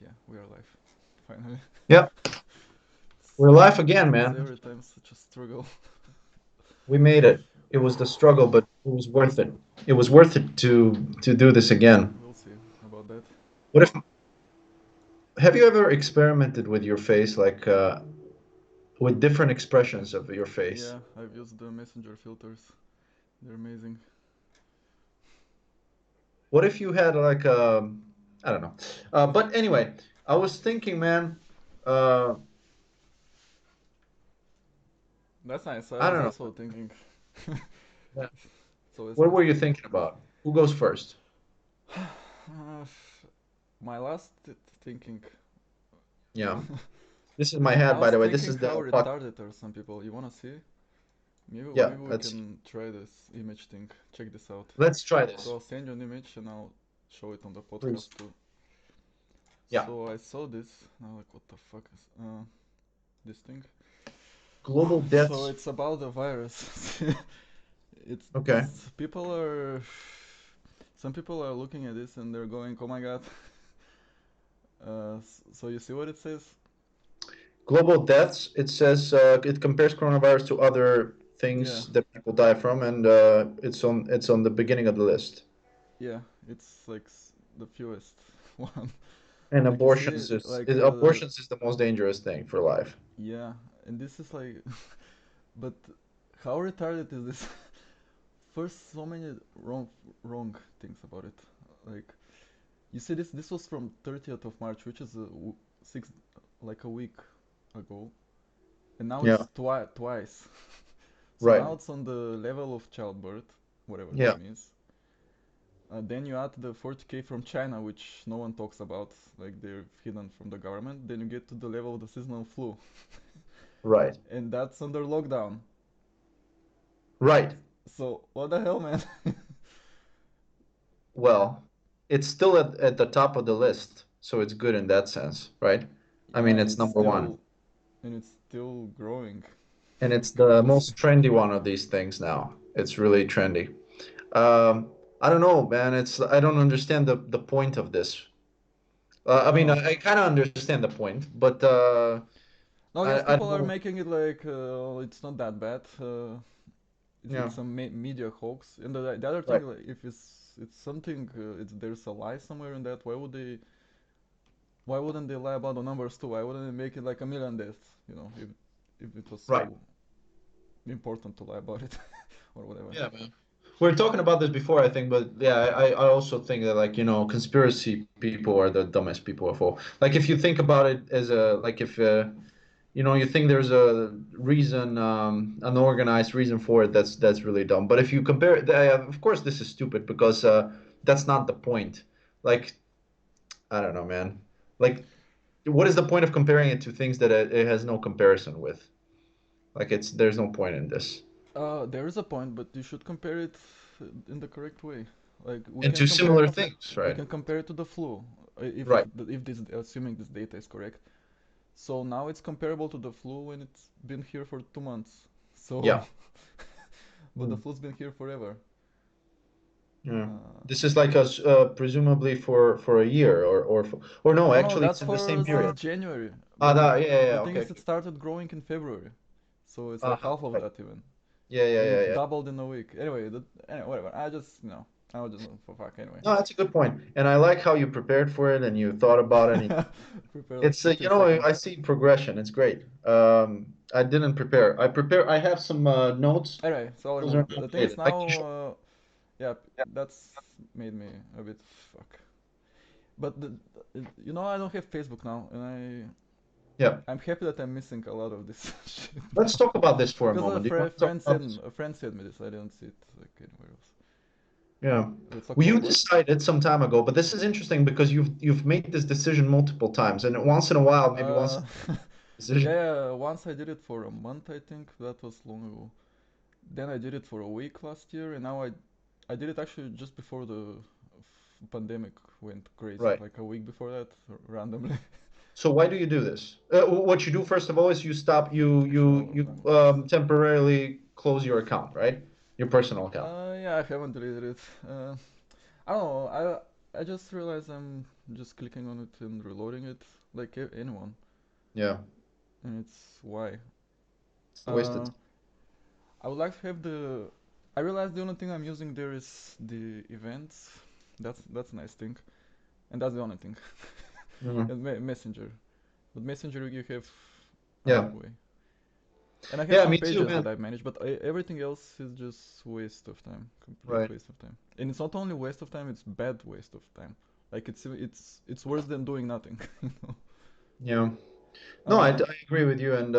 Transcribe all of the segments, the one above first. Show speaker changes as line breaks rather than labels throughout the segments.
Yeah, we are live. Finally.
Yep, we're live again,
It's
man.
every time such a struggle.
We made it. It was the struggle, but it was worth it. It was worth it to do this again.
We'll see about that.
What if have you ever experimented with your face, like with different expressions of your face?
Yeah, I've used the messenger filters. They're amazing.
What if you had like I don't know. But anyway, I was thinking, man. Uh,
That's nice. I
I
was
don't
also thinking.
know.
It's always
What
nice.
were you thinking about? Who goes first?
Uh, my last thinking.
Yeah, this is my hat,
I
by
was
the way. This
thinking
is
how
the puck.
retarded are some people. You wanna see?
Yeah,
Maybe we can try this image thing. Check this out.
let's try
So
this,
I'll send you an image and I'll show it on the podcast
please.
too.
Yeah,
So I saw this. Now like what the fuck is this thing?
global
So
deaths.
it's about the virus.
Okay.
It's people are some people are looking at this and they're going, "Oh my God." So you see what it says?
Global deaths, it says it compares coronavirus to other
Yeah,
things that people die from, and it's on the beginning of the list.
yeah. It's like the fewest one.
And
Like you see,
abortions is the most dangerous thing for life.
yeah, and this is like, but how retarded is this? First, so many wrong things about it. Like you see, this was from 30th of March, which is six like a week ago, and now
Yeah,
it's twice. So
right.
now it's on the level of childbirth, whatever that
Yeah,
means. Then you add the 40K from China, which no one talks about, like they're hidden from the government. Then you get to the level of the seasonal flu,
right.
and that's under lockdown.
Right.
So what the hell, man?
Well, it's still at the top of the list, so it's good in that sense, right? I
Yeah,
mean, it's number one.
and it's still growing.
And it's the
Crazy.
most trendy one of these things now. It's really trendy. I don't know, man. I don't understand the point of this. I mean,
No,
I kind of understand the point, but
no, yes,
I
people
don't
are
know.
making it like it's not that bad.
Yeah,
It's a media hoax. And the other thing,
right,
like, if it's something, there's a lie somewhere in that. Why wouldn't they lie about the numbers too? Why wouldn't they make it like a million deaths? If it was
right.
so important to lie about it or whatever.
Yeah, man. We were talking about this before, I think, but yeah, I also think that like, conspiracy people are the dumbest people of all. Like if you think about it as like if you think there's a reason, an organized reason for it, that's really dumb. But if you compare, of course, this is stupid because that's not the point. Like, I don't know, man. Like, what is the point of comparing it to things that it has no comparison with? Like, there's no point in this.
There is a point, but you should compare it in the correct way. Like
And to similar things,
we
right?
can compare it to the flu,
Right.
if this assuming this data is correct. So now it's comparable to the flu when it's been here for 2 months. So,
Yeah.
but the
Mm.
flu's been here forever.
Yeah.
Uh,
This is like presumably for a year or no,
no, no,
actually
that's
it's in the
for
same
since
period.
January.
Ah,
But
that, yeah, yeah,
the
yeah,
thing
okay,
is, it
okay.
started growing in February, so it's like
Ah,
half of
right.
that even,
Yeah, yeah,
and
yeah,
it
yeah.
doubled in a week. Anyway, whatever. I was just for fuck anyway.
No, that's a good point. And I like how you prepared for it and you thought about it.
Prepare like
It's
15 seconds.
I see progression. It's great. I didn't prepare. I have some notes.
Anyway, so I'll
Those
remove
are
it. The
not
thing is
related. I can
now,
show.
yeah, that's made me a bit fuck. But I don't have Facebook now, and
Yeah.
I'm happy that I'm missing a lot of this shit
Let's
now.
talk about this for a
Because
moment. Do you want to talk about this?
a friend said me this. I didn't see it like anywhere else.
Yeah.
It's like
Well, you
what?
decided some time ago, but this is interesting because you've made this decision multiple times, and once in a while, maybe once
Uh,
in a decision.
yeah, once I did it for a month, I think that was long ago. Then I did it for a week last year, and now I did it actually just before the pandemic went crazy,
Right.
like a week before that, randomly.
So why do you do this? What you do first of all is you stop you
Actually,
you you temporarily close your account, right? Your personal account.
yeah, I haven't deleted it. I don't know. I just realized I'm just clicking on it and reloading it like anyone,
Yeah,
and it's why.
it's a waste of
Uh, I would like to have the. I realized the only thing I'm using there is the events. That's a nice thing, and that's the only thing.
time.
And Messenger, but Messenger you have
Yeah,
another way. And I have
yeah,
some
me too,
pages that
man.
I've managed, but everything else is just waste of time, complete
Right.
waste of time. And it's not only waste of time; it's bad waste of time. Like it's worse than doing nothing. You know?
Yeah. No,
Uh,
I agree with you, and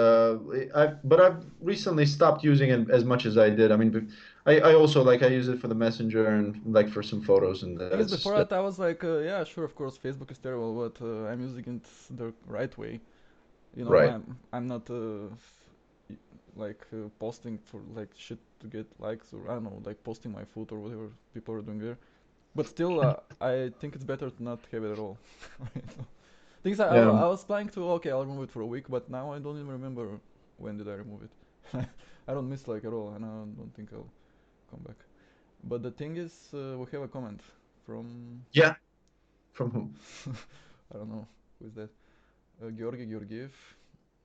I've recently stopped using it as much as I did. I mean, I also like I use it for the messenger and like for some photos, and
thing is,
that's
before that I was like, yeah, sure, of course, Facebook is terrible, but I'm using it the right way. You know,
right.
I'm not like posting for like shit to get likes or I don't know, like posting my food or whatever people are doing there. But still, I think it's better to not have it at all. Right? Things
Yeah.
I was planning to okay, I'll remove it for a week, but now I don't even remember when did I remove it. I don't miss like at all, and I don't think I'll come back. But the thing is, we have a comment from
Yeah. From whom?
I don't know who is that. Georgi Georgiev.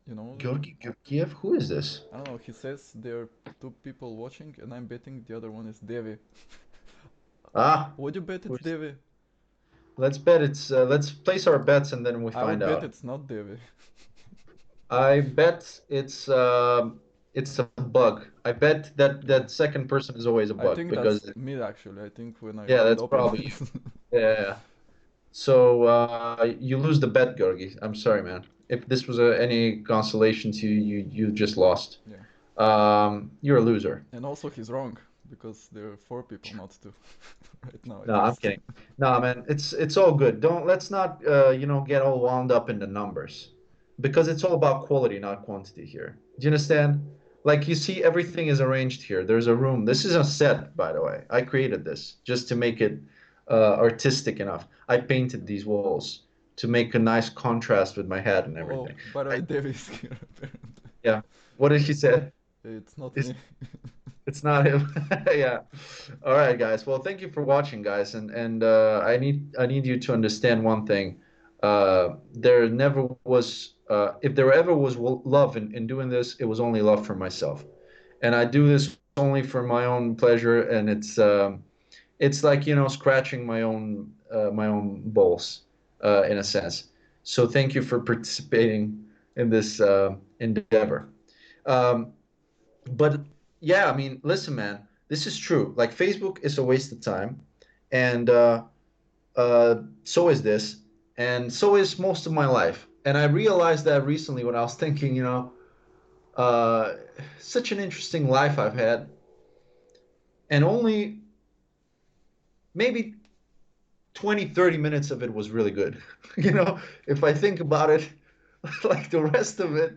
You know,
Georgi Georgiev? Who is this?
I don't know. He says there are two people watching, and I'm betting the other one is Devi.
Ah,
Would you bet it's
who's-
Devi?
let's bet it's let's place our bets and then we
I
find
would bet
out.
it's not Devi.
I bet it's a bug. I bet that
Yeah.
that second person is always a
I
bug
think that's
because
me actually. I think when I
yeah,
read
that's
open
probably
it.
you. Yeah. So you lose the bet, Georgi. I'm sorry, man. If this was any consolation to you, you just lost.
Yeah.
You're a loser.
And also he's wrong because there are four people, not two, right now
No,
at
I'm
least.
kidding. No, man, it's all good. Don't let's not get all wound up in the numbers because it's all about quality, not quantity here. Do you understand? Like you see, everything is arranged here. There's a room. This is a set, by the way. I created this just to make it artistic enough. I painted these walls to make a nice contrast with my head and
Oh,
everything.
by the
I,
way, Devi is here apparently.
yeah. What did he say?
It's not
It's
me.
it's not him. Yeah. All right, guys. Well, thank you for watching, guys. And I need you to understand one thing. There never was if there ever was love in doing this, it was only love for myself. And I do this only for my own pleasure, and it's like, scratching my own balls in a sense. So thank you for participating in this endeavor. Um, but yeah, I mean, listen, man, this is true. Like Facebook is a waste of time, and so is this, and so is most of my life. And I realized that recently when I was thinking, uh, such an interesting life I've had, and only maybe 20, 30 minutes of it was really good. If I think about it, like the rest of it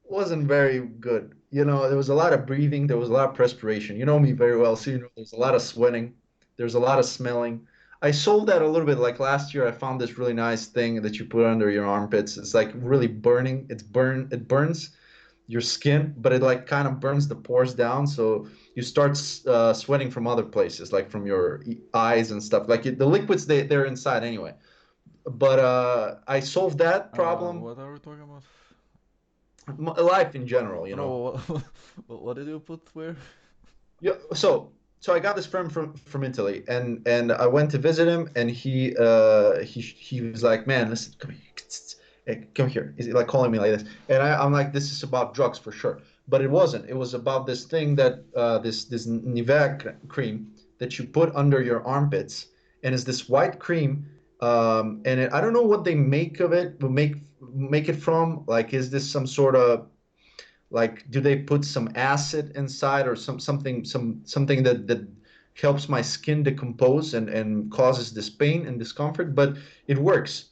wasn't very good. There was a lot of breathing, there was a lot of perspiration. You know me very well, so there's a lot of sweating, there's a lot of smelling. I sold that a little bit. Like last year, I found this really nice thing that you put under your armpits. It's like really burning. It burns your skin, but it like kind of burns the pores down. So you start sweating from other places, like from your eyes and stuff. Like the liquids, they're inside anyway. But I solved that problem.
What are we talking about?
Life in general,
Oh no, what did you put where?
Yeah, so I got this friend from Italy, and I went to visit him, and he was like, "Man, listen, come here, hey, come here." He's like calling me like this, and I'm like, "This is about drugs for sure," but it wasn't. It was about this thing that this Nivea cream that you put under your armpits, and it's this white cream, and I don't know what they make of it, but make it from. Like, is this some sort of like, do they put some acid inside or something that helps my skin decompose and causes this pain and discomfort? But it works.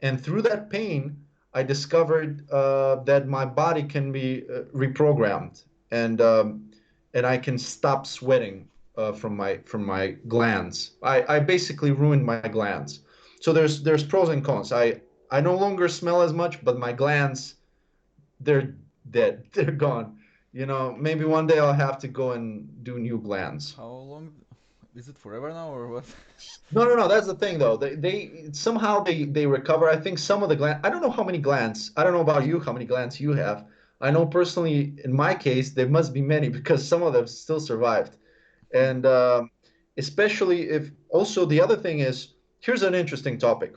And through that pain, I discovered that my body can be reprogrammed, and I can stop sweating from my glands. I basically ruined my glands. So there's pros and cons. I no longer smell as much, but my glands, they're dead. They're gone. Maybe one day I'll have to go and do new glands.
How long? Is it forever now or what?
No, no, no. That's the thing, though. They somehow they recover. I think some of the gland. I don't know how many glands. I don't know about you, how many glands you have. I know personally, in my case, there must be many because some of them still survived.
Hmm.
And especially if also the other thing is, here's an interesting topic.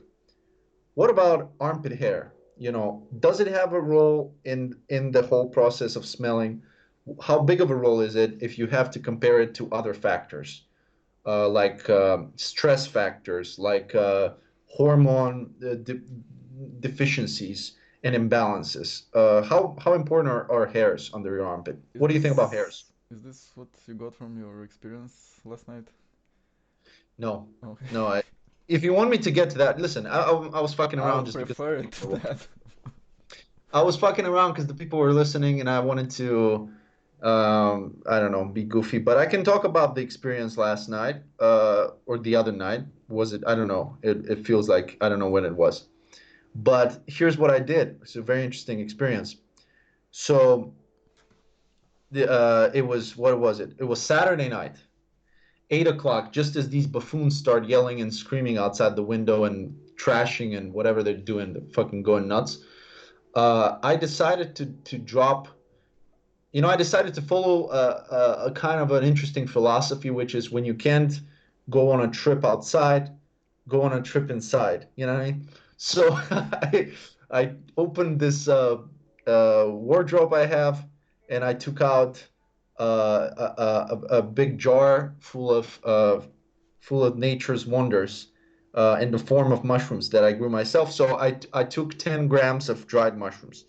What about armpit hair? You know, does it have a role in the whole process of smelling? How big of a role is it if you have to compare it to other factors? Like stress factors, like hormone deficiencies and imbalances. How important are hairs under your armpit?
Is
What do you think about
this
hairs?
is this what you got from your experience last night?
No,
Okay.
no. If you want me to get to that, listen. I was fucking
I
around
would
just because
prefer it to that.
I was fucking around because the people were listening, and I wanted to, I don't know, be goofy. But I can talk about the experience last night, or the other night. Was it? I don't know. It feels like I don't know when it was. But here's what I did. It's a very interesting experience. So it was what was it? It was Saturday night, 8 o'clock. Just as these buffoons start yelling and screaming outside the window and trashing and whatever they're doing, they're fucking going nuts. I decided to drop. I decided to follow a kind of an interesting philosophy, which is when you can't go on a trip outside, go on a trip inside. You know what I mean? So I opened this wardrobe I have, and I took out a big jar full of nature's wonders in the form of mushrooms that I grew myself. So I took 10 grams of dried mushrooms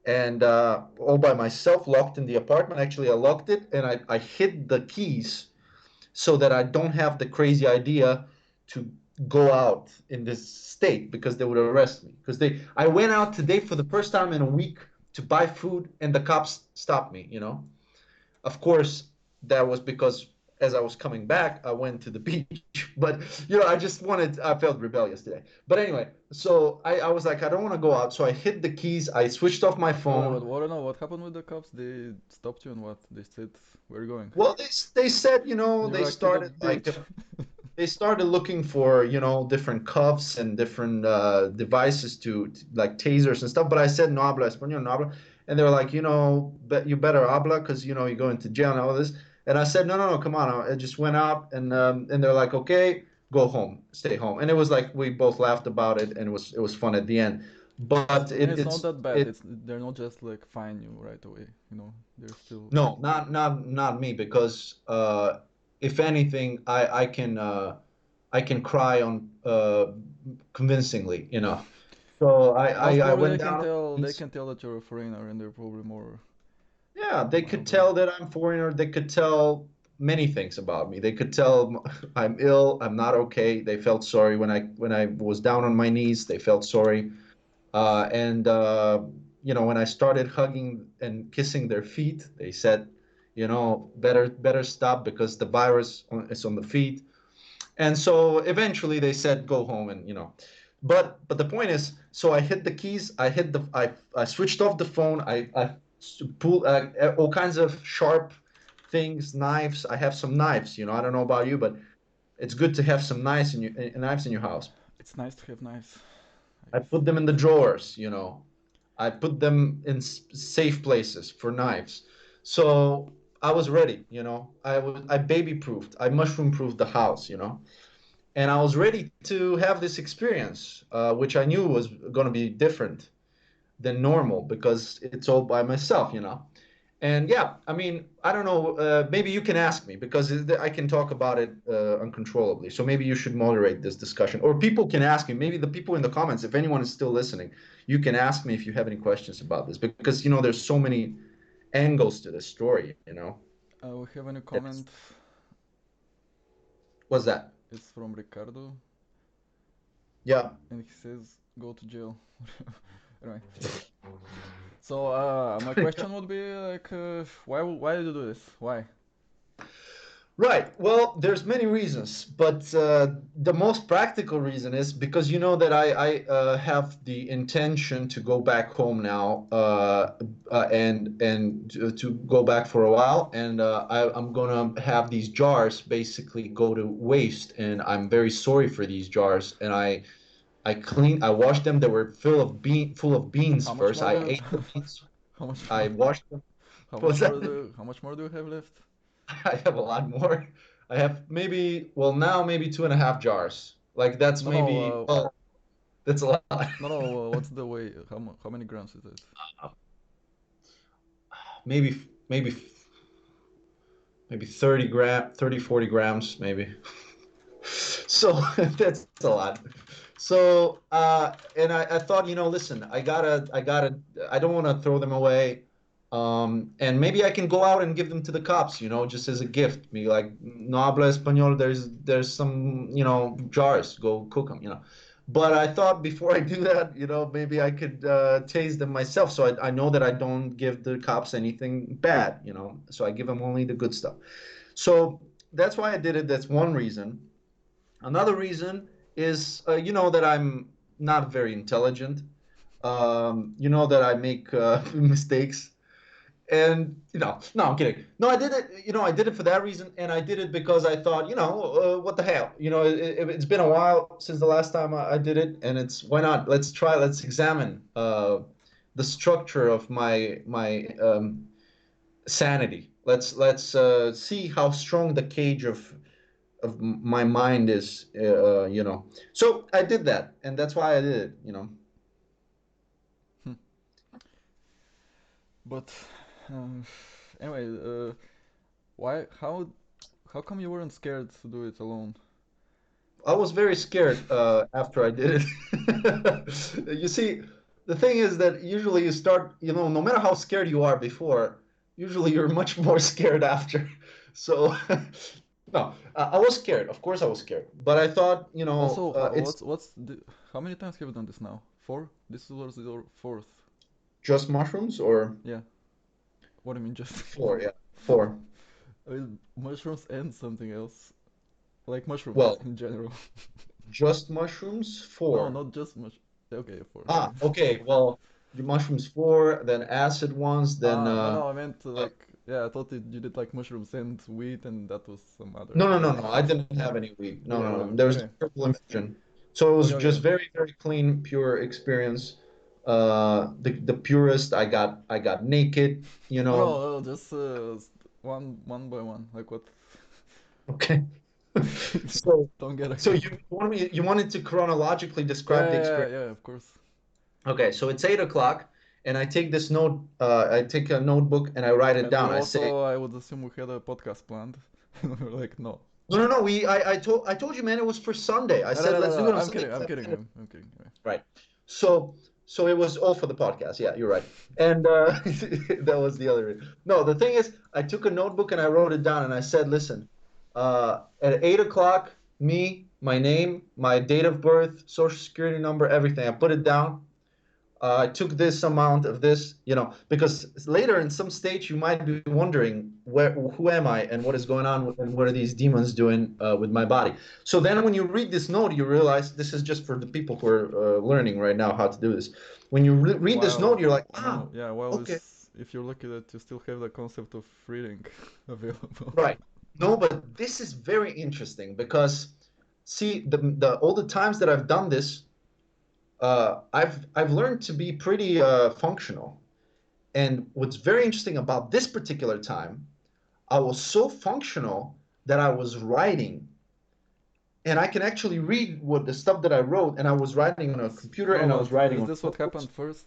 and all by myself, locked in the apartment. Actually, I locked it and I hid the keys so that I don't have the crazy idea to go out in this state because they would arrest me. Because I went out today for the first time in a week to buy food and the cops stopped me, you know. Of course, that was because as I was coming back, I went to the beach. But I felt rebellious today. But anyway, so I was like, I don't want to go out. So I hid the keys. I switched off my
Wait, but
phone.
what? No, what happened with the cops? They stopped you and what? They said, "Where are you going?"
Well, they said,
You're
they
like to the
started like
beach.
they started looking for, different cuffs and different devices like tasers and stuff. But I said no habla español, no habla, and they were like, bet you better habla because you go into jail and all this. And I said no, no, no, come on. I just went out and they're like, okay, go home, stay home. And it was like we both laughed about it and it was fun at the end. But
I mean,
it
it's not
it's
that bad.
it
They're not just like fine you right away. They're still.
No, not me because if anything, I can cry on convincingly. So
Most
I
probably
went down on my
they
knees.
can tell that you're a foreigner, and they're probably
Yeah, they
more
could
aware.
tell that I'm foreigner. They could tell many things about me. They could tell I'm ill. I'm not okay. They felt sorry when I was down on my knees. They felt sorry. And when I started hugging and kissing their feet, they said, better stop because the virus is on the feet. And so eventually they said, go home but the point is, so I hid the keys, I switched off the phone, I pulled all kinds of sharp things, knives. I have some knives. I don't know about you, but it's good to have some knives in your house.
It's nice to have knives, I
I
guess.
put them in the drawers. I put them in safe places for knives. So I was ready. I baby proofed, I mushroom proofed the house. And I was ready to have this experience, which I knew was going to be different than normal because it's all by myself. And yeah, I mean, I don't know. Maybe you can ask me because I can talk about it uncontrollably. So maybe you should moderate this discussion, or people can ask me. Maybe the people in the comments, if anyone is still listening, you can ask me if you have any questions about this because there's so many angles to this story.
We have a new
It's,
comment.
what's that?
It's from Ricardo,
Yeah.
and he says, "Go to jail." Anyway, so my question would be like, why did you do this? Why?
Right. Well, there's many reasons, but the most practical reason is because you know that I have the intention to go back home now, and to go back for a while, and I'm gonna have these jars basically go to waste, and I'm very sorry for these jars, and I washed them. They were full of beans
How much
first.
more
I
do you
ate the beans.
how much
I washed them. Was that?
how much more do you have left?
I have a lot more. I have maybe, well, now maybe 2.5 jars. Like that's
No, no,
maybe, well, that's a lot.
no, no. What's the weight? How many grams is it?
Maybe, maybe 30, 40 grams, maybe. So that's a lot. So, and I thought, listen, I don't want to throw them away. And maybe I can go out and give them to the cops, just as a gift. Be like, no habla español, there's some, jars, go cook them. But I thought before I do that, maybe I could taste them myself. So I know that I don't give the cops anything bad, so I give them only the good stuff. So that's why I did it. That's one reason. Another reason is, that I'm not very intelligent. That I make mistakes. And, no, I'm kidding. No, I did it, I did it for that reason. And I did it because I thought, what the hell? It's been a while since the last time I did it. And why not? Let's examine the structure of my sanity. Let's see how strong the cage of my mind is, So I did that, and that's why I did it.
Hmm. But um, anyway, why? How come you weren't scared to do it alone?
I was very scared after I did it. You see, the thing is that usually you start, no matter how scared you are before, usually you're much more scared after. So, no, I was scared. Of course, I was scared. But I thought,
Also,
it's
how many times have you done this now? Four? This was your fourth.
just mushrooms or
Yeah. What do you mean just?
four, yeah, four.
I mean, mushrooms and something else, like mushrooms
Well,
in general.
just mushrooms,
No,
four.
not just mush. Okay, four.
Ah, okay. Well, the mushrooms four, then acid ones, then
Ah, no, no, I meant like, yeah, I thought you did like mushrooms and wheat, and that was some other
no, no, no, no. I
substance.
didn't have any weed. No,
Okay,
no, no.
whatever.
There was
Okay,
no purple infusion. So it was
okay,
just
okay.
very, very clean, pure experience. The purest. I got naked, you
No,
know.
no, no, just one by one. Like what?
Okay. So
Don't get
so
ahead.
you wanted to chronologically describe
Yeah,
the
yeah,
experience.
yeah, of course.
Okay, so it's 8 o'clock, and I take a notebook and I write it
And we
down. I say,
also, I would assume we had a podcast planned. And we were like, no.
no, no, no. I told you, man, it was for Sunday. I
No, no,
said
no, no,
let's do
no.
it on
I'm
Sunday
kidding,
'cause
I'm
I
kidding,
planned it.
I'm kidding. Anyway.
Right. So it was all for the podcast. Yeah, you're right. And that was the other. No, the thing is, I took a notebook and I wrote it down and I said, listen, at 8 o'clock, my name, my date of birth, social security number, everything. I put it down. I took this amount of this, because later in some stage you might be wondering who am I and what is going on and what are these demons doing with my body. So then when you read this note, you realize this is just for the people who are learning right now how to do this. When you read this
While,
note, you're like,
no, yeah, while
okay,
is if you're lucky that you still have the concept of reading available.
right. No, but this is very interesting because see the all the times that I've done this, I've learned to be pretty functional. And what's very interesting about this particular time, I was so functional that I was writing, and I can actually read what the stuff that I wrote, and I was writing on a computer
No,
and I was
but
writing
is
on
this what
notebooks.
happened first?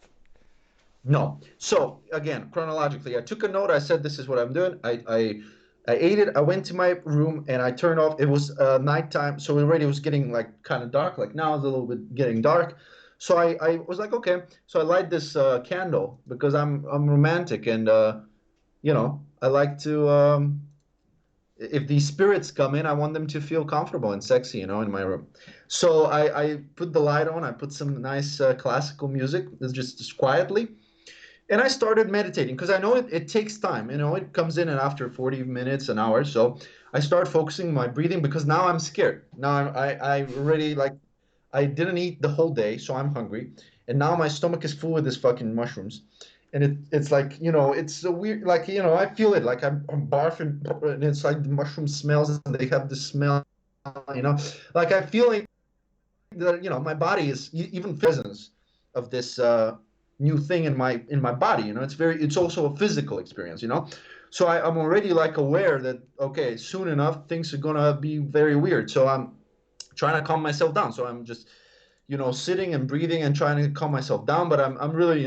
No. So again, chronologically, I took a note. I said, "This is what I'm doing." I ate it. I went to my room and I turned off. It was nighttime, so already it was getting like kind of dark. Like now it's a little bit getting dark. So I was like, okay. So I light this candle because I'm romantic and I like to if these spirits come in, I want them to feel comfortable and sexy, in my room. So I put the light on. I put some nice classical music, just quietly, and I started meditating because I know it takes time. It comes in and after 40 minutes, an hour. So I start focusing my breathing because now I'm scared. Now I already like I didn't eat the whole day, so I'm hungry, and now my stomach is full with this fucking mushrooms, and it's like it's a weird like I feel it like I'm barfing, and it's like the mushroom smells, and they have this smell, you know, like I feel like that my body is even presence of this new thing in my body. It's also a physical experience. So I'm already like aware that okay, soon enough things are gonna be very weird. So I'm trying to calm myself down. So I'm just sitting and breathing and trying to calm myself down. But I'm really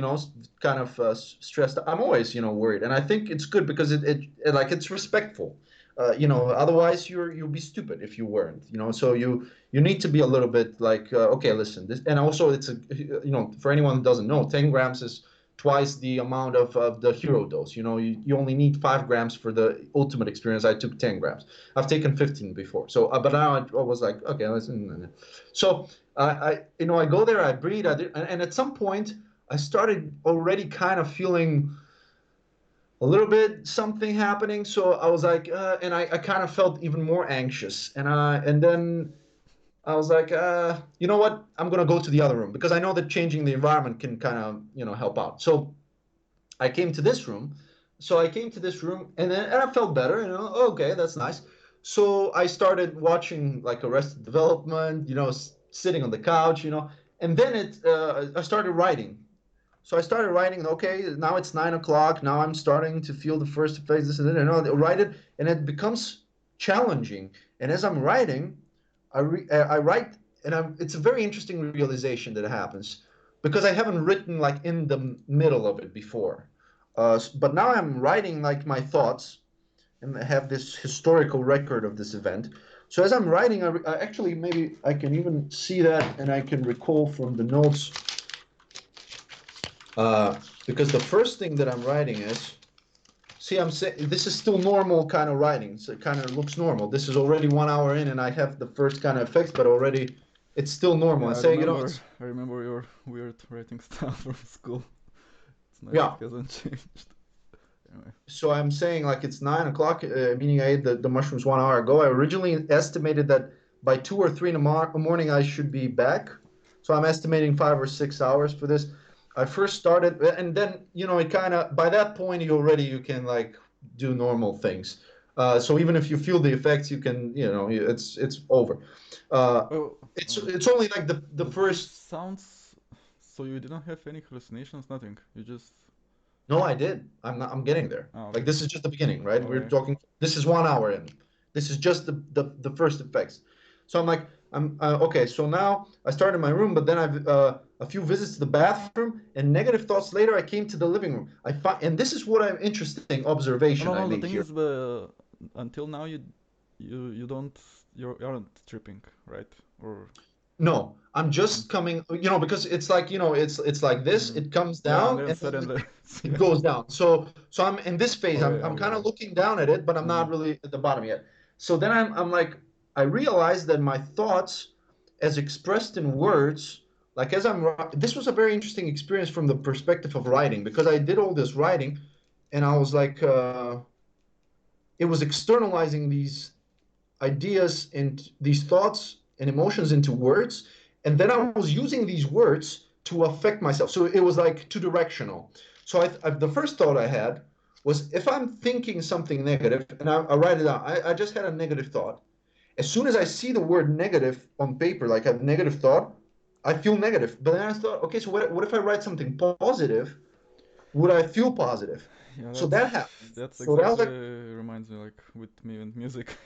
kind of stressed. I'm always worried, and I think it's good because it like it's respectful. Otherwise you'll be stupid if you weren't. So you need to be a little bit like okay, listen, this, and also it's a for anyone who doesn't know, 10 grams is twice the amount of the hero dose. You only need 5 grams for the ultimate experience. I took 10 grams. I've taken 15 before. So but now I was like okay, listen. So I go there, I breathe, and at some point I started already kind of feeling a little bit something happening. So I was like, and I kind of felt even more anxious. And then I was like, you know what? I'm gonna go to the other room because I know that changing the environment can kind of help out. So I came to this room. So I came to this room, and I felt better. Okay, that's nice. So I started watching like Arrested Development, sitting on the couch, and then I started writing. So I started writing. Okay, now it's 9 o'clock. Now I'm starting to feel the first phases, and then I write it, and it becomes challenging. And as I'm writing, I write, and it's a very interesting realization that happens because I haven't written like in the middle of it before. But now I'm writing like my thoughts, and I have this historical record of this event. So as I'm writing, I actually maybe I can even see that, and I can recall from the notes because the first thing that I'm writing is, see, I'm saying this is still normal kind of writing, so it kind of looks normal. This is already 1 hour in, and I have the first kind of effects, but already it's still normal.
Yeah,
And say, it's
I remember your weird writing style from school. It's nice
yeah.
it hasn't changed. Anyway.
So I'm saying like it's 9 o'clock, meaning I ate the mushrooms 1 hour ago. I originally estimated that by 2 or 3 in the morning I should be back. So I'm estimating 5 or 6 hours for this. I first started, and then it kind of by that point you can like do normal things. So even if you feel the effects, you can it's over. Uh,
Oh,
it's only like the
but this
first.
sounds. So you didn't have any hallucinations, nothing. You just.
No, I did. I'm getting there.
Oh,
Like
okay.
this is just the beginning, right? We're
Okay.
talking. This is 1 hour in. This is just the first effects. So I'm like, I'm okay. So now I started in my room, but then I've a few visits to the bathroom and negative thoughts later. I came to the living room. I find, and this is what I'm interesting
No,
observation
no,
I
no. The
made
thing
here.
is, until now you don't you aren't tripping, right? Or
No, I'm
mm,
just coming, because it's like, it's like this.
mm.
It comes
Yeah, and
down
then
and then
suddenly,
it
yeah.
goes down. So I'm in this phase.
Oh
I'm
yeah,
I'm kind
okay.
of looking down at it, but I'm not
Mm.
really at the bottom yet. So then I'm like, I realized that my thoughts, as expressed in words, like this was a very interesting experience from the perspective of writing because I did all this writing, and I was like, it was externalizing these ideas and these thoughts and emotions into words, and then I was using these words to affect myself. So it was like two directional. So the first thought I had was, if I'm thinking something negative and I write it out, I just had a negative thought. As soon as I see the word negative on paper, like a negative thought, I feel negative. But then I thought, okay, so what if I write something positive? Would I feel positive?
Yeah,
So that happened.
that's
So that was
exactly
like,
reminds me like with me and music,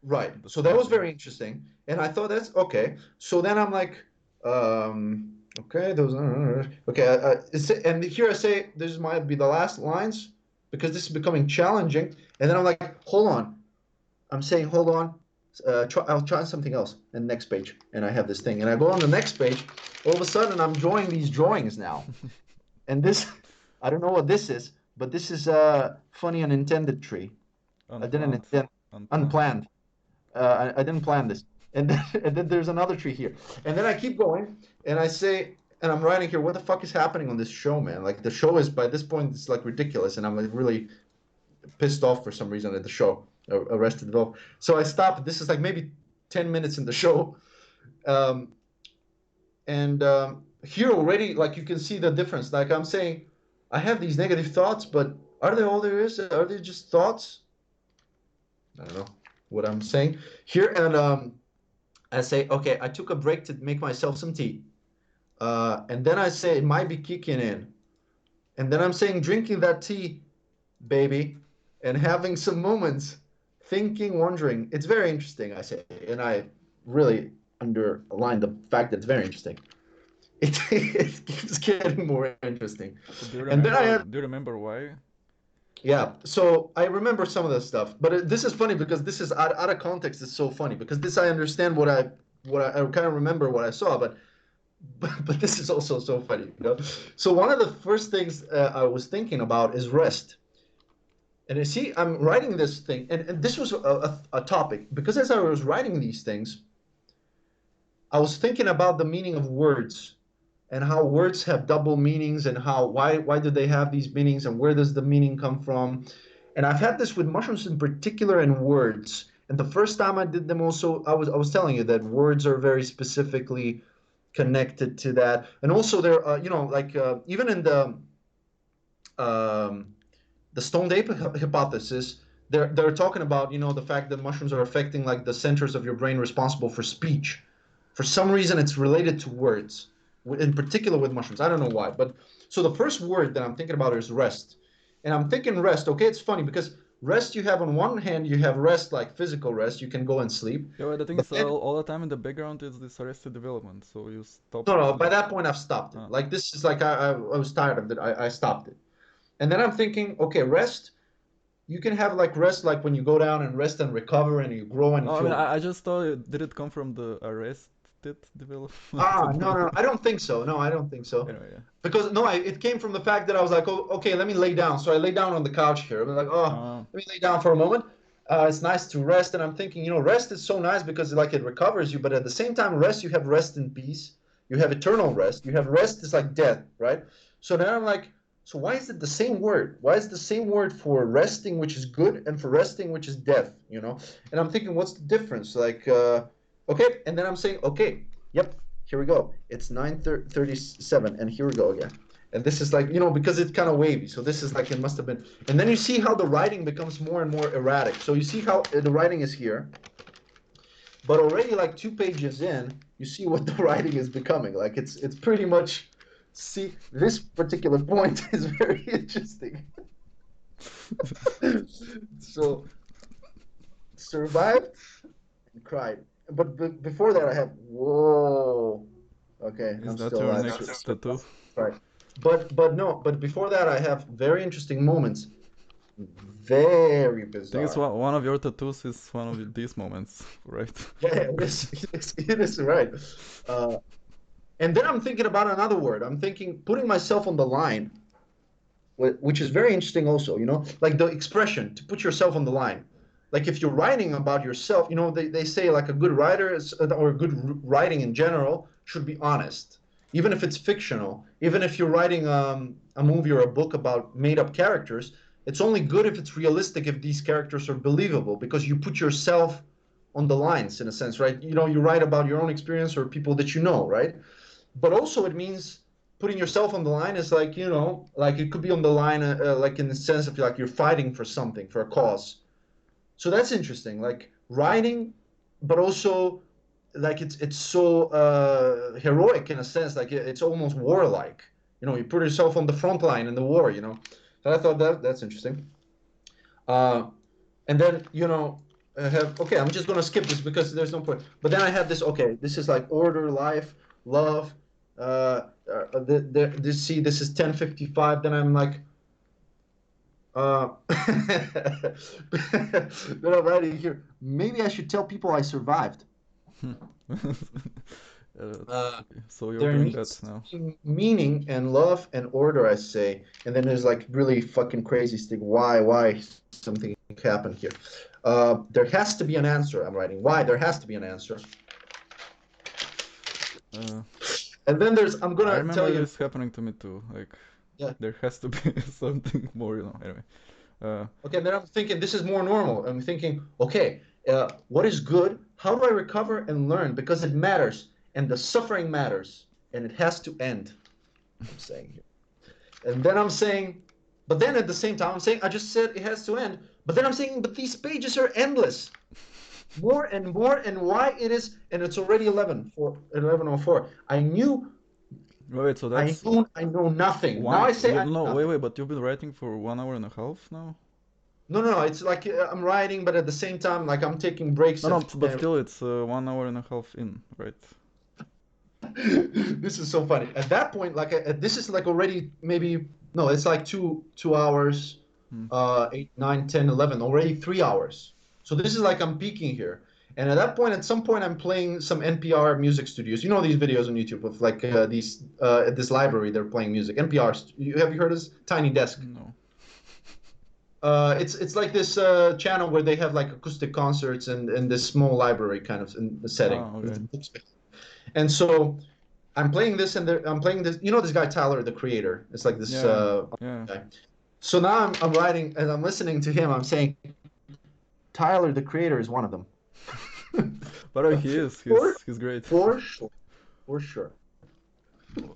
right.
the
So that
same
was
thing.
very interesting. And I thought that's okay. So then I'm like, okay, those, okay. And here I say, this might be the last lines because this is becoming challenging. And then I'm like, hold on. I'm saying, hold on. I'll try something else. And next page. And I have this thing. And I go on the next page. All of a sudden, I'm drawing these drawings now. And this, I don't know what this is, but this is a funny unintended tree. I didn't
Unplanned,
intend,
unplanned.
unplanned. I didn't plan this. And then, and then there's another tree here. And then I keep going and I say, and I'm writing here, what the fuck is happening on this show, man? Like the show is by this point, it's like ridiculous. And I'm like really pissed off for some reason at the show. Arrested Development. So I stopped. This is like maybe 10 minutes in the show. Um, and here already, like you can see the difference. Like I'm saying, I have these negative thoughts, but are they all there is? Are they just thoughts? I don't know what I'm saying here. And I say, okay, I took a break to make myself some tea. And then I say it might be kicking in. And then I'm saying drinking that tea, baby, and having some moments, thinking, wondering. It's very interesting, I say. And I really underline the fact that it's very interesting. It keeps getting more interesting.
So do you
And then I
remember?
had,
Do you remember why?
yeah, so I remember some of this stuff, but this is funny because this is out of context. It's so funny because this I understand I kind of remember what I saw, but this is also so funny, you know. So one of the first things I was thinking about is rest. And you see, I'm writing this thing, and this was a topic because as I was writing these things, I was thinking about the meaning of words and how words have double meanings and how why do they have these meanings and where does the meaning come from? And I've had this with mushrooms in particular and words. And the first time I did them also, I was telling you that words are very specifically connected to that. And also there, like even in um, the stoned ape hypothesis, they're talking about the fact that mushrooms are affecting like the centers of your brain responsible for speech. For some reason, it's related to words, in particular with mushrooms. I don't know why, but so the first word that I'm thinking about is rest, and I'm thinking rest. Okay, it's funny because rest you have on one hand you have rest like physical rest, you can go and sleep,
Yeah, well, the thing
but
is,
then
all the time in the background is this Arrested Development. So you stopped.
no, no. By that point, I've stopped it.
Ah,
Like this is like I was tired of it. I stopped it, and then I'm thinking, okay, rest. You can have like rest, like when you go down and rest and recover, and you grow and
oh, I mean,
feel.
I just thought did it come from the Arrested Development? I
Ah,
don't
no,
know.
no, I don't think so. No, I don't think so.
Anyway, yeah.
Because no, it came from the fact that I was like, oh, okay, let me lay down. So I lay down on the couch here. I'm like, oh,
Ah,
let me lay down for a moment. It's nice to rest, and I'm thinking, rest is so nice because like it recovers you, but at the same time, rest you have rest in peace. You have eternal rest. You have rest is like death, right? So then I'm like, so why is it the same word? Why is the same word for resting, which is good, and for resting, which is death? And I'm thinking, what's the difference? Like, okay, and then I'm saying, okay, yep, here we go. It's 9:37, and here we go again. And this is like, because it's kind of wavy. So this is like, it must have been. And then you see how the writing becomes more and more erratic. So you see how the writing is here, but already like 2 pages in, you see what the writing is becoming. Like it's pretty much, see, this particular point is very interesting. So survived and cried. But before that, I have, whoa. Okay,
is
I'm
that
still
your
alive.
next tattoo?
Right. But no, but before that I have very interesting moments. Very
I think it's
bizarre.
one of your tattoos is one of these moments, right?
Yeah, it is right. Uh, and then I'm thinking about another word. I'm thinking putting myself on the line, which is very interesting also, like the expression to put yourself on the line. Like if you're writing about yourself, they say like a good writer or good writing in general should be honest. Even if it's fictional, even if you're writing a movie or a book about made up characters, it's only good if it's realistic, if these characters are believable, because you put yourself on the lines in a sense, right? You write about your own experience or people that you know, right? But also it means putting yourself on the line is like like it could be on the line like in the sense of like you're fighting for something, for a cause. So that's interesting, like writing, but also like it's so heroic in a sense, like it's almost warlike. You put yourself on the front line in the war. So I thought that's interesting. uh, and then I have, okay, I'm just going to skip this because there's no point, but then I have this, okay, this is like order, life, love. This, see, this is 10:55. Then I'm like, then I'm writing here, maybe I should tell people I survived. uh,
So you're
there
doing that
needs
now.
to be meaning and love and order, I say. And then there's like really fucking crazy thing. Why something happened here? There has to be an answer. I'm writing. Why? There has to be an answer.
Uh,
And then I'm
I
gonna tell
remember
you.
this happening to me too. Like,
Yeah.
there has to be something more, Anyway,
Okay, then I'm thinking this is more normal. I'm thinking, okay, what is good? How do I recover and learn? Because it matters, and the suffering matters, and it has to end. I'm saying here, and then I'm saying, but then at the same time, I'm saying I just said it has to end. But then I'm saying, but these pages are endless, more and more, and why it is, and it's already 11:04.
Wait, so
I
that's
know, I know nothing. Now
one.
I say
You
I know
know, wait,
nothing.
wait, but you've been writing for 1 hour and a half now?
No, no, no. It's like I'm writing, but at the same time, like I'm taking breaks
No, no,
and
but still, it's 1 hour and a half in, right?
this is so funny. At that point, like this is like already maybe no, it's like two hours,
Hmm.
8, 9, 10, 11, already 3 hours. So this is like I'm peaking here. And at that point, at some point, I'm playing some NPR music studios. You know these videos on YouTube of like these at this library they're playing music. NPR. Have you heard of this? Tiny Desk.
No.
It's like this channel where they have like acoustic concerts and this small library kind of in the setting.
Ah, okay.
And so I'm playing this and I'm playing this. You know this guy Tyler, the creator. It's like this
Yeah, yeah.
guy. So now I'm writing and I'm listening to him. I'm saying Tyler, the creator, is one of them.
But he is.
for
He's great.
for sure, for sure.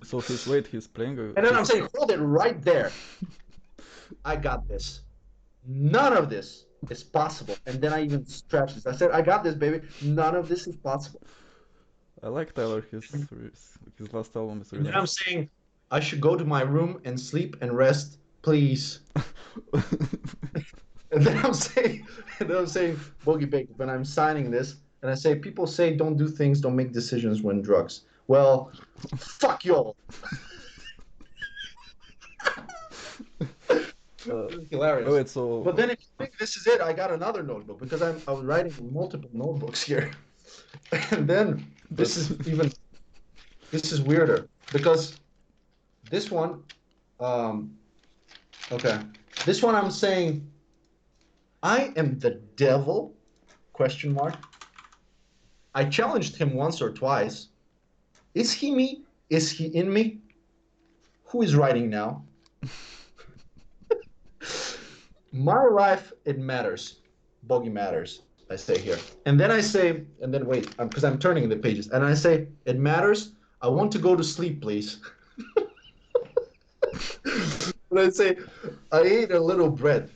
So he's playing.
And then I'm
He's.
saying, hold it right there. I got this. None of this is possible. And then I even stretched this. I said, I got this, baby. None of this is possible.
I like Tyler. His last album is
And
really
then I'm
nice.
saying, I should go to my room and sleep and rest, please. And then I'm saying, Bogey Bake, when I'm signing this, and I say, people say don't do things, don't make decisions when drugs. Well, fuck y'all. This is hilarious.
Wait, so
But then if you think this is it, I got another notebook because I was writing multiple notebooks here. And then this
that's
is even this is weirder because this one, um, okay, this one I'm saying I am the devil? Question mark. I challenged him once or twice. Is he me? Is he in me? Who is writing now? My life, it matters. Bogey matters, I say here. And then I say, and then wait, because I'm turning the pages, and I say, it matters. I want to go to sleep, please. And I say, I ate a little bread.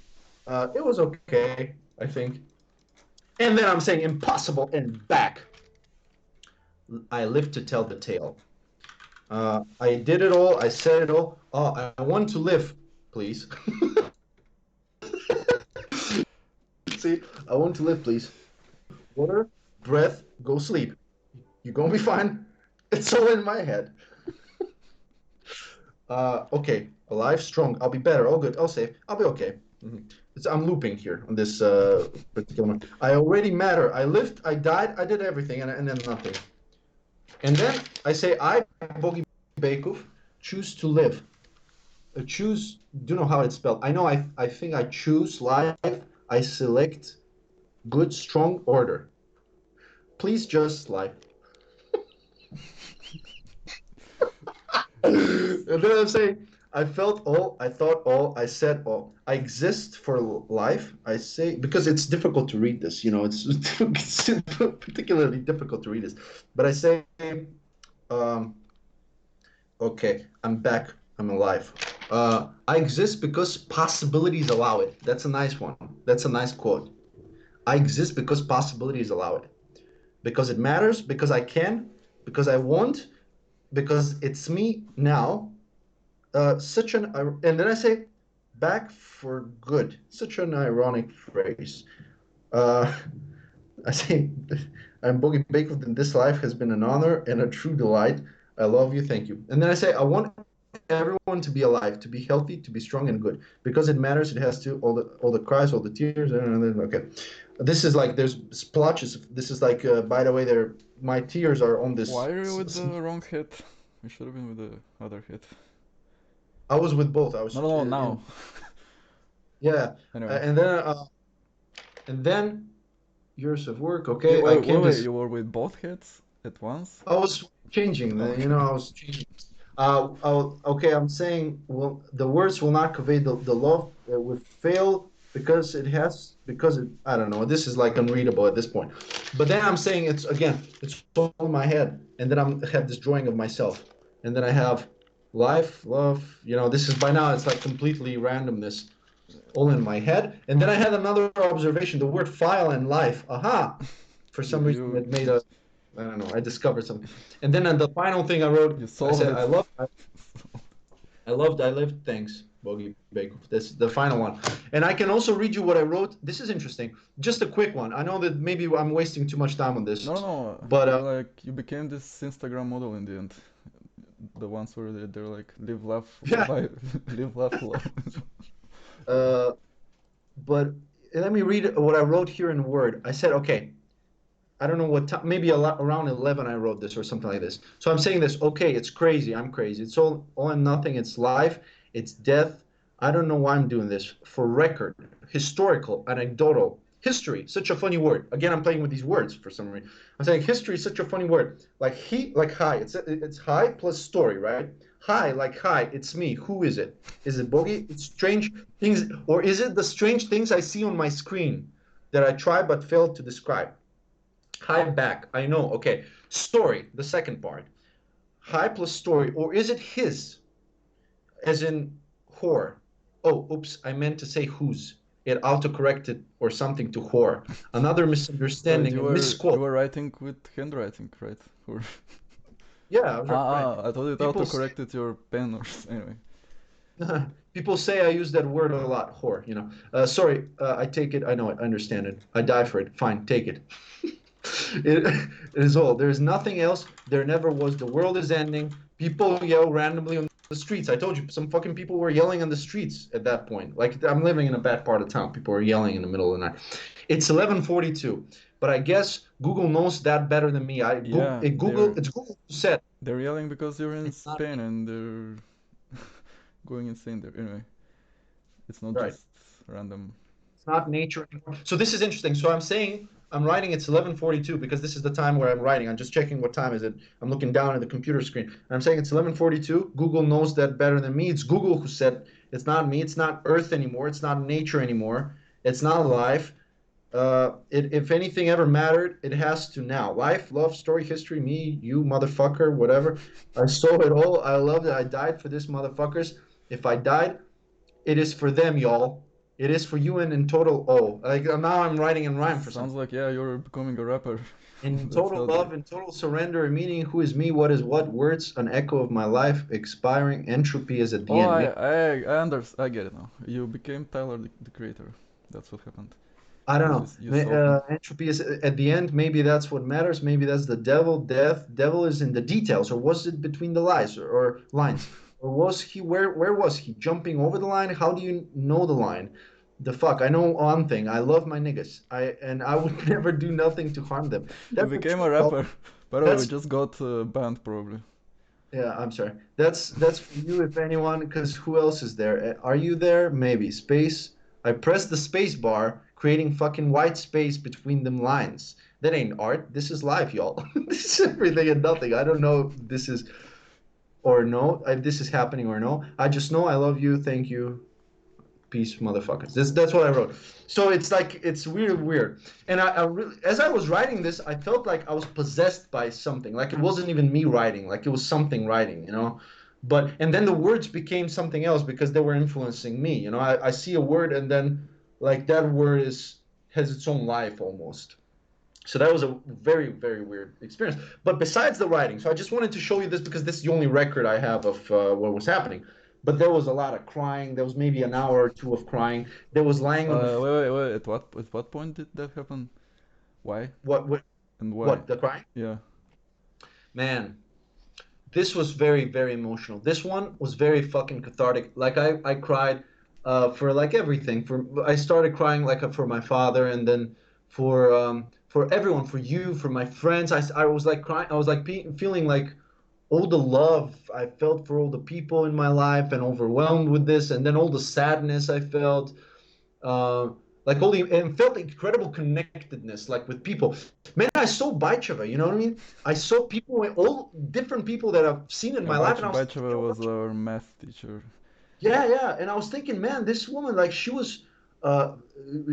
It was okay, I think. And then I'm saying, impossible, and back. I live to tell the tale. I did it all. I said it all. Oh, I want to live, please. See, I want to live, please. Water, breath, go sleep. You're gonna be fine. It's all in my head. Okay, alive, strong. I'll be better. All good. I'll save. I'll be okay. I'm looping here on this particular one. I already matter. I lived. I died. I did everything, and then nothing. And then I say, I, Bogi Bekov, choose to live. Choose. Do you know how it's spelled? I know. I think I choose life. I select good, strong order. Please just life. And then I'm saying, I felt all, I thought all, I said all. I exist for life. I say, because it's difficult to read this, it's particularly difficult to read this. But I say, um, okay, I'm back. I'm alive. I exist because possibilities allow it. That's a nice one. That's a nice quote. I exist because possibilities allow it. Because it matters, because I can, because I want, because it's me now. And then I say, back for good. Such an ironic phrase. Uh, I say, I'm Bogey Baker, and this life has been an honor and a true delight. I love you, thank you. And then I say, I want everyone to be alive, to be healthy, to be strong and good, because it matters. It has to all the cries, all the tears. Okay, this is like there's splotches. This is like by the way, there my tears are on this.
why are you with the wrong hit? You should have been with the other hit.
I was with both. I
No,
was
no, no,
in
now.
yeah,
Anyway.
And then years of work.
You,
Okay, I
wait, wait,
came
wait,
this.
you were with both hits at once?
I was changing.
Okay.
I was changing. Okay, I'm saying, well, the words will not convey the love. Will fail because it, I don't know, this is like unreadable at this point. But then I'm saying it's again, it's all in my head, and then I have this drawing of myself, and then I have life, love, this is by now it's like completely randomness all in my head. And then I had another observation, the word file and life. Aha! For
You
some reason
you
it made a, I don't know, I discovered something. And then the final thing I wrote,
you
I
solved
said,
it.
I lived. Thanks, Bogi Bakov. That's the final one. And I can also read you what I wrote. This is interesting. Just a quick one. I know that maybe I'm wasting too much time on this,
No, no,
but
you're like you became this Instagram model in the end. The ones where they're like live, laugh,
yeah.
live, laugh, love.
Uh, but let me read what I wrote here in Word. I said, okay, I don't know what time, maybe around 11 I wrote this or something like this. So I'm saying this, okay, it's crazy. I'm crazy. It's all and nothing. It's life. It's death. I don't know why I'm doing this. For record, historical, anecdotal, history, such a funny word. Again, I'm playing with these words for some reason. I'm saying history is such a funny word. Like hi. It's hi plus story, right? Hi, like hi, it's me. Who is it? Is it Bogey? It's strange things, or is it the strange things I see on my screen that I try but fail to describe? High back. I know. Okay. Story, the second part. High plus story. Or is it his, as in whore? Oh, oops. I meant to say whose. It autocorrected or something to whore. Another
Wait,
misunderstanding,
you
a
were you
misquote.
were writing with handwriting, right? Or
Yeah, I was right.
I thought it
People
auto-corrected your pen or anyway.
People say I use that word a lot, whore. Sorry, I take it. I know it. I understand it. I die for it. Fine, take it. It is all. There is nothing else. There never was. The world is ending. People yell randomly on the streets. I told you, some fucking people were yelling on the streets at that point. Like I'm living in a bad part of town. People are yelling in the middle of the night. It's 11:42, but I guess Google knows that better than me.
Yeah,
It's Google who said
they're yelling because you're in
it's not
Spain and they're going insane there. Anyway, it's not
right.
just random.
It's not nature anymore. So this is interesting. So I'm saying I'm writing it's 11:42 because this is the time where I'm writing. I'm just checking what time is it. I'm looking down at the computer screen. And I'm saying it's 11:42. Google knows that better than me. It's Google who said it's not me. It's not Earth anymore. It's not nature anymore. It's not life. If anything ever mattered, it has to now. Life, love, story, history, me, you, motherfucker, whatever. I saw it all. I loved it. I died for this motherfuckers. If I died, it is for them, y'all. It is for you and in total oh. Like now I'm writing in rhyme for
Sounds
something.
like yeah, you're becoming a rapper.
In
That's
total
how they.
love, in total surrender, and meaning who is me, what is what, words, an echo of my life, expiring, entropy is at the
Oh,
end.
I get it now. You became Tyler the Creator. That's what happened.
I don't
Because
know.
you solved me.
Entropy is at the end. Maybe that's what matters. Maybe that's the devil, death. Devil is in the details, or was it between the lines or lines? Or was he where was he? Jumping over the line? How do you know the line? The fuck. I know one thing. I love my niggas. I would never do nothing to harm them.
You
That's the
became
truth,
a
y'all.
rapper. By the way, we
That's
just got banned probably.
yeah, I'm sorry. That's for you if anyone, because who else is there? Are you there? Maybe. Space. I pressed the space bar, creating fucking white space between them lines. That ain't art. This is life, y'all. This is everything and nothing. I don't know if this is or no, if this is happening or no. I just know I love you. Thank you. Peace, motherfuckers. That's what I wrote. So it's like it's weird, weird. And I really, as I was writing this, I felt like I was possessed by something. Like it wasn't even me writing. Like it was something writing. But and then the words became something else because they were influencing me. I see a word and then like that word has its own life almost. So that was a very, very weird experience. But besides the writing, so I just wanted to show you this because this is the only record I have of what was happening. But there was a lot of crying. There was maybe an hour or two of crying. There was lying on the
Wait. At what point did that happen? Why
what what
and why?
what the crying?
Yeah.
Man, this was very, very emotional. This one was very fucking cathartic. Like I cried for like everything. I started crying like for my father, and then for everyone, for you, for my friends. I was like crying. I was like feeling like all the love I felt for all the people in my life, and overwhelmed with this, and then all the sadness I felt. Uh, like all the and felt incredible connectedness like with people. Man, I saw Baicheva, you know what I mean? I saw people, all different people that I've seen in
Yeah,
my life, and I was thinking,
Baicheva was our math teacher.
yeah, yeah, and I was thinking, man, this woman, like, she was. uh,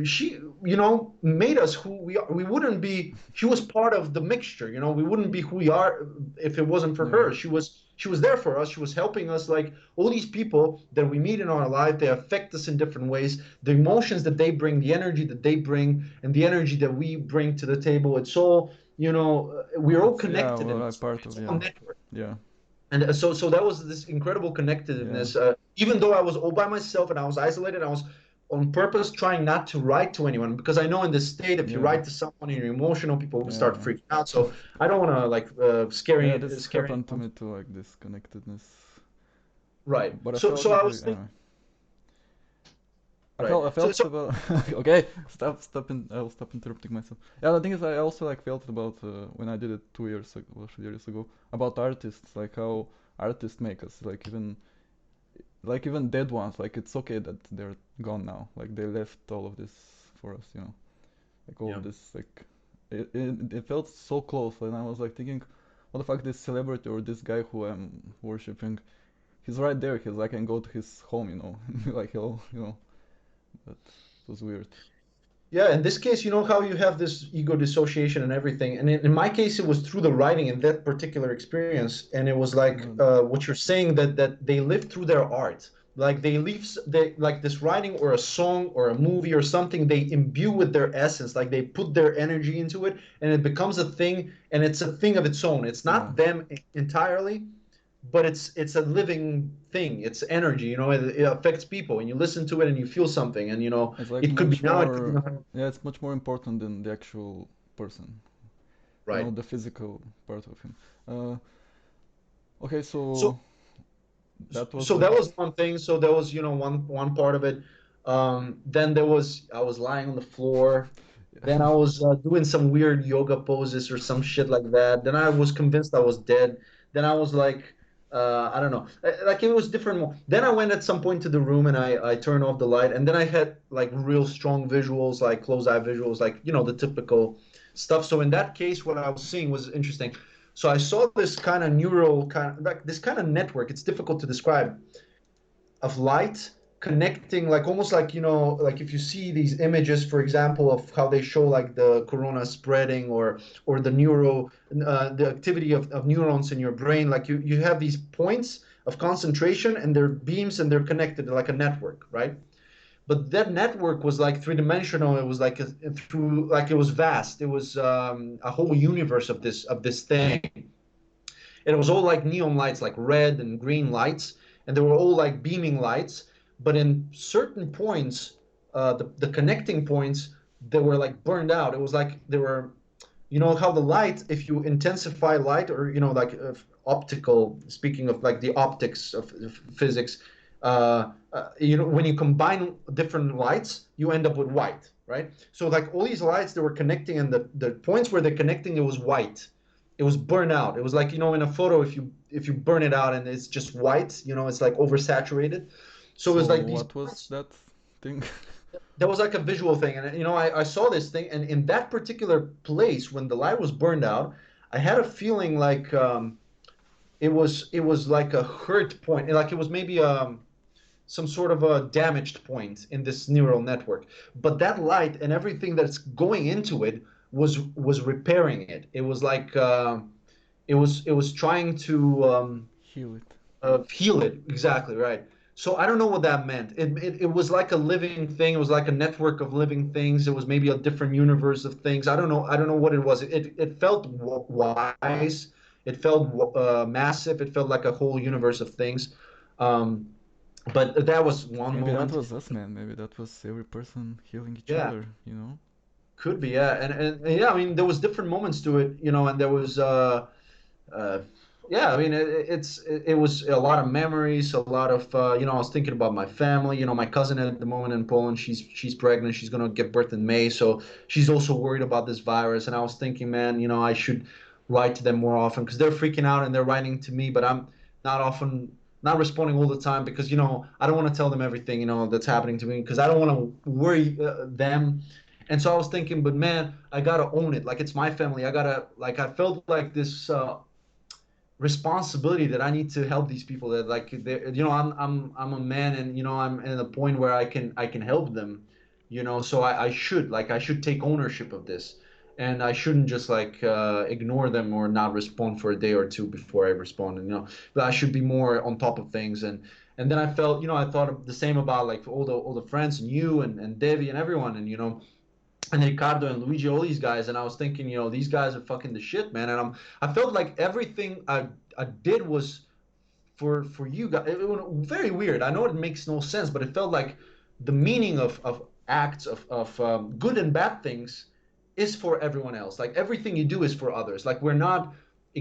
she, you know, made us who we are. We wouldn't be. She was part of the mixture. You know, we wouldn't be who we are if it wasn't for
Yeah.
her. She was there for us. She was helping us. Like all these people that we meet in our life, they affect us in different ways. The emotions that they bring, the energy that they bring, and the energy that we bring to the table. It's all, you know, we're all
It's yeah.
connected
Well,
in
I'm
this way.
part
It's
of
all
yeah.
a network.
Yeah.
And so that was this incredible
Yeah.
connectedness. Even though I was all by myself and I was isolated, I was on purpose trying not to write to anyone because I know in this state, if you
Yeah.
write to someone and you're emotional, people will start
Yeah.
freaking out. So I don't want to like
Yeah.
scary,
This
scary
happened to
anyone.
me too, like this connectedness.
Right.
But I
So
felt
so I
like
was
yeah.
thinking,
I
right.
felt I
So
felt
so
about okay I'll stop interrupting myself. Yeah, the thing is I also like felt about when I did it 2 years ago, or 3 years ago, about artists, like how artists make us like even dead ones, like it's okay that they're gone now, like they left all of this for us, like all
yeah.
of this, like it felt so close, and I was like thinking, what the fuck, this celebrity or this guy who I'm worshiping, he's right there, he's like, I can go to his home, like he'll, but it was weird.
Yeah, in this case, you know how you have this ego dissociation and everything. And in my case, it was through the writing in that particular experience. And it was like
Uh,
what you're saying that they live through their art. Like they like this writing or a song or a movie or something, they imbue with their essence. Like they put their energy into it and it becomes a thing and it's a thing of its own. It's
yeah,
not them entirely, but it's a living thing. It's energy, you know, it affects people and you listen to it and you feel something. And you know,
it's like
it could be
much
now, it could be
more,
not.
yeah, it's much more important than the actual person,
Right.
the physical part of him. Uh, okay,
So
so that was
so that
like,
was one thing. So that was, you know, one part of it. Then there was I was lying on the floor. Then I was doing some weird yoga poses or some shit like that. Then I was convinced I was dead. Then I was like, I don't know, like it was different. Then I went at some point to the room and I turned off the light. And then I had like real strong visuals, like closed eye visuals, like you know the typical stuff. So in that case, what I was seeing was interesting. So I saw this kind of neural kind of like this kind of network. It's difficult to describe of light connecting like almost like you know like if you see these images for example of how they show like the corona spreading or the the activity of neurons in your brain like you have these points of concentration and they're beams and they're connected like a network, right? But that network was like three-dimensional. It was like through like it was vast. It was a whole universe of this thing. And it was all like neon lights, like red and green lights, and they were all like beaming lights. But in certain points, the connecting points, they were like burned out. It was like they were, you know, how the light, if you intensify light, or you know, like optical. Speaking of like the optics of physics, you know, when you combine different lights, you end up with white, right? So like all these lights, they were connecting, and the points where they're connecting, it was white. It was burned out. It was like, you know, in a photo, if you burn it out and it's just white, you know, it's like oversaturated. So it was
so
like these
what was
points.
that thing?
That was like a visual thing, and you know, I saw this thing, and in that particular place, when the light was burned out, I had a feeling like it was like a hurt point, like it was maybe some sort of a damaged point in this neural network. But that light and everything that's going into it was repairing it. It was like it was trying to
Heal it.
heal it. Exactly right. So I don't know what that meant. It was like a living thing. It was like a network of living things. It was maybe a different universe of things. I don't know. I don't know what it was. It felt wise. It felt massive. It felt like a whole universe of things. Um, but that was one
Maybe that
moment.
was us, man. Maybe that was every person healing each
Yeah,
other.
could be. Yeah, and yeah. I mean, there was different moments to it. You know, and there was. Uh, yeah, I mean, it was a lot of memories, a lot of you know, I was thinking about my family. You know, my cousin at the moment in Poland, she's pregnant. She's gonna give birth in May, so she's also worried about this virus. And I was thinking, man, you know, I should write to them more often because they're freaking out and they're writing to me, but I'm not often not responding all the time because you know I don't want to tell them everything you know that's happening to me because I don't want to worry them. And so I was thinking, but man, I gotta own it. Like it's my family. I gotta like I felt like this responsibility that I need to help these people that like you know I'm a man and you know I'm at a point where I can help them you know, so I should take ownership of this, and I shouldn't just like ignore them or not respond for a day or two before I respond, and you know, but I should be more on top of things. And then I felt, you know, I thought the same about like all the friends and you and Devi and everyone, and you know, and Ricardo and Luigi, all these guys, and I was thinking, you know, these guys are fucking the shit, man. And I felt like everything I did was for you guys. It was very weird. I know it makes no sense, but it felt like the meaning of acts of good and bad things is for everyone else. Like everything you do is for others. Like we're not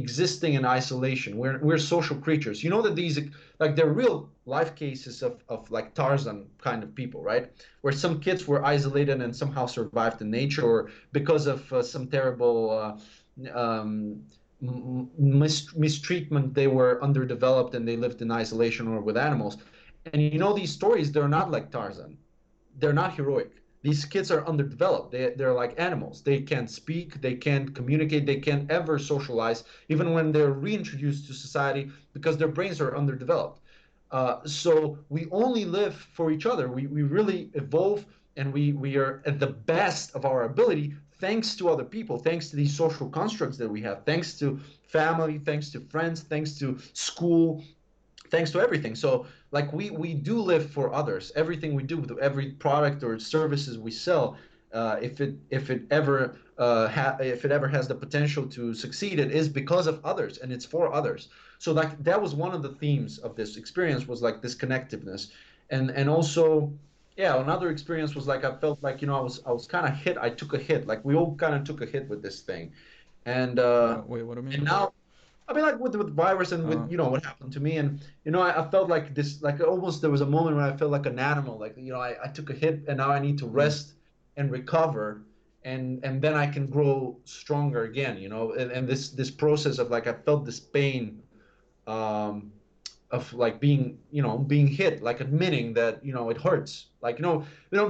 existing in isolation. We're social creatures. You know that these like they're real life cases of like Tarzan kind of people, right? Where some kids were isolated and somehow survived in nature, or because of some terrible mistreatment, they were underdeveloped and they lived in isolation or with animals. And you know these stories, they're not like Tarzan. They're not heroic. These kids are underdeveloped. They're like animals. They can't speak, they can't communicate, they can't ever socialize, even when they're reintroduced to society, because their brains are underdeveloped. So we only live for each other. We really evolve, and we are at the best of our ability thanks to other people, thanks to these social constructs that we have, thanks to family, thanks to friends, thanks to school, thanks to everything. So like we do live for others. Everything we do, with every product or services we sell, if it ever has the potential to succeed, it is because of others and it's for others. So like that was one of the themes of this experience, was like this connectiveness. And also, yeah, another experience was like I felt like, you know, I was kind of hit. I took a hit. Like we all kind of took a hit with this thing. And
Wait, what do you
and
mean?
now, I mean, like with virus and with,
Uh,
you know, what happened to me, and you know, I felt like this, like almost there was a moment when I felt like an animal, like, you know, I took a hit and now I need to
mm,
rest and recover, and then I can grow stronger again, you know, and this process of like I felt this pain, um, of like being, you know, being hit, like admitting that, you know, it hurts, like,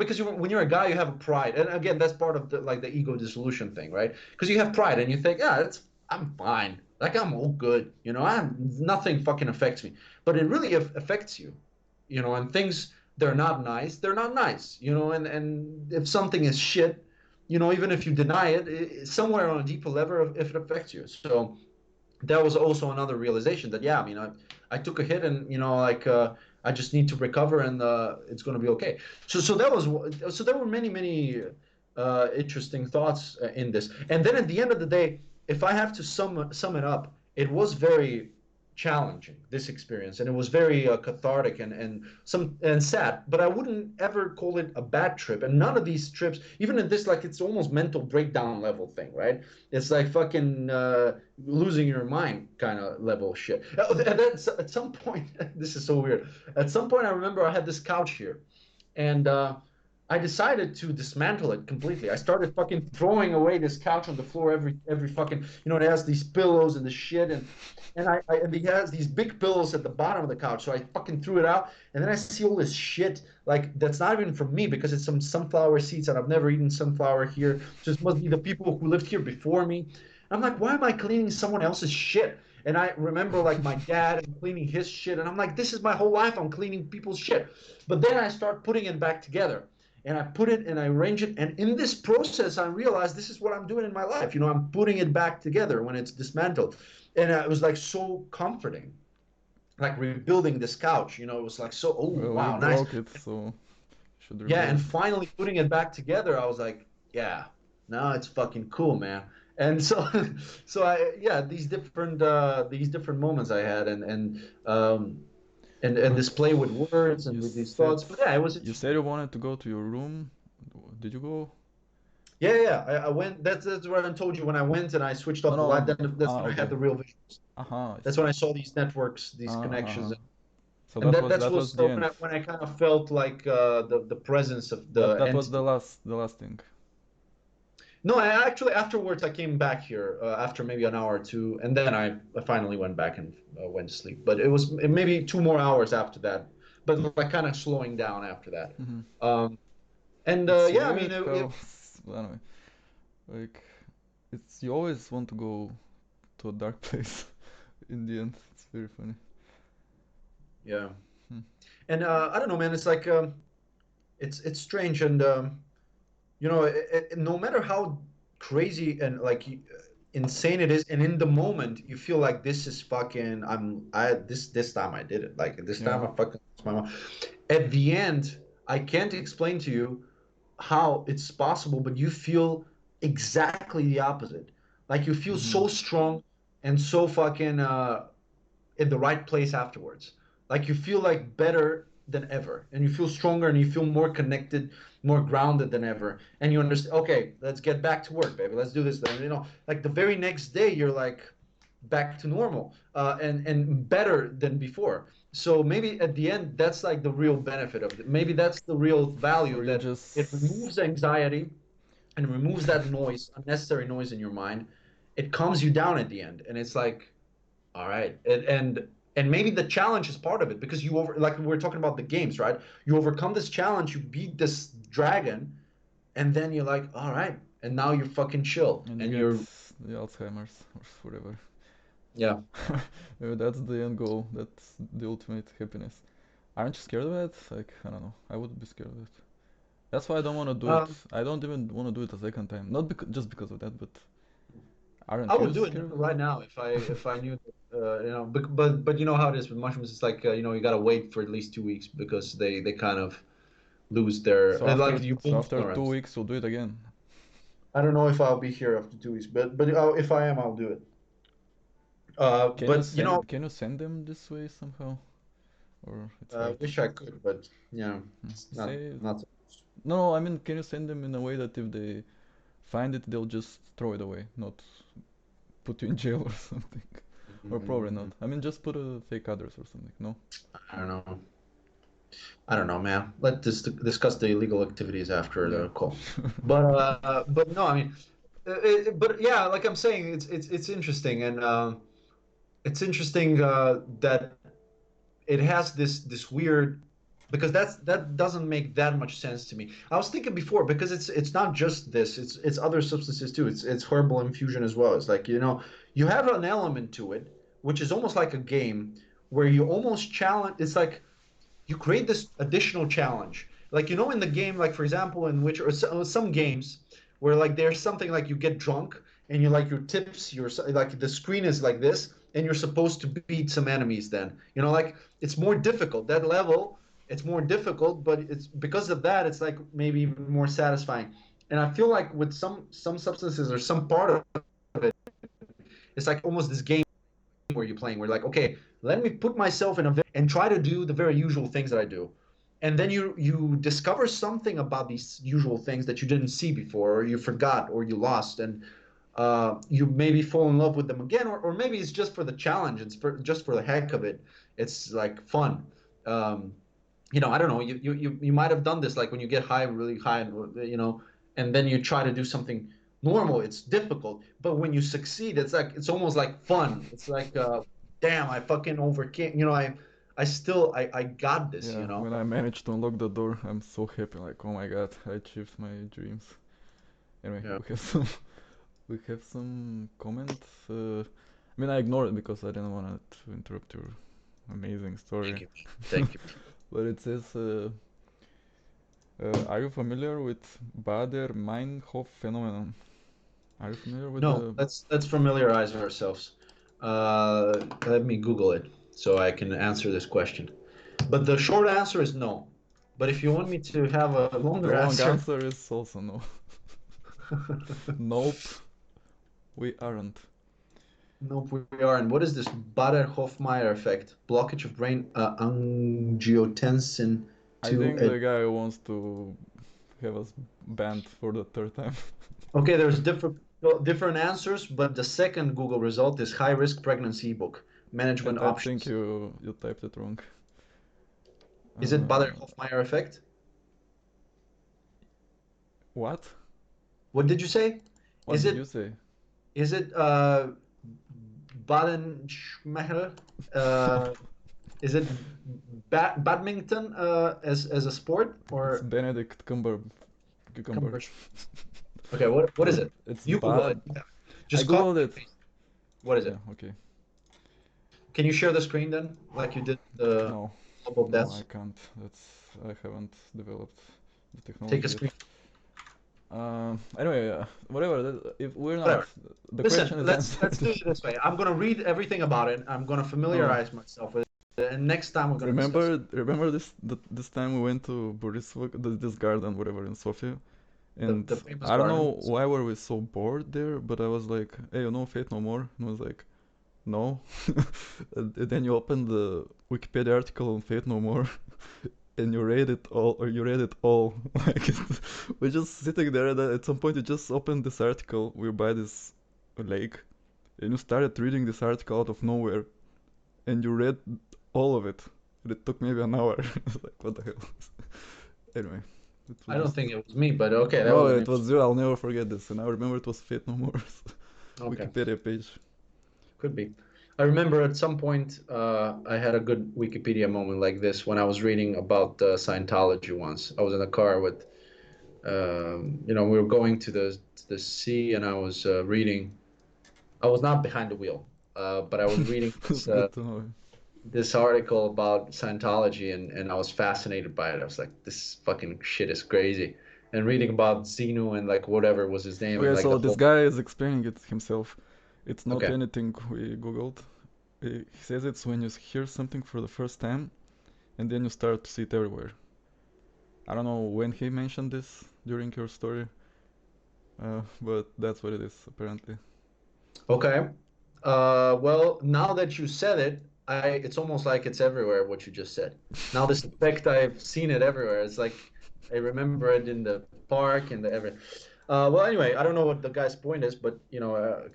because when you're a guy, you have a pride, and again, that's part of the like the ego dissolution thing, right? Because you have pride and you think, yeah, I'm fine, like I'm all good, you know, I'm nothing fucking affects me, but it really affects you, you know, and things, they're not nice, you know, and if something is shit, you know, even if you deny it, somewhere on a deeper level, if it affects you. So that was also another realization that, yeah, I mean, I took a hit, and you know, like I just need to recover, and it's going to be okay. So that was, so there were many interesting thoughts in this. And then at the end of the day, if I have to sum it up, it was very challenging, this experience, and it was very cathartic and sad, but I wouldn't ever call it a bad trip. And none of these trips, even in this, like, it's almost mental breakdown level thing, right? It's like fucking losing your mind kind of level shit. And then at some point, this is so weird. At some point, I remember I had this couch here, and I decided to dismantle it completely. I started fucking throwing away this couch on the floor every fucking, you know, it has these pillows and the shit, and he has these big pillows at the bottom of the couch. So I fucking threw it out, and then I see all this shit like that's not even from me, because it's some sunflower seeds, and I've never eaten sunflower here. Just must be the people who lived here before me. I'm like, why am I cleaning someone else's shit? And I remember like my dad and cleaning his shit, and I'm like, this is my whole life. I'm cleaning people's shit. But then I start putting it back together, and I put it and I arrange it. And in this process, I realized this is what I'm doing in my life. You know, I'm putting it back together when it's dismantled. And it was like so comforting, like rebuilding this couch. You know, it was like so, oh,
well, you
wow, nice.
broke it, so you should
Yeah,
rebuild
and
it.
finally putting it back together, I was like, yeah, now it's fucking cool, man. And so, so yeah, these different moments I had, and
But
this play with words and
you
with these
said
thoughts. But yeah, it was
you
interesting.
said you wanted to go to your room. Did you go?
Yeah, yeah. I went. That's what I told you. When I went and I switched
No,
off the light,
no.
then that's
Ah,
when I had
okay.
the real visuals.
Uh-huh. I
That's
see.
when I saw these networks, these connections,
Uh-huh. So
and that that
that was
was
the end.
when I kind of felt like the presence of the
That was
entity.
the last thing.
No, I actually afterwards I came back here after maybe an hour or two, and then I finally went back and went to sleep. But it was maybe 2 more hours after that, but like kind of slowing down after that.
Hmm.
Um, and
It's
yeah, I mean,
weird how anyway, like it's you always want to go to a dark place in the end. It's very funny.
yeah.
Hmm.
And I don't know, man. It's like it's strange, and no matter how crazy and like insane it is, and in the moment you feel like this is fucking. This time I did it. Like this time
Yeah.
I fucking lost my mind. At the end, I can't explain to you how it's possible, but you feel exactly the opposite. Like you feel
Hmm.
so strong and so fucking in the right place afterwards. Like you feel like better than ever, and you feel stronger, and you feel more connected, more grounded than ever. And you understand, okay, let's get back to work, baby. Let's do this. Then, like the very next day, you're like back to normal, and better than before. So maybe at the end, that's like the real benefit of it. Maybe that's the real value,
Or you
that it
just
removes anxiety and removes that noise, unnecessary noise in your mind. It calms you down at the end, and it's like, all right, and maybe the challenge is part of it, because you over like we were talking about the games, right? You overcome this challenge, you beat this dragon, and then you're like, all right, and now you're fucking chill,
and you
and
get
you're
the Alzheimer's or whatever.
yeah.
Maybe that's the end goal. That's the ultimate happiness. Aren't you scared of it? Like, I don't know. I would be scared of it. That's why I don't want to do it.
Um,
I don't even want to do it a second time. Not just because of that, but
I
aren't you
would do it
scared of it?
right now if I knew that, but you know how it is with mushrooms. It's like you gotta wait for at least 2 weeks because they kind of lose their
So
like
after
you
so
lose
after two
tolerance.
weeks, you'll do it again.
I don't know if I'll be here after 2 weeks, but if I am, I'll do it. But
Can you send them this way somehow? Or it's hard?
wish I could, but
Hmm.
it's
Say
not.
no. I mean, can you send them in a way that if they find it, they'll just throw it away, not put you in jail or something? Or probably not.
Mm,
I mean, just put a fake address or something. No.
I don't know. I don't know, man. Let's discuss the illegal activities after
Yeah.
the call. But no, I mean, but yeah, like I'm saying, it's interesting, and it's interesting that it has this weird, because that doesn't make that much sense to me. I was thinking before, because it's not just this, it's other substances too. It's herbal infusion as well. It's like, you have an element to it which is almost like a game where you almost challenge. It's like you create this additional challenge, like in the game, like for example in which or some games where like there's something like you get drunk, and you like your tips, your like the screen is like this, and you're supposed to beat some enemies. Then like it's more difficult, that level. It's more difficult, but it's because of that, it's like maybe even more satisfying. And I feel like with some substances or some part of it, it's like almost this game where you're playing, where you're like, okay, let me put myself in a and try to do the very usual things that I do. And then you discover something about these usual things that you didn't see before, or you forgot, or you lost, and you maybe fall in love with them again, or maybe it's just for the challenge. It's just for the heck of it. It's like fun. Um, I don't know. You might have done this, like when you get high, really high, and then you try to do something normal. It's difficult, but when you succeed, it's almost like fun. It's like, damn, I fucking overcame. I got this.
Yeah, when I managed to unlock the door, I'm so happy. Like, oh my god, I achieved my dreams. Anyway,
Yeah.
we have some comments. I mean, I ignored it because I didn't want to interrupt your amazing story.
Thank you. Thank you.
But it says, are you familiar with Bader-Meinhof phenomenon? Are you familiar with
No,
the?
let's familiarize ourselves. Let me Google it so I can answer this question. But the short answer is no. But if you want me to have a
The
longer
long
answer,
answer is also no. Nope, we aren't.
nope, we aren't. What is this Bader-Hofmeier effect? Blockage of brain angiotensin
I
2.
think the guy wants to have us banned for the third time.
Okay, there's different answers, but the second Google result is high risk pregnancy book management
I think
options.
you typed it wrong.
Is it
Uh,
Bader-Hofmeier effect?
what?
What did you say?
What
Is
did you
it
say?
is it Baden-Schmeichel? Is it badminton as a sport,
It's
or
Benedict Cumberbatch.
Cumberbatch? Okay, what is
But
it?
it's
You Google it.
bad.
Yeah.
I
Just copy
googled
and
it.
paste. What is
Yeah,
it?
okay.
Can you share the screen then, like you did the
No,
global
no, I
deaths?
can't. I haven't developed the
Take a
technology yet.
screen.
Anyway, whatever. If we're not,
Whatever.
the
Listen,
question is
let's
answered.
do it this way. I'm gonna read everything about it. I'm gonna
No.
familiarize myself with it, and next time we're gonna discuss it.
Remember this time we went to Borisov, this garden, whatever, in Sofia, and
The famous
I don't
garden.
know why were we so bored there, but I was like, hey, you know Fate No More? And I was like, no. And then you open the Wikipedia article on Fate No More, and you read it all, or you read it all. Like we're just sitting there, and at some point you just opened this article. We're by this lake, and you started reading this article out of nowhere, and you read all of it. And it took maybe an hour. I was like, what the hell? Anyway, it was
I don't
just
think it was me, but okay, that
no,
was an
it was
interesting.
you. I'll never forget this, and I remember it was Fate No More's
Okay,
Wikipedia page.
could be. I remember at some point I had a good Wikipedia moment like this when I was reading about Scientology once. I was in a car with, we were going to the sea, and I was reading. I was not behind the wheel, but I was reading
It's
this
good to know.
this article about Scientology, and I was fascinated by it. I was like, this fucking shit is crazy. And reading about Xenu and like whatever was his name and
Okay,
like the
so this
whole.
guy is explaining it himself. It's not
Okay.
anything we googled. He says it's when you hear something for the first time, and then you start to see it everywhere. I don't know when he mentioned this during your story, but that's what it is apparently.
Okay. Well, now that you said it, it's almost like it's everywhere what you just said. Now this effect, I've seen it everywhere. It's like I remember it in the park and the every. Well, anyway, I don't know what the guy's point is, but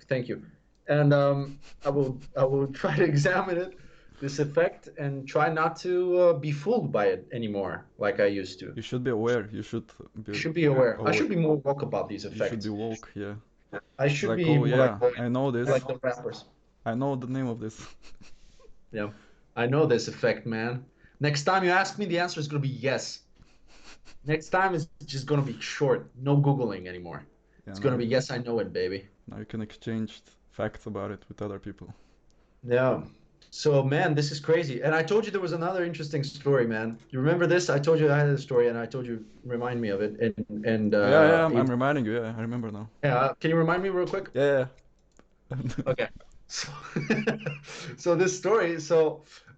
thank you. And I will try to examine it, this effect, and try not to be fooled by it anymore, like I used to.
You should be aware. You should
I
be
should be aware. I
aware.
should be more woke about these
You should be
effects.
woke. Yeah.
I should
Like,
be
oh
more like
yeah, I know this.
like the rappers.
I know the name of this.
Yeah, I know this effect, man. Next time you ask me, the answer is gonna be yes. Next time it's just gonna be short, no Googling anymore.
Yeah,
It's
now
gonna be
you,
yes, I know it, baby.
now you can exchange facts about it with other people.
Yeah. So, man, this is crazy. And I told you there was another interesting story, man. You remember this? I told you I had a story, and I told you remind me of it. And
Yeah, yeah, I'm reminding you. Yeah, I remember now.
yeah, can you remind me real quick?
Yeah, yeah.
Okay. So, so this story,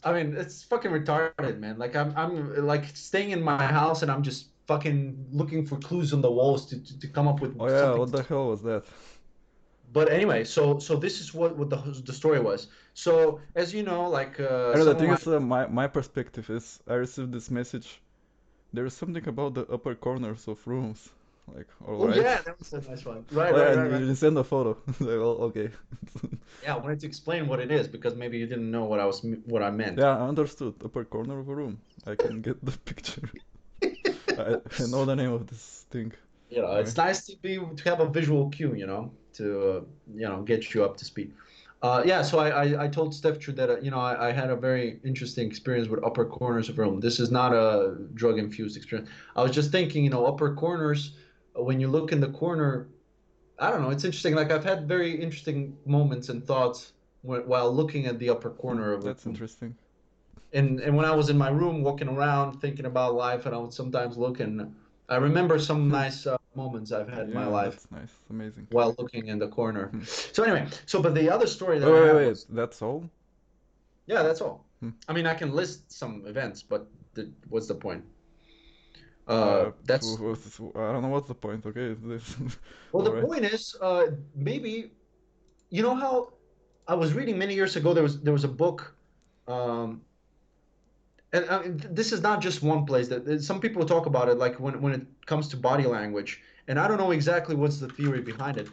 I mean, it's fucking retarded, man. Like I'm like staying in my house, and I'm just fucking looking for clues on the walls to come up with
Oh yeah,
something.
what the hell was that?
But anyway, so this is what the story was. So as you know, like
I know the
some of
thing
my.
is, my perspective is I received this message. There is something about the upper corners of rooms. Like, all
Oh
right.
yeah, that was a nice one. Right,
Oh
right,
yeah,
right,
and
right.
you send a photo. Like, oh, okay.
Yeah, I wanted to explain what it is because maybe you didn't know what I meant.
Yeah, I understood. Upper corner of a room. I can get the picture. I know the name of this thing. Anyway.
It's nice to have a visual cue, to get you up to speed. Yeah, so I told Steph True that I had a very interesting experience with upper corners of room. This is not a drug infused experience. I was just thinking, upper corners. When you look in the corner, I don't know. It's interesting. Like I've had very interesting moments and thoughts while looking at the upper corner of a
That's
room.
interesting.
And when I was in my room walking around thinking about life, and I would sometimes look, and I remember some nice moments I've had in my
Yeah,
life
that's nice. Amazing.
while looking in the corner.
Hmm.
So anyway, but the other story
Wait,
that I
wait, wait,
have
wait.
was,
That's all?
yeah, that's all.
Hmm.
I mean, I can list some events, but what's the point?
Uh,
That's
I don't know what's the point. Okay, this.
Well,
All
the
right.
point is, maybe you know how I was reading many years ago. There was a book, um, and this is not just one place. That some people talk about it, like when it comes to body language, and I don't know exactly what's the theory behind it,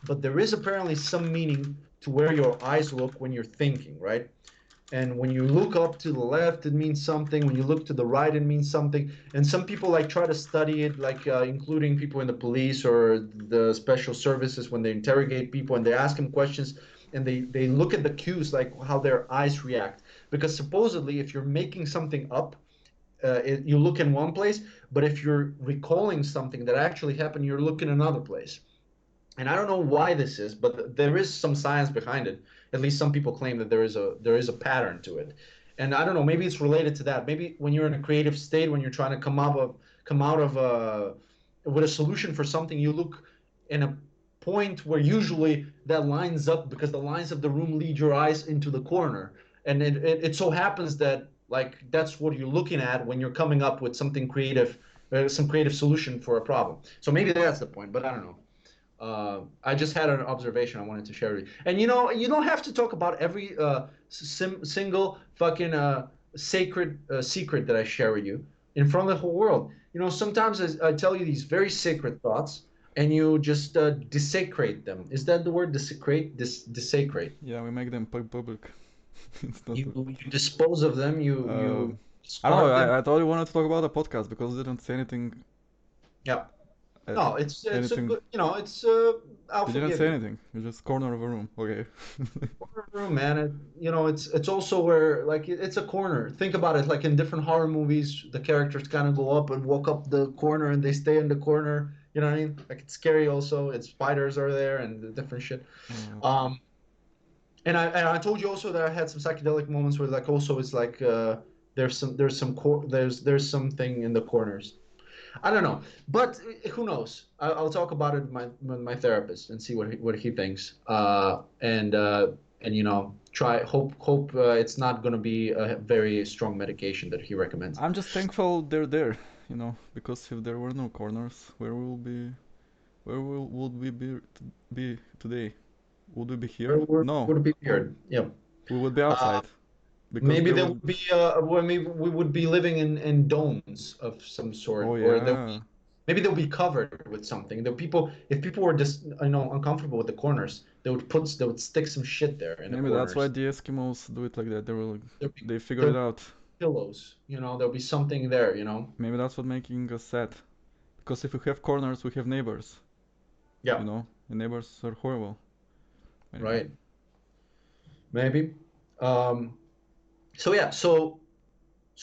but there is apparently some meaning to where your eyes look when you're thinking, right? And when you look up to the left, it means something. When you look to the right, it means something. And some people like try to study it, like including people in the police or the special services when they interrogate people and they ask them questions and they look at the cues, like how their eyes react. Because supposedly, if you're making something up, you look in one place, but if you're recalling something that actually happened, you're looking in another place. And I don't know why this is, but there is some science behind it. At least some people claim that there is a pattern to it. And I don't know, maybe it's related to that. Maybe when you're in a creative state, when you're trying to come out of with a solution for something, you look in a point where usually that lines up because the lines of the room lead your eyes into the corner. And it so happens that like that's what you're looking at when you're coming up with something creative, some creative solution for a problem. So maybe that's the point, but I don't know. I just had an observation I wanted to share with you. And you know, you don't have to talk about every single fucking sacred secret that I share with you in front of the whole world. You know, sometimes I tell you these very sacred thoughts, and you just desecrate them. Is that the word? Desecrate? Desecrate.
Yeah, we make them public. It's not.
You dispose of them. You
Um, I don't know.
discard them.
I thought you wanted to talk about the podcast because you didn't say anything.
Yeah.
Uh,
No, it's a
anything.
good. You know, it's. I'll
You didn't
forgive
say
you.
anything. You're just corner of a room. Okay.
Corner room, man. You know, it's also where like it's a corner. Think about it, like in different horror movies, the characters kind of go up and walk up the corner, and they stay in the corner. You know what I mean? Like it's scary. Also, it's spiders are there and the different shit.
Uh,
Um, and I told you also that I had some psychedelic moments where like also it's like there's something in the corners. I don't know, but who knows? I'll talk about it with my therapist and see what he thinks. And you know, try hope it's not going to be a very strong medication that he recommends.
I'm just thankful they're there, because if there were no corners, where would we be today? Would we be here?
Or
No,
would it be weird? Yeah.
we would be
Uh,
outside because
maybe
there
there
would.
would be well, maybe we would be living in domes of some
Oh
sort, or
yeah,
maybe they'll be covered with something. The people, if people were just uncomfortable with the corners, they would stick some shit there in the
maybe that's why
corners.
the Eskimos do it like that.
There'll be
They figured it
there'll be
out.
pillows, there'll be something there,
Maybe that's what making us sad. Because if we have corners, we have neighbors.
Yeah,
And neighbors are horrible. Anyway.
right. Maybe. Um, so yeah, so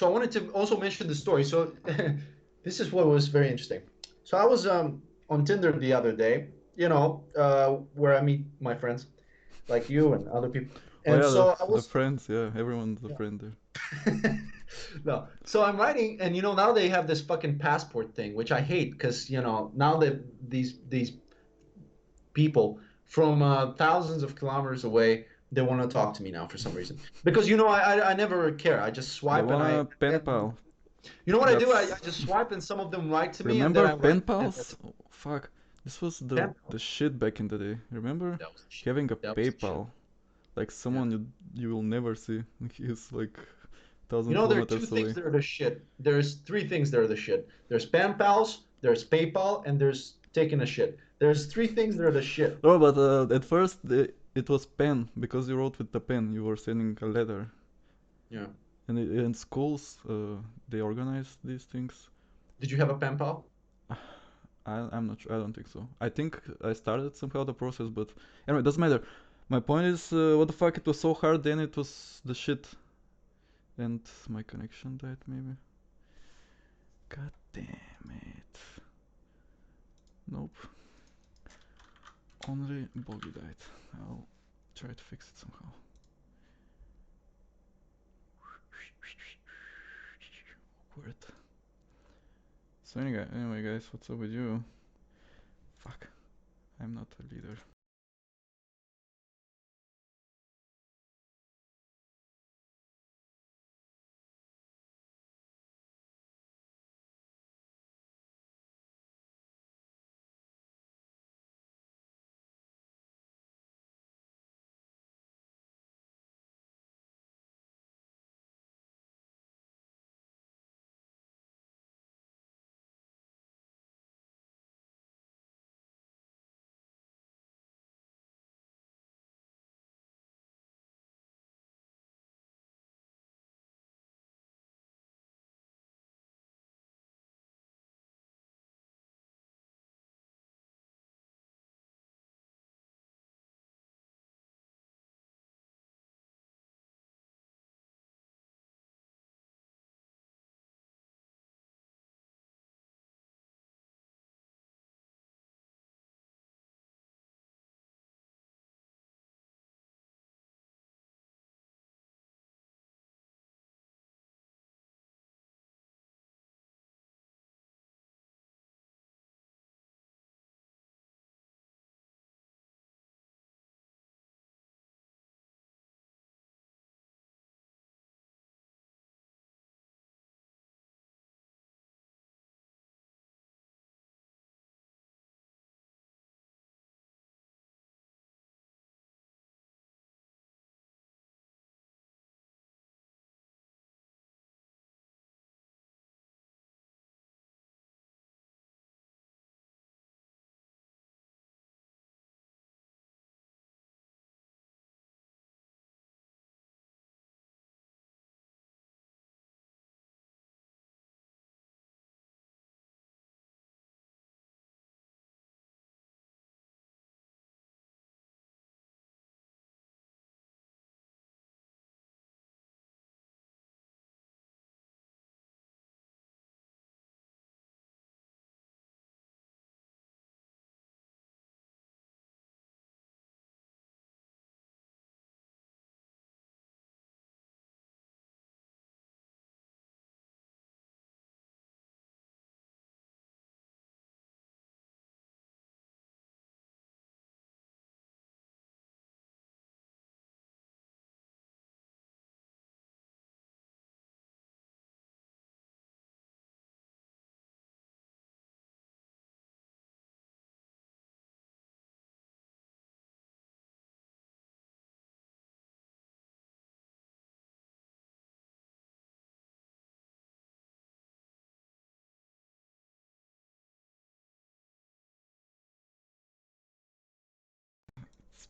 I wanted to also mention the story. So this is what was very interesting. So I was on Tinder the other day, where I meet my friends like you and other people.
Oh
And
yeah,
so I
the
was
friends. Yeah, everyone's a friend there.
no. So I'm writing, and now they have this fucking passport thing, which I hate because now that these people from thousands of kilometers away, they want to talk to me now for some reason. Because I never care. I just
They
swipe and
want
I
a pen pal.
you know what I do? I
That's
just swipe and some of them write to me, and then
Remember
I write
pen
and that's
pals? Oh, fuck, this was
pen
the
pals.
shit back in the day. Remember
That was the shit.
having a
That was the shit.
PayPal, like
Yeah.
someone you will never see. He's like
You
thousand
know, there are two
kilometers
things
away.
that are the shit. There's three things that are the shit. There's pen pals, there's PayPal, and there's taking a shit. There's three things that are the shit.
No, but at first it was pen because you wrote with the pen. You were sending a letter,
Yeah.
and in schools they organize these things.
Did you have a pen pal?
I'm not sure. I don't think so. I think I started somehow the process, but anyway, it doesn't matter. My point is, what the fuck? It was so hard. Then it was the shit, and my connection died. Maybe. God damn it. Nope. Only Boggy died. I'll try to fix it somehow. Awkward. So anyway, guys, what's up with you? Fuck. I'm not a leader.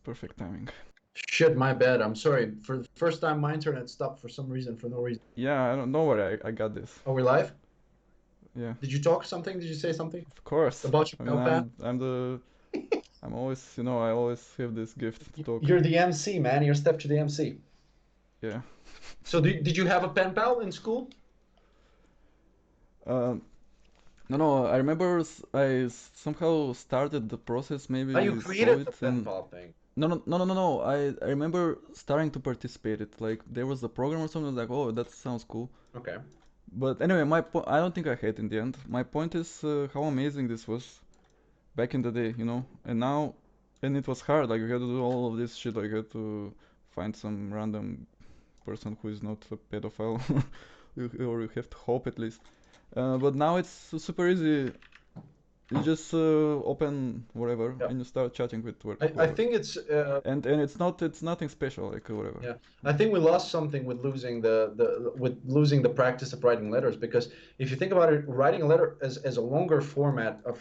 perfect timing.
Shit, my bad. I'm sorry. For the first time, my internet stopped for some reason, for no reason.
Yeah, don't worry, I got this.
Are we live?
Yeah,
Did you talk something? Did you say something
of course.
about your
I mean,
pen pal?
I'm always, I always have this gift to talk.
You're the MC, man. You're step to the MC.
Yeah.
So did you have a pen pal in school?
Um, no, I remember somehow started the process,
Oh, you
maybe saw
created the
it,
pen
and
pal thing.
no. I remember starting to participate. It like there was a program or something like, oh, that sounds cool.
Okay.
But anyway, I don't think I hate in the end. My point is how amazing this was back in the day, and it was hard. Like you had to do all of this shit. Like you had to find some random person who is not a pedophile, or you have to hope at least. But now it's super easy. You just open whatever
Yeah.
and you start chatting with
I
whoever.
think it's
And it's nothing special, like whatever.
yeah. I think we lost something with losing the practice of writing letters, because if you think about it, writing a letter as a longer format of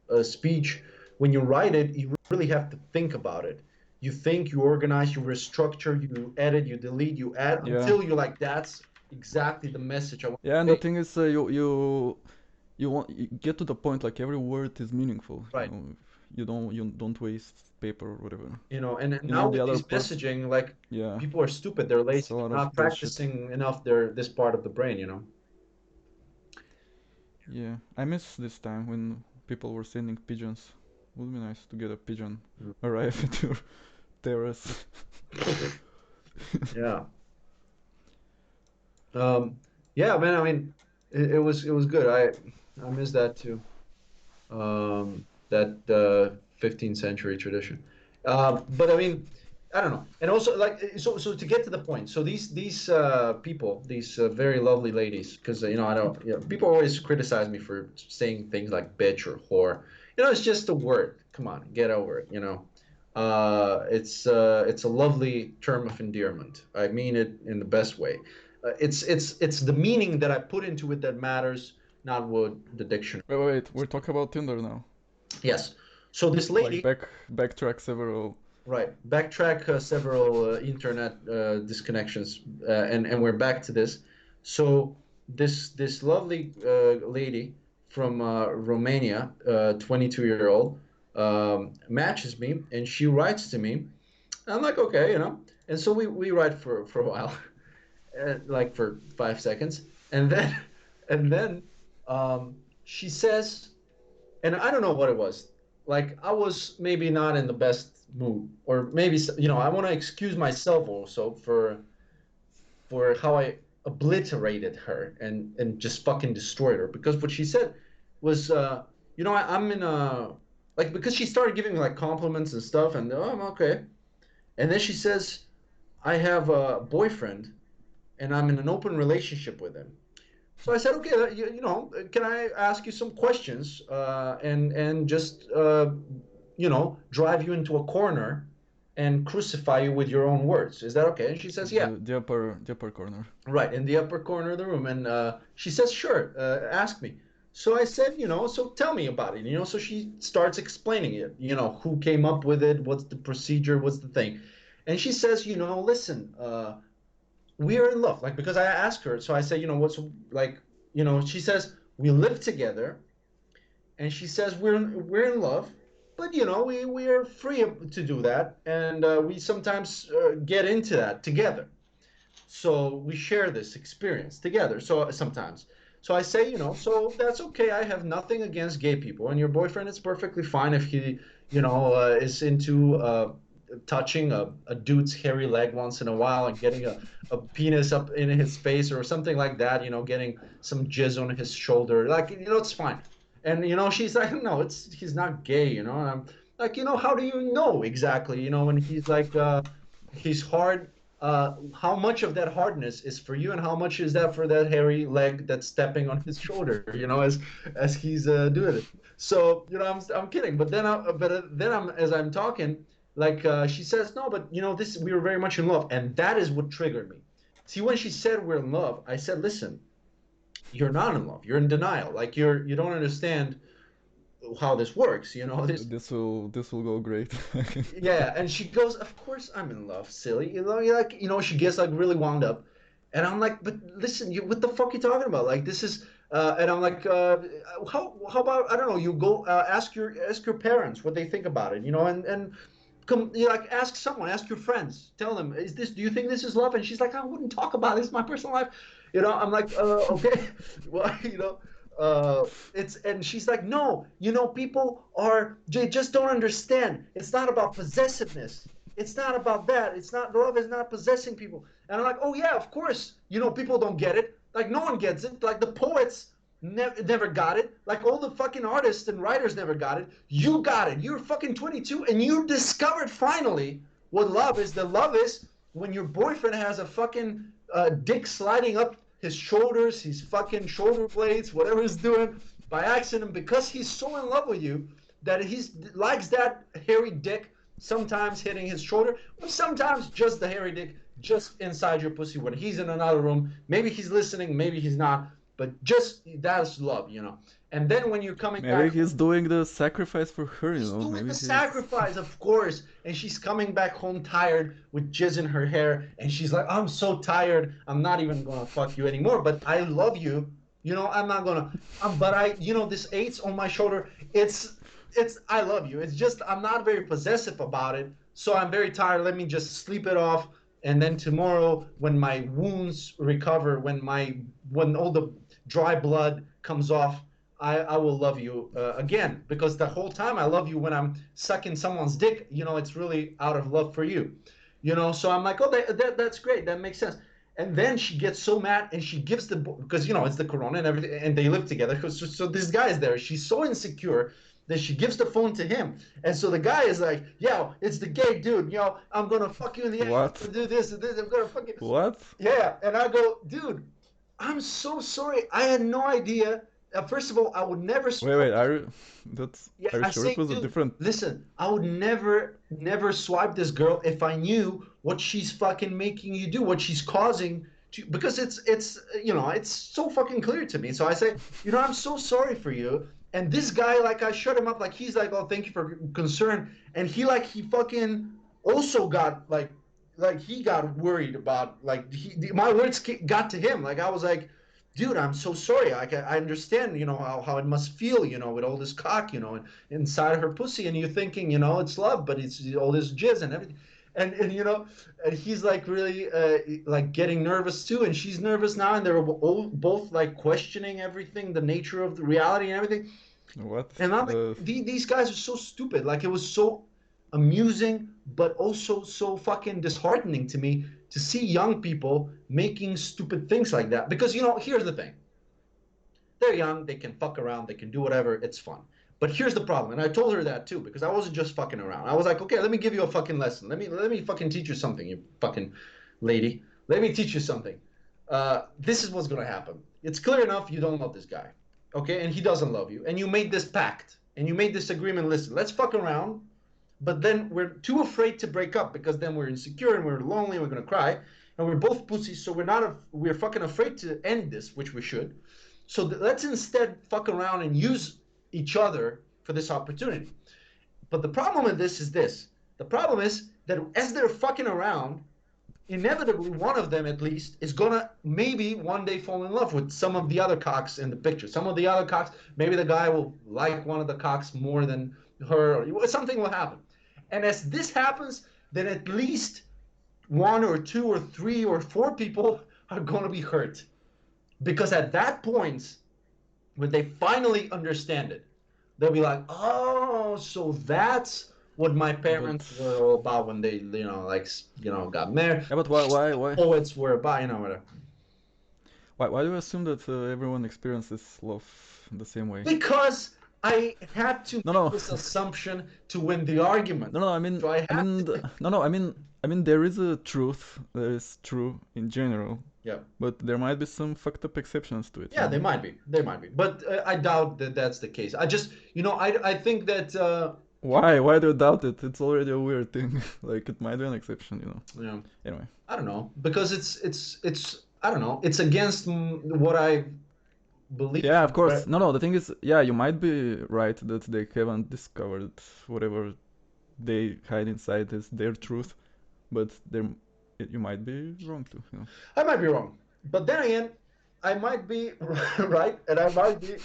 a speech, when you write it, you really have to think about it. You think, you organize, you restructure, you edit, you delete, you add,
Yeah.
until you're like, that's exactly the message I want
Yeah, and
to
the
say.
thing is, you get to the point. Like every word is meaningful.
Right.
You don't waste paper or whatever.
And
You know
now
the
with
other
these
part.
messaging, like,
Yeah,
people are stupid, they're
it's
lazy,
a lot
they're
of
not
bullshit.
practicing enough this part of the brain.
Yeah, I miss this time when people were sending pigeons. Would be nice to get a pigeon
Mm.
arrive at your terrace.
Yeah. Um, yeah, man, I mean, it was good. I miss that too. That 15th century tradition. But I mean, I don't know. And also, like, so to get to the point, so these people, these very lovely ladies, because I don't, people always criticize me for saying things like bitch or whore. It's just a word. Come on, get over it. It's a lovely term of endearment. I mean it in the best way. It's the meaning that I put into it that matters, not what the dictionary.
Wait, we're talking about Tinder now.
Yes. So this
Like
lady,
backtrack several.
right, backtrack several internet disconnections, and we're back to this. So this lovely lady from Romania, 22-year-old, matches me, and she writes to me. I'm like, okay. And so we write for a while, like for 5 seconds, and then and then she says, and I don't know what it was. Like, I was maybe not in the best mood, or maybe I want to excuse myself also for how I obliterated her and just fucking destroyed her, because what she said was, I'm in a, like, because she started giving me like compliments and stuff, and I'm okay, and then she says, I have a boyfriend and I'm in an open relationship with him. So I said, okay, can I ask you some questions, and just drive you into a corner and crucify you with your own words? Is that okay? And she says, yeah.
The upper corner.
Right, in the upper corner of the room. And she says, sure, ask me. So I said, so tell me about it. So she starts explaining it, who came up with it, what's the procedure, what's the thing. And she says, listen, we are in love. Like, because I asked her, so I say, what's, like, she says, we live together, and she says, we're in love, but we are free to do that, and we sometimes get into that together. So we share this experience together. So sometimes. So I say, so that's okay. I have nothing against gay people, and your boyfriend is perfectly fine if he, is into touching a dude's hairy leg once in a while and getting a penis up in his face or something like that. Getting some jizz on his shoulder, like, it's fine. And she's like, no, he's not gay. And I'm like, how do you know exactly? And he's like, he's hard. How much of that hardness is for you, and how much is that for that hairy leg that's stepping on his shoulder, as he's doing it. So I'm kidding, but then as I'm talking, like, she says, no, but this, we were very much in love, and that is what triggered me. See, when she said we're in love, I said, listen, you're not in love, you're in denial, like, you don't understand how this works, you know.
This will go great.
Yeah, and she goes, "Of course I'm in love, silly." You know, you're like, you know, she gets like really wound up, and I'm like, "But listen, you, what the fuck you talking about? Like, this is," and I'm like, how about I don't know, you go ask your parents what they think about it, you know, and come, you like ask someone, ask your friends, tell them, is this, do you think this is love? And she's like, I wouldn't talk about this, my personal life, you know. I'm like, okay, well, you know. It's and she's like, no, you know, people are, they just don't understand. It's not about possessiveness. It's not about that. It's not, love is not possessing people. And I'm like, oh yeah, of course, you know, people don't get it. Like no one gets it. Like the poets never got it. Like all the fucking artists and writers never got it. You got it. You're fucking 22 and you discovered finally what love is. The love is when your boyfriend has a fucking dick sliding up his shoulders, his fucking shoulder blades, whatever he's doing by accident, because he's so in love with you that he likes that hairy dick sometimes hitting his shoulder, or sometimes just the hairy dick just inside your pussy when he's in another room. Maybe he's listening, maybe he's not, but just that's love, you know. And then when you're coming
Maybe
back,
he's doing the sacrifice for her,
she's doing
Maybe
the
he's.
sacrifice, of course, and she's coming back home tired with jizz in her hair, and she's like, "I'm so tired. I'm not even gonna fuck you anymore, but I love you. You know, I'm not gonna. But I, you know, this eight's on my shoulder. It's. I love you. It's just I'm not very possessive about it, so I'm very tired. Let me just sleep it off, and then tomorrow, when my wounds recover, when all the dry blood comes off, I will love you again, because the whole time I love you when I'm sucking someone's dick, you know, it's really out of love for you, you know. So I'm like, oh, that's great, that makes sense. And then she gets so mad and she gives the, because you know it's the corona and everything, and they live together. So this guy is there. She's so insecure that she gives the phone to him, and so the guy is like, "Yo, it's the gay dude. You know, I'm gonna fuck you in the ass. I'm
What?
gonna do this and this. I'm gonna fuck you."
What?
Yeah, and I go, dude, I'm so sorry. I had no idea. First of all, I would never swipe.
Wait.
Yeah,
Are you
I
sure it
say,
was a
dude,
different?
listen, I would never swipe this girl if I knew what she's fucking making you do, what she's causing to, because you know, it's so fucking clear to me. So I say, you know, I'm so sorry for you. And this guy, like, I shut him up, like, he's like, oh, thank you for concern. And he fucking also got like he got worried about, like, my words got to him. Like, I was like, dude, I'm so sorry. I understand, you know, how it must feel, you know, with all this cock, you know, inside her pussy, and you're thinking, you know, it's love, but it's all this jizz and everything. And you know, and he's like really like getting nervous too, and she's nervous now, and they're all, both like questioning everything, the nature of the reality and everything.
What?
And I'm like, these guys are so stupid. Like, it was so amusing, but also so fucking disheartening to me to see young people making stupid things like that. Because, you know, here's the thing. They're young, they can fuck around, they can do whatever, it's fun. But here's the problem, and I told her that too, because I wasn't just fucking around. I was like, okay, let me give you a fucking lesson. Let me fucking teach you something, you fucking lady. Let me teach you something. This is what's gonna happen. It's clear enough you don't love this guy, okay, and he doesn't love you, and you made this pact, and you made this agreement. Listen, let's fuck around, but then we're too afraid to break up because then we're insecure and we're lonely and we're gonna cry, and we're both pussies, so we're fucking afraid to end this, which we should. So let's instead fuck around and use each other for this opportunity. But the problem with this is this. The problem is that as they're fucking around, inevitably one of them at least is gonna maybe one day fall in love with some of the other cocks in the picture. Some of the other cocks, maybe the guy will like one of the cocks more than her, or something will happen. And as this happens, then at least one or two or three or four people are gonna be hurt. Because at that point, when they finally understand it, they'll be like, "Oh, so that's what my
But
parents were all about when they, you know, like, you know, got married.
yeah, but why
Poets were about, you know, whatever."
why do you assume that everyone experiences love the same way?
Because I had to
No,
make
no,
this assumption to win the argument.
no.
So I have to.
No, no. I mean, there is a truth that is true in general,
Yeah,
but there might be some fucked up exceptions to it.
yeah, they might be, they might be, but I doubt that that's the case. I just, you know, I think that,
Why? Why do you doubt it? It's already a weird thing. Like, it might be an exception.
you know,
Anyway.
I don't know, because it's I don't know, it's against what I belief,
Yeah, of course.
right?
No, no, the thing is, yeah, you might be right that they haven't discovered whatever they hide inside is their truth, but you might be wrong too, you know.
I might be wrong, but then again, I might be right, and I might be,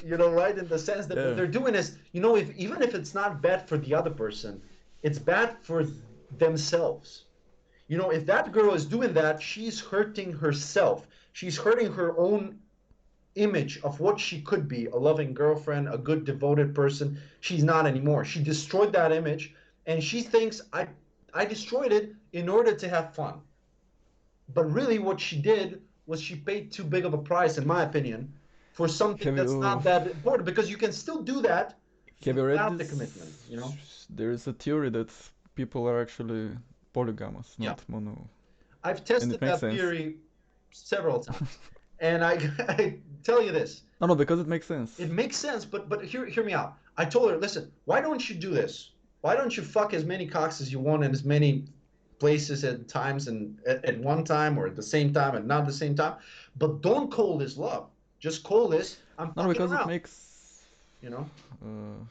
right in the sense that what
Yeah.
they're doing is, if even if it's not bad for the other person, it's bad for themselves. If that girl is doing that, she's hurting herself. She's hurting her own image of what she could be, a loving girlfriend, a good devoted person. She's not anymore. She destroyed that image, and she thinks I destroyed it in order to have fun. But really, what she did was she paid too big of a price, in my opinion, for something
Have
that's
you
not that important, because you can still do that
have you read
without the
this?
commitment.
There is a theory that people are actually polygamous,
Yeah.
not mono,
I've
and
tested
it makes
that
sense.
theory several times. And I tell you this,
No, no, because it makes sense.
it makes sense, but hear me out. I told her, listen, why don't you do this? Why don't you fuck as many cocks as you want in as many places at times, and at one time or at the same time and not the same time? But don't call this love. Just call this I'm
No, no,
fucking
because it
around.
makes.
You know?
Uh,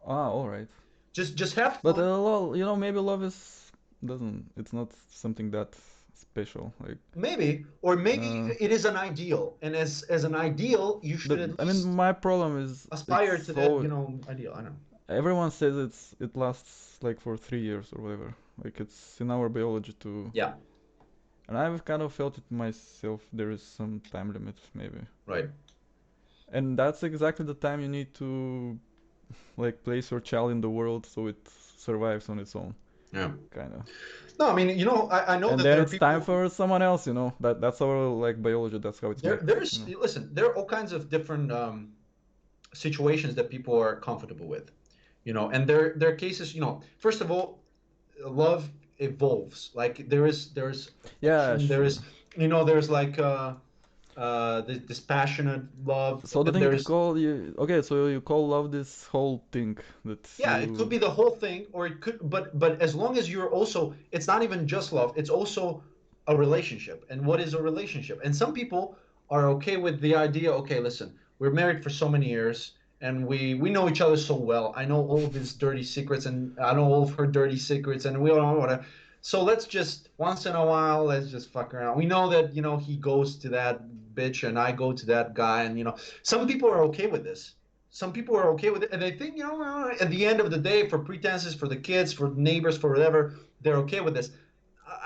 all right.
Just have
But
fun.
maybe love is doesn't. It's not something that special. Like,
Maybe, or maybe
uh,
it is an ideal, and as an ideal, you should at
I mean,
least
my problem is
aspire
it's
to that,
so.
ideal. I don't know.
Everyone says it lasts like for 3 years or whatever. Like it's in our biology too.
Yeah,
And I've kind of felt it myself. There is some time limit, maybe.
right.
And that's exactly the time you need to like place your child in the world so it survives on its own,
Yeah.
kind of.
No, I mean, I know
And
that
then
there are
it's time
people.
for someone else, you know. That's our like biology. That's how it's made, you
There's
know.
listen, there are all kinds of different situations that people are comfortable with, and there are cases, first of all, love evolves. Like there's
Yeah,
affection, there's like this passionate love, and
so the
then
thing you
there's.
call you okay, so you call love this whole thing that
Yeah, it could
you
be the whole thing, or it could, but as long as you're also, it's not even just love, it's also a relationship. And what is a relationship? And some people are okay with the idea, okay, listen, we're married for so many years, and we know each other so well. I know all of his dirty secrets, and I know all of her dirty secrets, and we all know whatever. So let's just once in a while, let's just fuck around. We know that, he goes to that bitch and I go to that guy, and some people are okay with this. Some people are okay with it, and they think, at the end of the day, for pretenses, for the kids, for neighbors, for whatever, they're okay with this.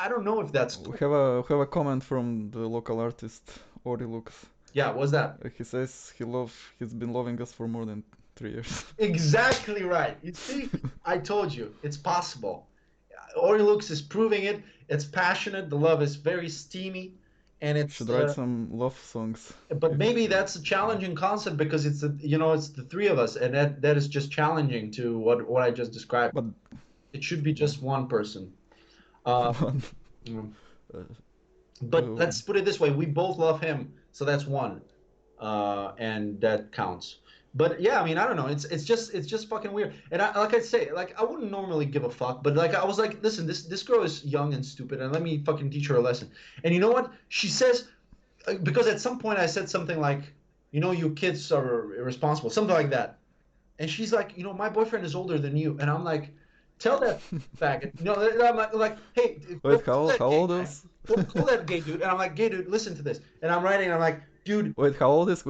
I don't know if that's
we
cool.
have a comment from the local artist Ori Lux.
Yeah, what's that?
He says he's been loving us for more than 3 years.
Exactly right. You see, I told you, it's possible. Ori Lux is proving it. It's passionate. The love is very steamy, and it's
Should write some love songs.
but
If
maybe that's a challenging concept, because it's the three of us, and that is just challenging to what I just described.
but
It should be
yeah,
just one person. Uh,
one.
mm.
Uh,
But
uh,
let's put it this way: we both love him, so that's one, and that counts. But yeah, I mean, I don't know. It's just fucking weird. And like I say, like I wouldn't normally give a fuck, but like I was like, listen, this girl is young and stupid, and let me fucking teach her a lesson. And you know what? She says, because at some point I said something like, you kids are irresponsible, something like that. And she's like, my boyfriend is older than you. And I'm like, tell that faggot. I'm like, hey,
Wait,
call that
how
gay
old
guy.
is?
Call that gay dude. And I'm like, gay dude, listen to this. And I'm writing, and I'm like, dude,
Wait, how old is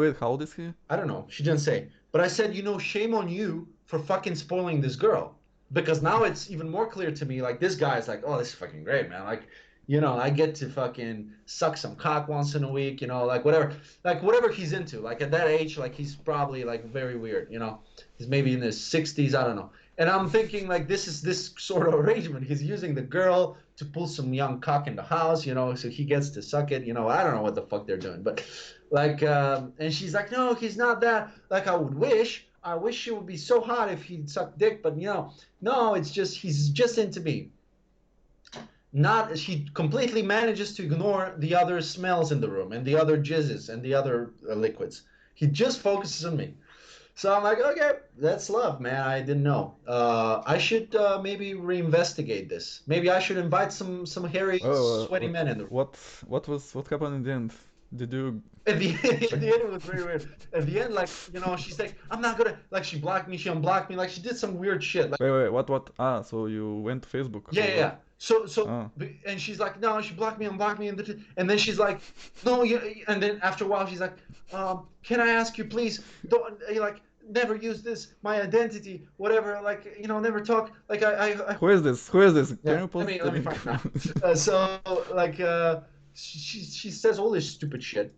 he?
I don't know. She didn't say. But I said, shame on you for fucking spoiling this girl. Because now it's even more clear to me, like, this guy is like, oh, this is fucking great, man. Like, I get to fucking suck some cock once in a week, like whatever he's into. Like at that age, like he's probably like very weird, He's maybe in his 60s, I don't know. And I'm thinking like this is this sort of arrangement. He's using the girl to pull some young cock in the house, so he gets to suck it, I don't know what the fuck they're doing, but like, and she's like, no, he's not that. Like I wish she would be so hot if he'd suck dick, but no, it's just he's just into me. Not She completely manages to ignore the other smells in the room and the other jizzes and the other liquids. He just focuses on me. So I'm like, okay, that's love, man. I didn't know. I should maybe reinvestigate this. Maybe I should invite some hairy,
Oh,
sweaty men in the room.
what happened in the end? Did you?
At the at the end, it was very weird. At the end, like, she's like, I'm not gonna, like, she blocked me, she unblocked me, like, she did some weird shit. Like,
Wait, what? Ah, so you went to Facebook
yeah,
or
yeah,
what?
yeah. So,
Ah,
and she's like, no, she blocked me, unblocked me, and then she's like, no, you, and then after a while, she's like, can I ask you, please, don't, like, never use this, my identity, whatever, like, never talk, like, I
who is this? Who is this? Can
yeah,
you
let
post
me
the
let me
link?
find it now. So, like, she says all this stupid shit,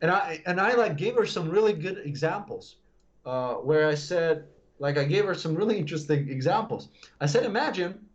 and I like gave her some really good examples, where I said, like, I gave her some really interesting examples. I said, imagine,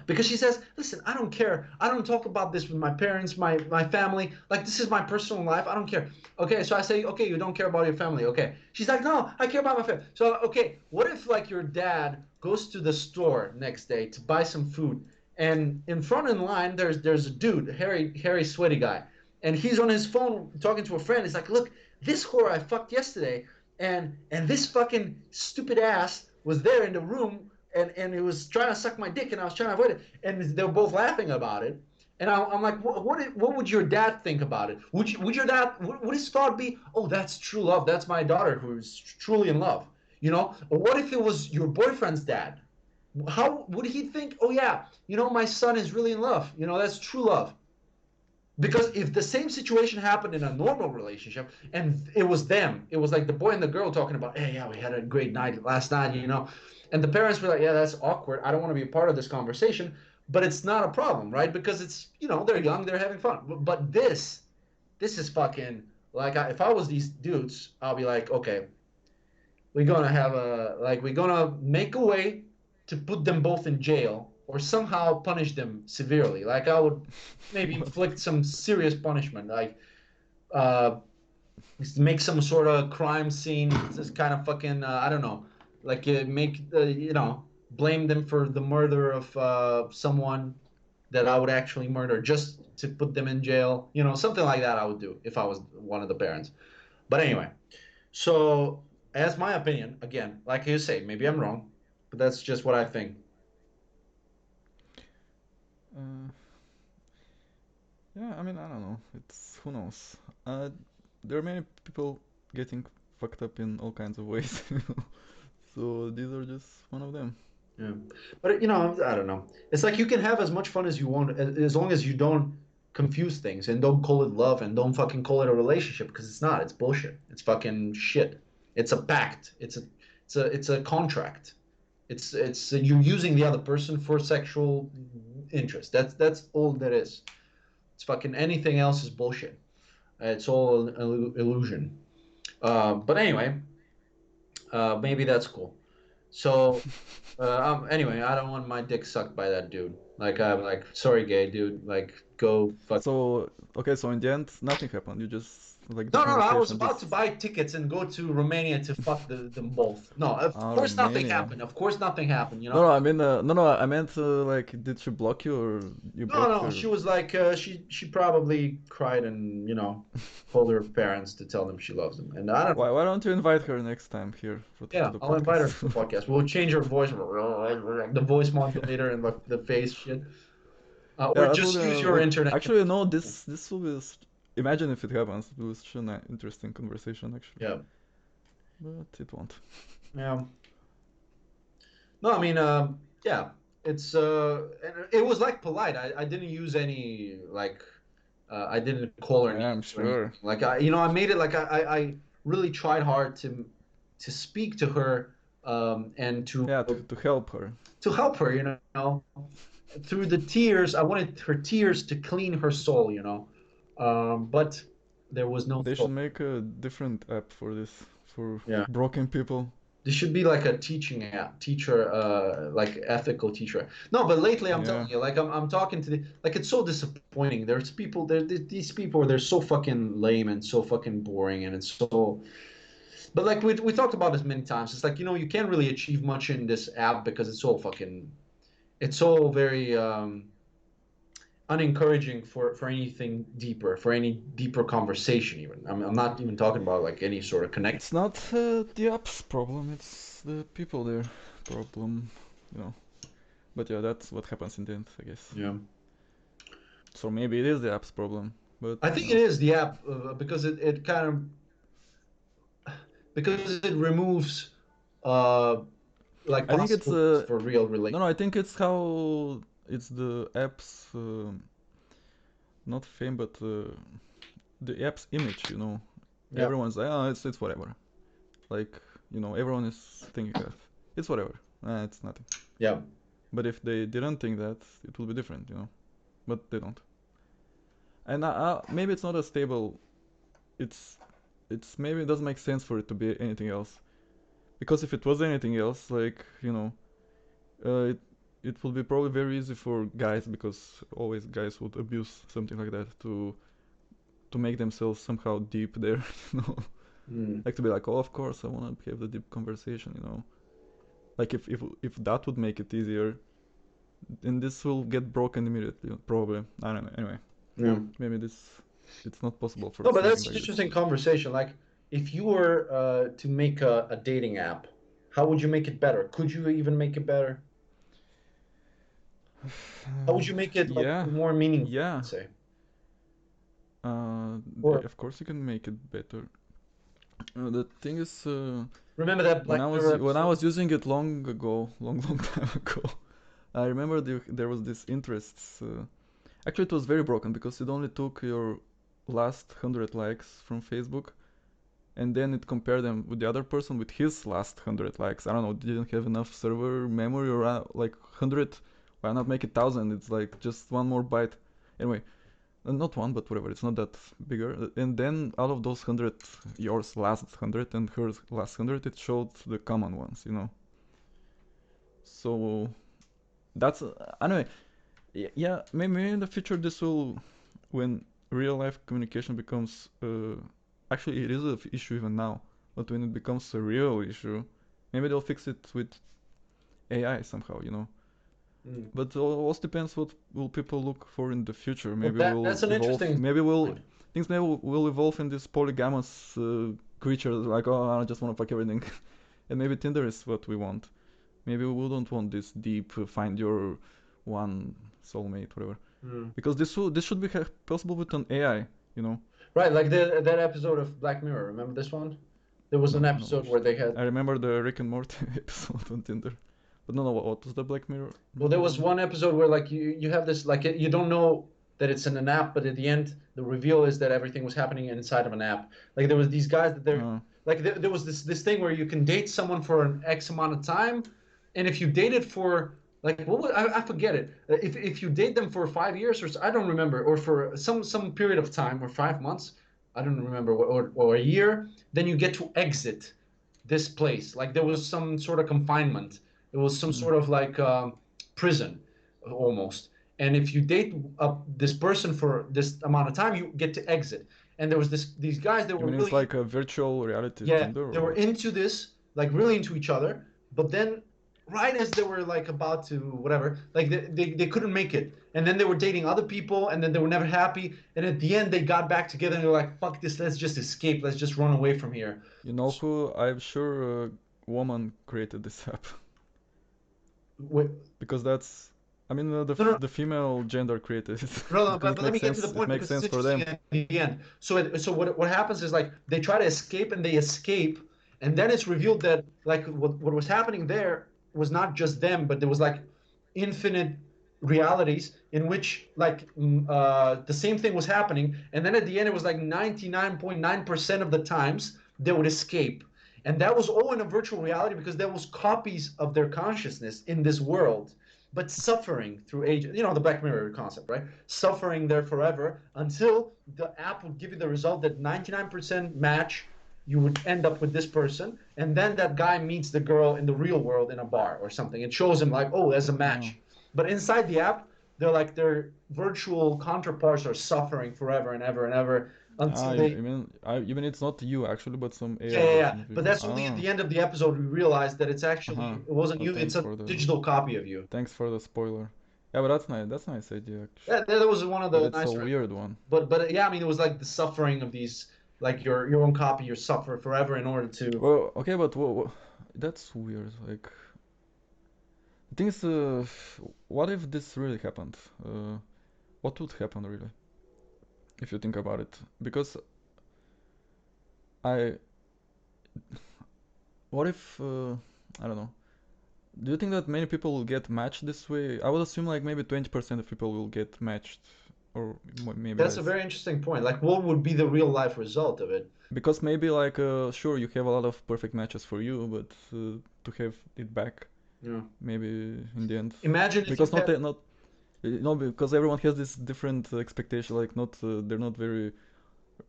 because she says, listen, I don't care. I don't talk about this with my parents, my family. Like, this is my personal life. I don't care. Okay, so I say, okay, you don't care about your family. Okay. She's like, no, I care about my family. So, okay, what if, like, your dad goes to the store next day to buy some food, and in front in line there's a dude, hairy, sweaty guy, and he's on his phone talking to a friend. He's like, look, this whore I fucked yesterday, and this fucking stupid ass was there in the room, and he was trying to suck my dick, and I was trying to avoid it, and they were both laughing about it. And I'm like, what would your dad think about it? Would your dad, would his thought be, oh, that's true love, that's my daughter who's truly in love, Or what if it was your boyfriend's dad? How would he think? Oh yeah, my son is really in love. That's true love. Because if the same situation happened in a normal relationship, and it was them, it was like the boy and the girl talking about, hey, yeah, we had a great night last night, and the parents were like, yeah, that's awkward, I don't want to be a part of this conversation, but it's not a problem, right? Because it's, they're young, they're having fun. But this is fucking, like, if I was these dudes, I'll be like, okay, we're gonna make a way to put them both in jail, or somehow punish them severely. Like, I would maybe
What?
inflict some serious punishment, like, uh make some sort of crime scene, just kind of fucking, I don't know, like, make, blame them for the murder of someone that I would actually murder, just to put them in jail, something like that I would do if I was one of the parents. But anyway, so, as my opinion, again, like you say, maybe I'm wrong, but that's just what I think.
Uh, yeah, I mean, I don't know. It's who knows. Uh, there are many people getting fucked up in all kinds of ways. So these are just one of them.
Yeah. But, I don't know. It's like, you can have as much fun as you want, as long as you don't confuse things, and don't call it love, and don't fucking call it a relationship, because it's not. It's bullshit. It's fucking shit. It's a pact. It's a contract. It's you're using the other person for sexual interest. That's all that is. It's fucking, anything else is bullshit. It's all an illusion. But anyway, maybe that's cool. So, anyway, I don't want my dick sucked by that dude. Like, I'm like, sorry, gay dude. Like, go fuck.
So, okay, so in the end, nothing happened. You just, like, the
No, no, no. I was
conversation
about
just,
to buy tickets and go to Romania to fuck them both. No, of course nothing
Romania.
happened. Of course nothing happened.
No, no, I mean, no, I meant, like, did she block you or you
No,
blocked
no.
her?
She was like, she probably cried, and called her parents to tell them she loves them. And I don't know.
Why don't you invite her next time here to
Yeah,
the
I'll invite her to
podcast?
the podcast. We'll change her voice, the voice modulator, and the face shit. Or
Yeah, that will
just
be,
use your
like,
internet
actually,
connection.
no, this will be, imagine if it happens. It was such an interesting conversation, actually.
Yeah,
But it won't.
yeah. No, I mean, yeah, it's and it was like polite. I didn't use any, like, I didn't call her
Yeah, I'm
names or anything.
sure.
Like, I made it like, I really tried hard to speak to her, and
Yeah, to help her.
to help her, through the tears. I wanted her tears to clean her soul, but there was no
They
soul.
should make a different app for this, for
Yeah.
broken people.
This should be like a teaching app, teacher, like, ethical teacher. No, but lately I'm
Yeah.
telling you, like, I'm talking to like, it's so disappointing. There's people there, these people, they're so fucking lame and so fucking boring, and it's so. But, like, we talked about this many times. It's like, you can't really achieve much in this app, because it's so very unencouraging for anything deeper, for any deeper conversation. Even, I'm not even talking about, like, any sort of connect.
It's not the app's problem, it's the people there problem, you know. But yeah, that's what happens in the end, I guess.
Yeah.
So maybe it is the app's problem. But
I
you
think it
know,
is the app because it kind of because it removes uh like
I think it's
possibilities for real
no, no. I
relation.
think it's how it's the app's not fame, but the app's image. You know,
Yeah,
everyone's like, oh, it's whatever. Like everyone is thinking that it's whatever. It's nothing.
yeah.
But if they didn't think that, it will be different. But they don't. And maybe it's not as stable. It's it's maybe it doesn't make sense for it to be anything else. Because if it was anything else, like it would be probably very easy for guys, because always guys would abuse something like that to make themselves somehow deep there, you know,
Mm.
like to be like, oh, of course, I want to have the deep conversation. Like if that would make it easier, then this will get broken immediately, probably. I don't know. Anyway,
Yeah.
maybe it's not possible for
No, but
something
that's an
like this.
interesting conversation. Like, if you were to make a dating app, how would you make it better? Could you even make it better? How would you make it like
Yeah,
more meaningful,
yeah.
let's say? Or
Of course you can make it better. The thing is,
remember that
when
Black
I was
Mirror
when I
episode?
was using it long ago, long time ago, I remember there was this interests. Actually, it was very broken because it only took your last 100 likes from Facebook, and then it compared them with the other person with his last 100 likes. I don't know, didn't have enough server memory, or like 100. Why not make it 1,000? It's like just one more byte. Anyway, not one, but whatever. It's not that bigger. And then out of those 100, yours last 100 and hers last 100, it showed the common ones. So that's anyway. Yeah, maybe in the future this will, when real life communication becomes actually it is an issue even now, but when it becomes a real issue, maybe they'll fix it with AI somehow.
Mm.
But it also depends what will people look for in the future.
Well,
Maybe
that's
we'll
an
evolve.
interesting
Maybe we'll
point.
things maybe will evolve in this polygamous creature. Like, oh, I just want to fuck everything, and maybe Tinder is what we want. Maybe we don't want this deep find your one soulmate, whatever.
Mm.
Because this should be possible with an AI. You know?
Right, like that episode of Black Mirror. Remember this one? There was an
No, I don't
episode
watch
where
it.
they had.
I remember the Rick and Morty episode on Tinder, but no, what was the Black Mirror
Well, there was
one?
one episode where like you have this like you don't know that it's in an app, but at the end the reveal is that everything was happening inside of an app. Like there was these guys that they're
Uh,
like there was this thing where you can date someone for an X amount of time, and if you dated for like I forget it. If you date them for 5 years I don't remember, or for some period of time or 5 months, I don't remember, or a year, then you get to exit this place. Like there was some sort of confinement. It was some
mm.
sort of like prison almost. And if you date this person for this amount of time, you get to exit. And there was these guys that
You
were
mean it's
really,
like a virtual reality
yeah,
Tinder
they
or
were
what?
into this, like really into each other. But then, right as they were like about to whatever, like they couldn't make it. And then they were dating other people, and then they were never happy. And at the end, they got back together, and they're like, "Fuck this! Let's just escape. Let's just run away from here."
You know who? I'm sure a woman created this app
Wait,
because that's. I mean,
no, no,
the female gender created it
no, no,
because
but
it
let
makes
me get to the
sense. It
point
makes
because it's
sense for
interesting
them.
at the end. So what happens is like they try to escape and they escape, and then it's revealed that like what was happening there was not just them, but there was like infinite realities in which like the same thing was happening, and then at the end it was like 99.9% of the times they would escape, and that was all in a virtual reality because there was copies of their consciousness in this world, but suffering through age, the Black Mirror concept, right? Suffering there forever until the app would give you the result that 99% match, you would end up with this person, and then that guy meets the girl in the real world in a bar or something. It shows him like, oh, there's a
Oh.
match. But inside the app, they're like their virtual counterparts are suffering forever and ever and ever until they.
You mean it's not you actually, but some
Yeah,
AI
yeah,
version
yeah.
of
But
you?
that's only at
Oh.
the end of the episode we realize that it's actually
Uh-huh.
it wasn't
Oh,
you. It's
thanks
a
for the
digital copy of you.
spoiler. Yeah, but that's nice. That's a nice idea actually.
That was one of
But
the
it's a
nicer
weird
episodes.
one.
But yeah, I mean, it was like the suffering of these, like your own copy, you suffer forever in order to.
Well, okay, but that's weird. Like, the thing is, what if this really happened? What would happen really? if you think about it, because I what if I don't know. Do you think that many people will get matched this way? I would assume like maybe 20% of people will get matched, or maybe
That's a
less.
very interesting point. Like, what would be the real life result of it?
Because maybe like sure you have a lot of perfect matches for you, but to have it back
Yeah.
maybe in the end,
Imagine if you
because
had,
not because everyone has this different expectation. Like not they're not very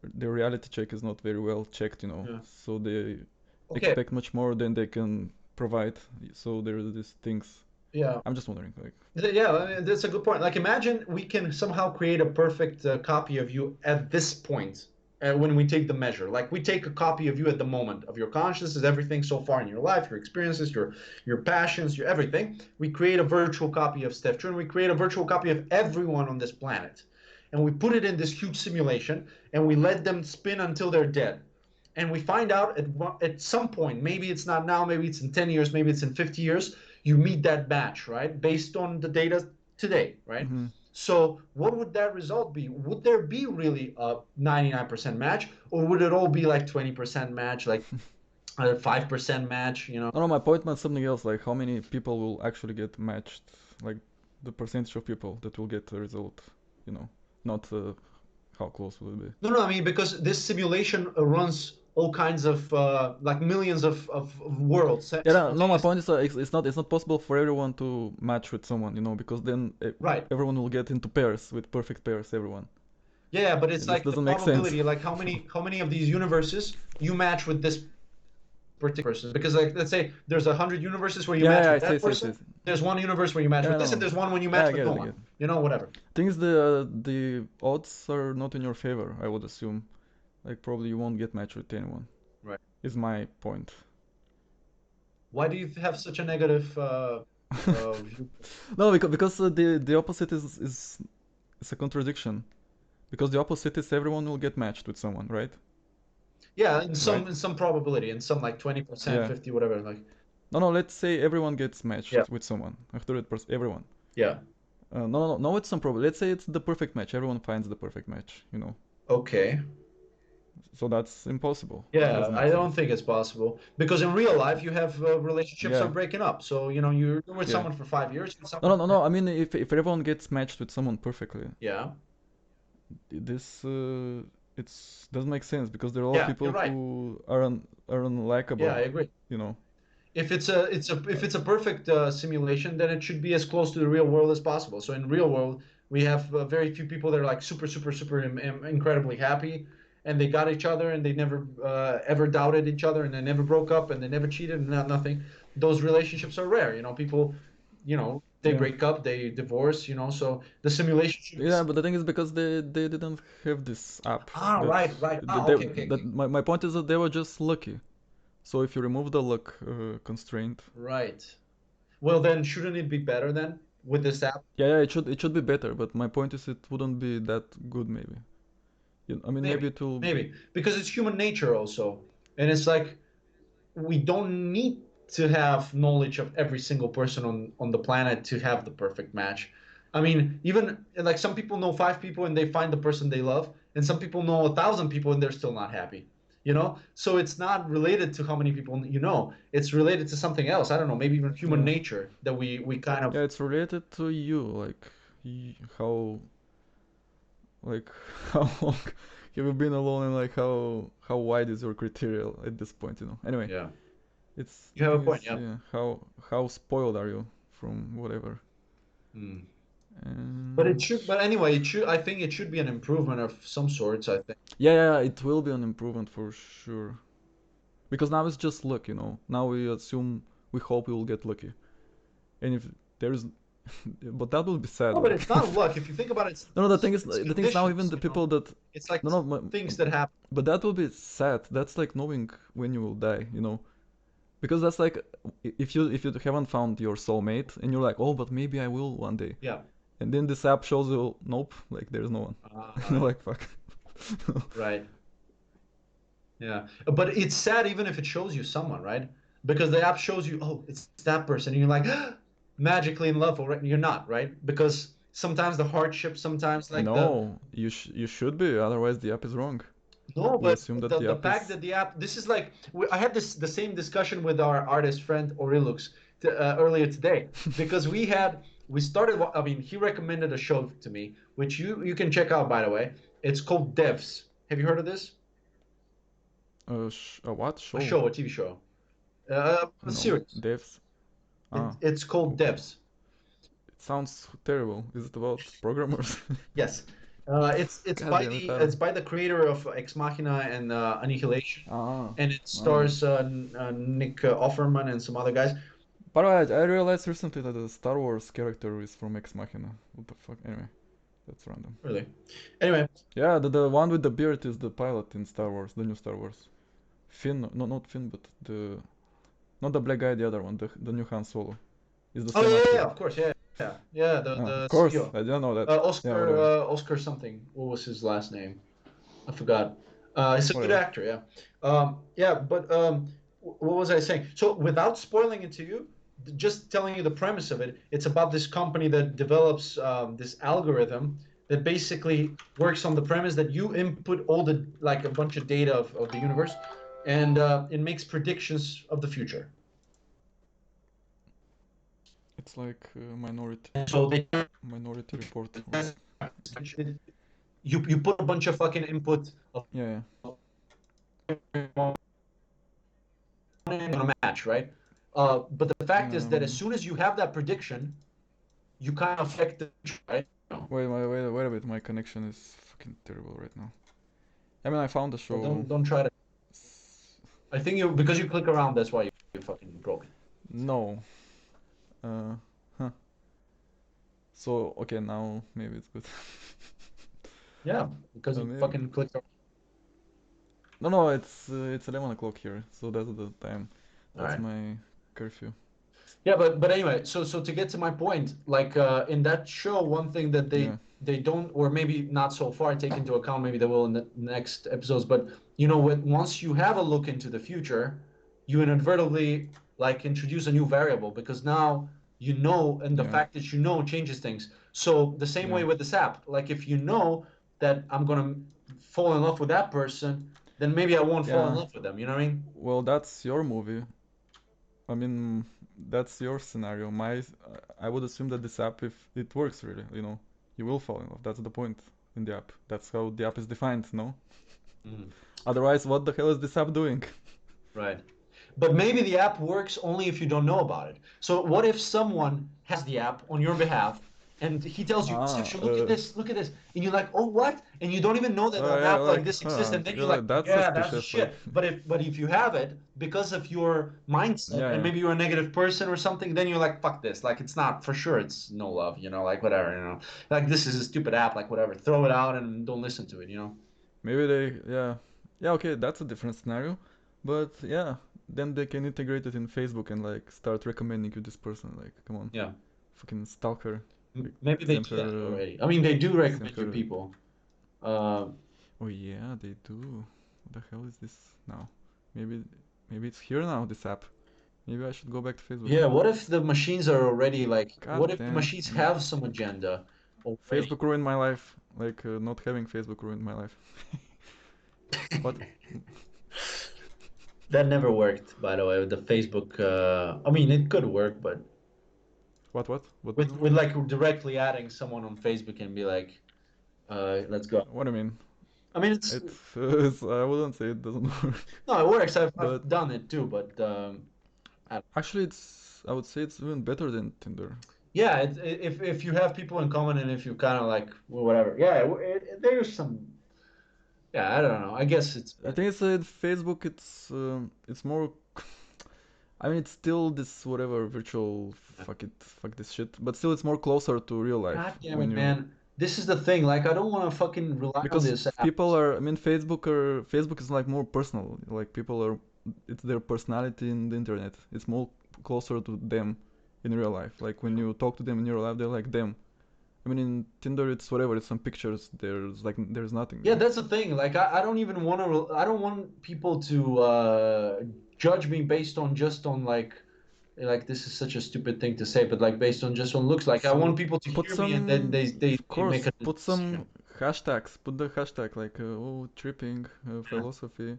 their reality check is not very well checked,
yeah.
so they
Okay,
expect much more than they can provide. So there are these things.
yeah.
I'm just wondering, like,
Yeah, I mean, that's a good point. Like, imagine we can somehow create a perfect copy of you at this point when we take the measure. Like, we take a copy of you at the moment of your consciousness, everything so far in your life, your experiences, your passions, your everything. We create a virtual copy of Steph Curry. We create a virtual copy of everyone on this planet, and we put it in this huge simulation, and we let them spin until they're dead. And we find out at some point, maybe it's not now, maybe it's in 10 years, maybe it's in 50 years, you meet that match, right? Based on the data today, right?
hmm
So what would that result be? Would there be really a 99% match, or would it all be like 20% match, like a 5% match, you know?
no, no, my point was something else. Like, how many people will actually get matched? Like, the percentage of people that will get the result, not how close will it be.
No, no, I mean, because this simulation runs all kinds of like millions of worlds
Yeah, no, no, my
simultaneously.
point is it's not possible for everyone to match with someone, because then
Right.
everyone will get into pairs with perfect pairs, everyone,
Yeah, but it's
and this
like the
doesn't make sense.
probability, like how many of these universes you match with this particular person? Because like let's say there's 100 universes where you
Yeah,
match
yeah,
with
I see,
that
see, see.
person. There's one universe where you match
Yeah,
with
no,
this, and
no.
there's one when you
Yeah,
match
I
with
get
no
it, I
one.
get it.
Whatever.
Things the odds are not in your favor, I would assume. Like probably you won't get matched with anyone.
Right.
Is my point.
Why do you have such a negative view?
No, because the opposite is a contradiction. Because the opposite is everyone will get matched with someone, right?
Yeah, in
Right?
some probability, in some like 20%,
Yeah.
50, whatever. Like,
No, no. Let's say everyone gets
yeah,
matched with someone. 100%, everyone.
yeah.
No, no, no. It's some problem. Let's say it's the perfect match. Everyone finds the perfect match.
Okay.
So that's impossible. It
Yeah,
doesn't make
I
sense.
don't think it's possible because in real life you have relationships are
Yeah.
breaking up. So you're with
Yeah.
someone for 5 years, with
No,
someone
no,
for
no,
10.
no. I mean, if everyone gets matched with someone perfectly,
Yeah,
this it's doesn't make sense because there are a lot of
yeah,
people
you're right.
who are
Yeah, I
unlikable.
agree.
You know.
If it's a perfect simulation, then it should be as close to the real world as possible. So in real world, we have very few people that are like super, super, super incredibly happy, and they got each other, and they never ever doubted each other, and they never broke up, and they never cheated, and nothing. Those relationships are rare. People, they
Yeah.
break up, they divorce. So the simulation should be.
Yeah, but the thing is because they didn't have this app
Ah,
that
right, right. Ah,
they,
okay, okay,
that
okay.
my point is that they were just lucky. So if you remove the luck constraint,
Right. Well, then shouldn't it be better then with this app?
yeah, yeah, it should be better. But my point is it wouldn't be that good maybe. I mean maybe
Maybe,
it will.
maybe because it's human nature also, and it's like we don't need to have knowledge of every single person on the planet to have the perfect match. I mean, even like some people know 5 people and they find the person they love, and some people know 1,000 people and they're still not happy. So it's not related to how many people you know. It's related to something else. I don't know, maybe even human
Yeah,
nature that we kind of.
yeah, it's related to you, like how like how long have you been alone and like how wide is your criteria at this point. Anyway,
Yeah,
it's
you
the
have a
thing
point.
is,
Yeah.
yeah, how spoiled are you from whatever.
Hmm. But it
And
should. But anyway, it should. I think it should be an improvement of some sorts. I think.
yeah, yeah, it will be an improvement for sure. Because now it's just luck. Now we assume, we hope we will get lucky. And if there's, but that will be sad.
No, but
Like,
it's not luck. If you think about it,
no, no. The thing is,
it's
the thing is now even
conditions.
the people that,
It's like
no, no,
things that happen.
but that will be sad. That's like knowing when you will die. Because that's like if you haven't found your soulmate and you're like, oh, but maybe I will one day,
Yeah.
and then this app shows you, nope, like there's no one. And you're like, fuck.
Right. Yeah. But it's sad even if it shows you someone, right? Because the app shows you, oh, it's that person, and you're like magically in love already. You're not, right? Because sometimes the hardship, sometimes like the
No, you should be, otherwise the app is wrong.
no,
We
but
assume that
the
the app
fact
is.
that the app, this is like I had this the same discussion with our artist friend Orilux earlier today because we started. I mean, he recommended a show to me, which you can check out by the way. It's called Devs. Have you heard of this?
A what
A
show?
show, a TV show, a
No,
series.
devs. Ah,
It's called
okay.
Devs.
It sounds terrible. Is it about programmers?
Yes.
God damn it, I
It's
don't.
by the creator of Ex Machina and Annihilation,
Ah,
and it
ah.
stars Nick Offerman and some other guys.
By the way, I realized recently that the Star Wars character is from Ex Machina. What the fuck? Anyway, that's random.
Really. Anyway,
Yeah, the one with the beard is the pilot in Star Wars, the new Star Wars. Finn, no, not Finn, but the not the black guy, the other one, the new Han Solo. Is the
oh
same
yeah,
actor.
of course, yeah,
Of
the
course,
CEO,
I didn't know that. Yeah, whatever,
Oscar something. What was his last name? I forgot. He's a good
whatever.
actor, yeah. Yeah, but what was I saying? So without spoiling it to you, just telling you the premise of it, it's about this company that develops this algorithm that basically works on the premise that you input all the like a bunch of data of the universe, and it makes predictions of the future.
It's like Minority
So they
Minority Report. Or
you put a bunch of fucking input of
yeah, yeah,
on a match, right? But the fact is that as
um,
soon as you have that prediction, you kind of affect the right?
wait a bit. My connection is fucking terrible right now. I mean, I found the
Well,
show.
don't try to.
S-
I think you because you click around, that's why you fucking broke it.
No. Uh, huh. So okay, now maybe it's good.
Yeah, because you
Maybe.
fucking clicked around.
No, no, it's 11 o'clock here, so that's the time.
All
That's
right.
my curfew.
Yeah, but anyway, so to get to my point, like in that show, one thing that
Yeah,
they don't, or maybe not so far take into account, maybe they will in the next episodes, but you know, once you have a look into the future, you inadvertently like introduce a new variable because now you know, and the
yeah,
fact that you know changes things. So the same
yeah,
way with this app, like if you know that I'm gonna fall in love with that person, then maybe I won't fall in
yeah.
love with them. You know what I mean?
Well, that's your movie. I mean, that's your scenario. I would assume that this app, if it works really, you will fall in love. That's the point in the app. That's how the app is defined, no?
Mhm.
Otherwise, what the hell is this app doing?
Right. But maybe the app works only if you don't know about it. So what if someone has the app on your behalf and he tells you,
Ah,
Sergio, look at this, and you're like, oh, what? And you don't even know that an
yeah,
app like
like,
this exists, and then
you're
you're like,
like, that's
yeah, that's
suspicious. Like,
shit. But if you have it because of your mindset
yeah,
and
yeah,
maybe you're a negative person or something, then you're like, fuck this. Like it's not for sure. It's no love, like whatever, Like this is a stupid app, like whatever. Throw it out and don't listen to it.
maybe they, yeah, yeah. Okay, that's a different scenario, but yeah, then they can integrate it in Facebook and like start recommending you this person. Like, come on,
Yeah.
fucking stalker. Like,
Maybe they
send
do that
her,
already. I mean, they do
send
recommend you
her.
people. Uh,
Oh yeah, they do. What the hell is this now? Maybe, maybe it's here now. This app. Maybe I should go back to Facebook.
yeah, what if the machines are already like, what
God
if the
damn.
machines
Man.
have some agenda already?
Facebook ruined my life. Like, not having Facebook ruined my life. What?
That never worked, by the way, with the Facebook. I mean, it could work, but
What
with
doesn't
with
work?
like directly adding someone on Facebook and be like, let's go.
What do you mean?
I mean, it's
I wouldn't say it doesn't work.
no, it works. I've
But
done it too, but I
actually, I would say it's even better than Tinder.
yeah, if you have people in common and if you kind of like well, whatever, yeah, there's some. Yeah, I don't know. I guess it's
I
better.
think Facebook. It's more. I mean, it's still this whatever virtual fuck this shit. But still, it's more closer to real
God
life
damn
when
it,
you
man. This is the thing. Like, I don't want to fucking rely on
because
this app.
people are. I mean, Facebook is like more personal. Like people are. It's their personality in the internet. It's more closer to them in real life. Like when you talk to them in real life, they're like them. I mean, in Tinder, it's whatever. It's some pictures. There's nothing
Yeah,
there.
that's the thing. Like, I don't even want to. I don't want people to judge me based on just on like like this is such a stupid thing to say, but like based on just on looks, like I want
So
people to
put
hear me and then
some, of
they make
course,
a
put some
decision.
hashtags. Put the hashtag like oh tripping
Yeah.
philosophy,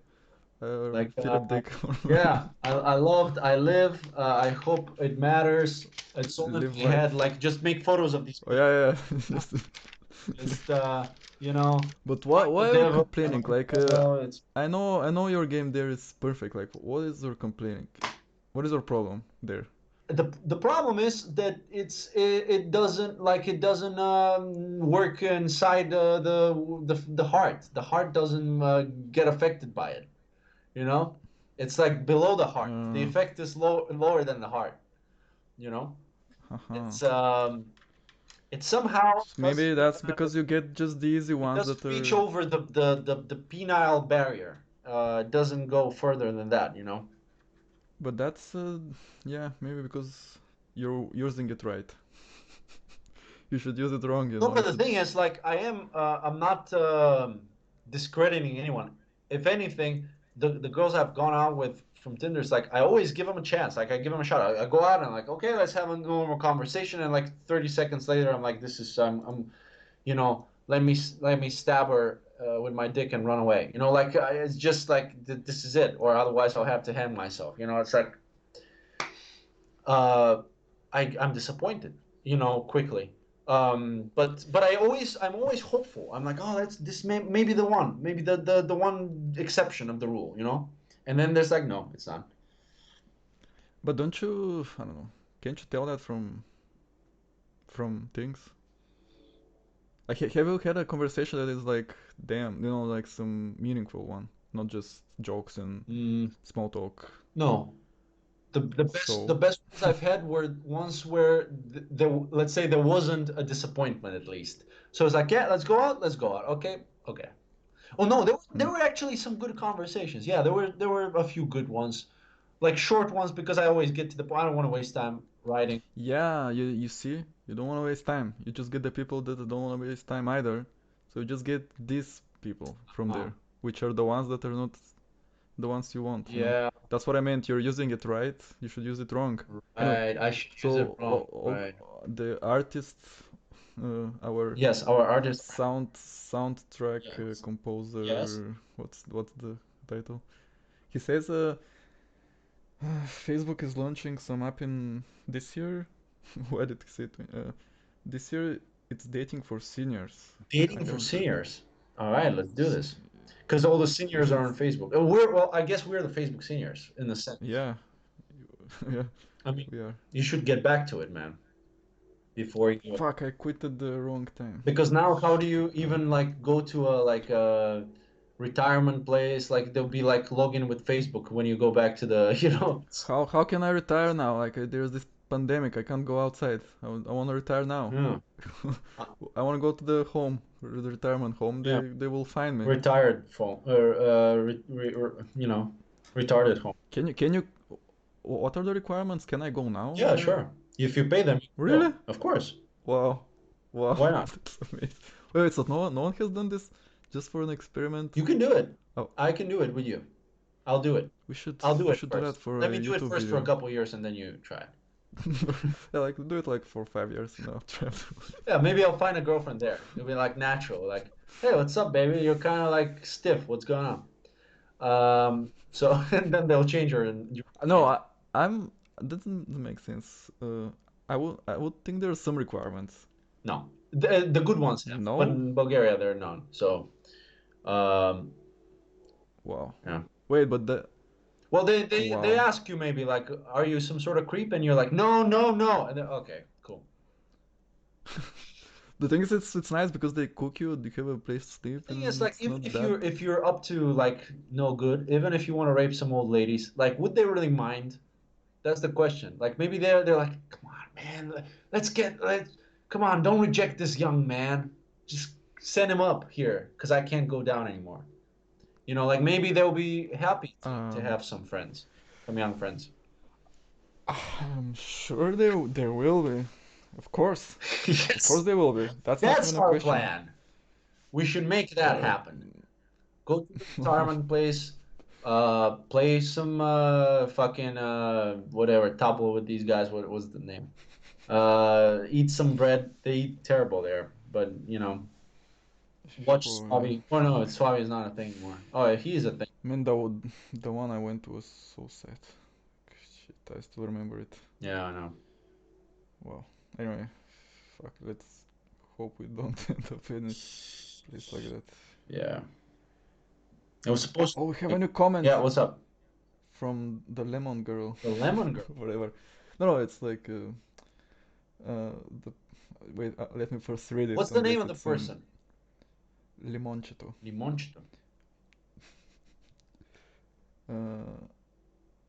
Like
Philip Dick,
yeah, I loved, I live, I hope it matters. It's all in
live
my
life.
head. Like just make photos of these
Oh
people.
yeah, yeah.
You know?
Just
Just you know,
but
find the
why are you
devil.
complaining? Like
It's
I know your game there is perfect. Like what is your complaining? What is your problem there?
the problem is that it doesn't like it doesn't work inside the heart. The heart doesn't get affected by it. You know, it's like below the heart. The
Uh,
effect is lower than the heart. You know,
haha.
it's it somehow doesn't
Maybe that's because you get just the easy
it
ones
doesn't
that
reach
are.
over the penile barrier. It doesn't go further than that. You know.
But that's yeah, maybe because you're using it right. You should use it wrong, you
No,
know.
but
You
the
should.
thing is, like, I'm not discrediting anyone. If anything, the girls I've gone out with from Tinder, it's like I always give them a chance. Like I give them a shot. I go out and I'm like, okay, let's have a normal conversation. And like 30 seconds later, I'm like, this is you know, let me stab her with my dick and run away. You know, like it's just like this is it, or otherwise I'll have to hang myself. You know, it's like uh, I'm disappointed, you know, quickly. But I'm always hopeful. I'm like, oh, that's this maybe the one, maybe the one exception of the rule, you know. And then there's like, no, it's not.
But don't you? I don't know. Can't you tell that from things? Like, have you had a conversation that is like, damn, you know, like some meaningful one, not just jokes and
Mm,
small talk.
no, the
So,
best ones I've had were ones where there let's say there wasn't a disappointment at least. So it's like, yeah, let's go out. Okay, okay. Oh no, there
mm.
were actually some good conversations. Yeah, there were a few good ones, like short ones because I always get to the point. I don't want to waste time writing.
Yeah, you see, you don't want to waste time. You just get the people that don't want to waste time either. So you just get these people from
Uh,
there, which are the ones that are not the ones you want, you know.
yeah,
That's what I meant. You're using it right. You should use it wrong. Anyway,
right. I should use it
so
wrong. Right.
the artist, our
Yes, our artist.
soundtrack
Yes. Yes.
composer, what's the title? He says, Facebook is launching some app in this year. Why did he say it? This year it's dating for seniors. I
Dating for
don't.
seniors. All right, let's do
s-
this. Because all the
He
seniors are on
says,
Facebook. We're well, I guess we're the Facebook seniors in the sense.
yeah, yeah,
I mean,
we are.
you should get back to it, man, before you.
Fuck, I quit at the wrong time.
Because now, how do you
Uh,
even like go to a like a retirement place? Like there'll be like login with Facebook when you go back to the, you know.
how can I retire now? Like there's this pandemic. I can't go outside. I want to retire now.
Yeah. Uh,
I want to go to the home, the retirement home.
yeah.
They will find me.
Retired phone or you know, retarded home.
Can you? What are the requirements? Can I go now?
Yeah, sure. If you pay them, you can
Really?
go. Of course.
Wow, wow,
Why not?
that's amazing. Wait, so no one has done this just for an experiment?
You can do it.
Oh,
I can do it with you. I'll do it.
we should
I'll do
we
it
should do that
first.
for
Let
a
me do it
YouTube
first for a
video.
couple years and then you try it.
Yeah, like do it like for 5 years now. Try to-
Yeah, maybe I'll find a girlfriend there. It'll be like natural, like, hey, what's up, baby? You're kind of like stiff. What's going on? So and then they'll change her and you
No,
change.
I'm. That doesn't make sense. I would think there are some requirements.
No, the good ones have, but
No?
in Bulgaria there are none. So, um,
Wow.
yeah.
Wait, but the
Well, they
wow.
ask you maybe like, are you some sort of creep? And you're like, no, no, no. And then, okay, cool.
The thing is, it's nice because they cook you. You have a place to sleep,
Thing is,
and
like,
it's not
if
that.
you're up to like no good, even if you want to rape some old ladies, like, would they really mind? That's the question. Like, maybe they're like, come on, man, let's come on, don't reject this young man. Just send him up here because I can't go down anymore. You know, like maybe they'll be happy to
Um,
have some friends, some young friends.
I'm sure there will be. Of course, of course
Yes,
there will be. That's not
that's
even a
our
question.
plan. We should make that
Uh,
happen. Go to the retirement place, Play some fucking whatever tableau with these guys. What was the name? Eat some bread. They eat terrible there, but you know, watch
Sure, yeah.
Swabi. Oh no, Swabi is not a thing anymore. Oh, yeah, he is a thing.
I mean, the one I went to was so sad. Shit, I still remember it.
Yeah, I know.
Wow. Anyway, fuck. Let's hope we don't end up in a place like that.
Yeah. It was supposed
Oh, we have
to.
a new comment
Yeah, what's up?
from the lemon girl.
The lemon girl.
Whatever. No, it's like the. Wait, let me first read it
What's the name
unless
of the
it's in
person?
limonchito.
Limonchito.
Uh,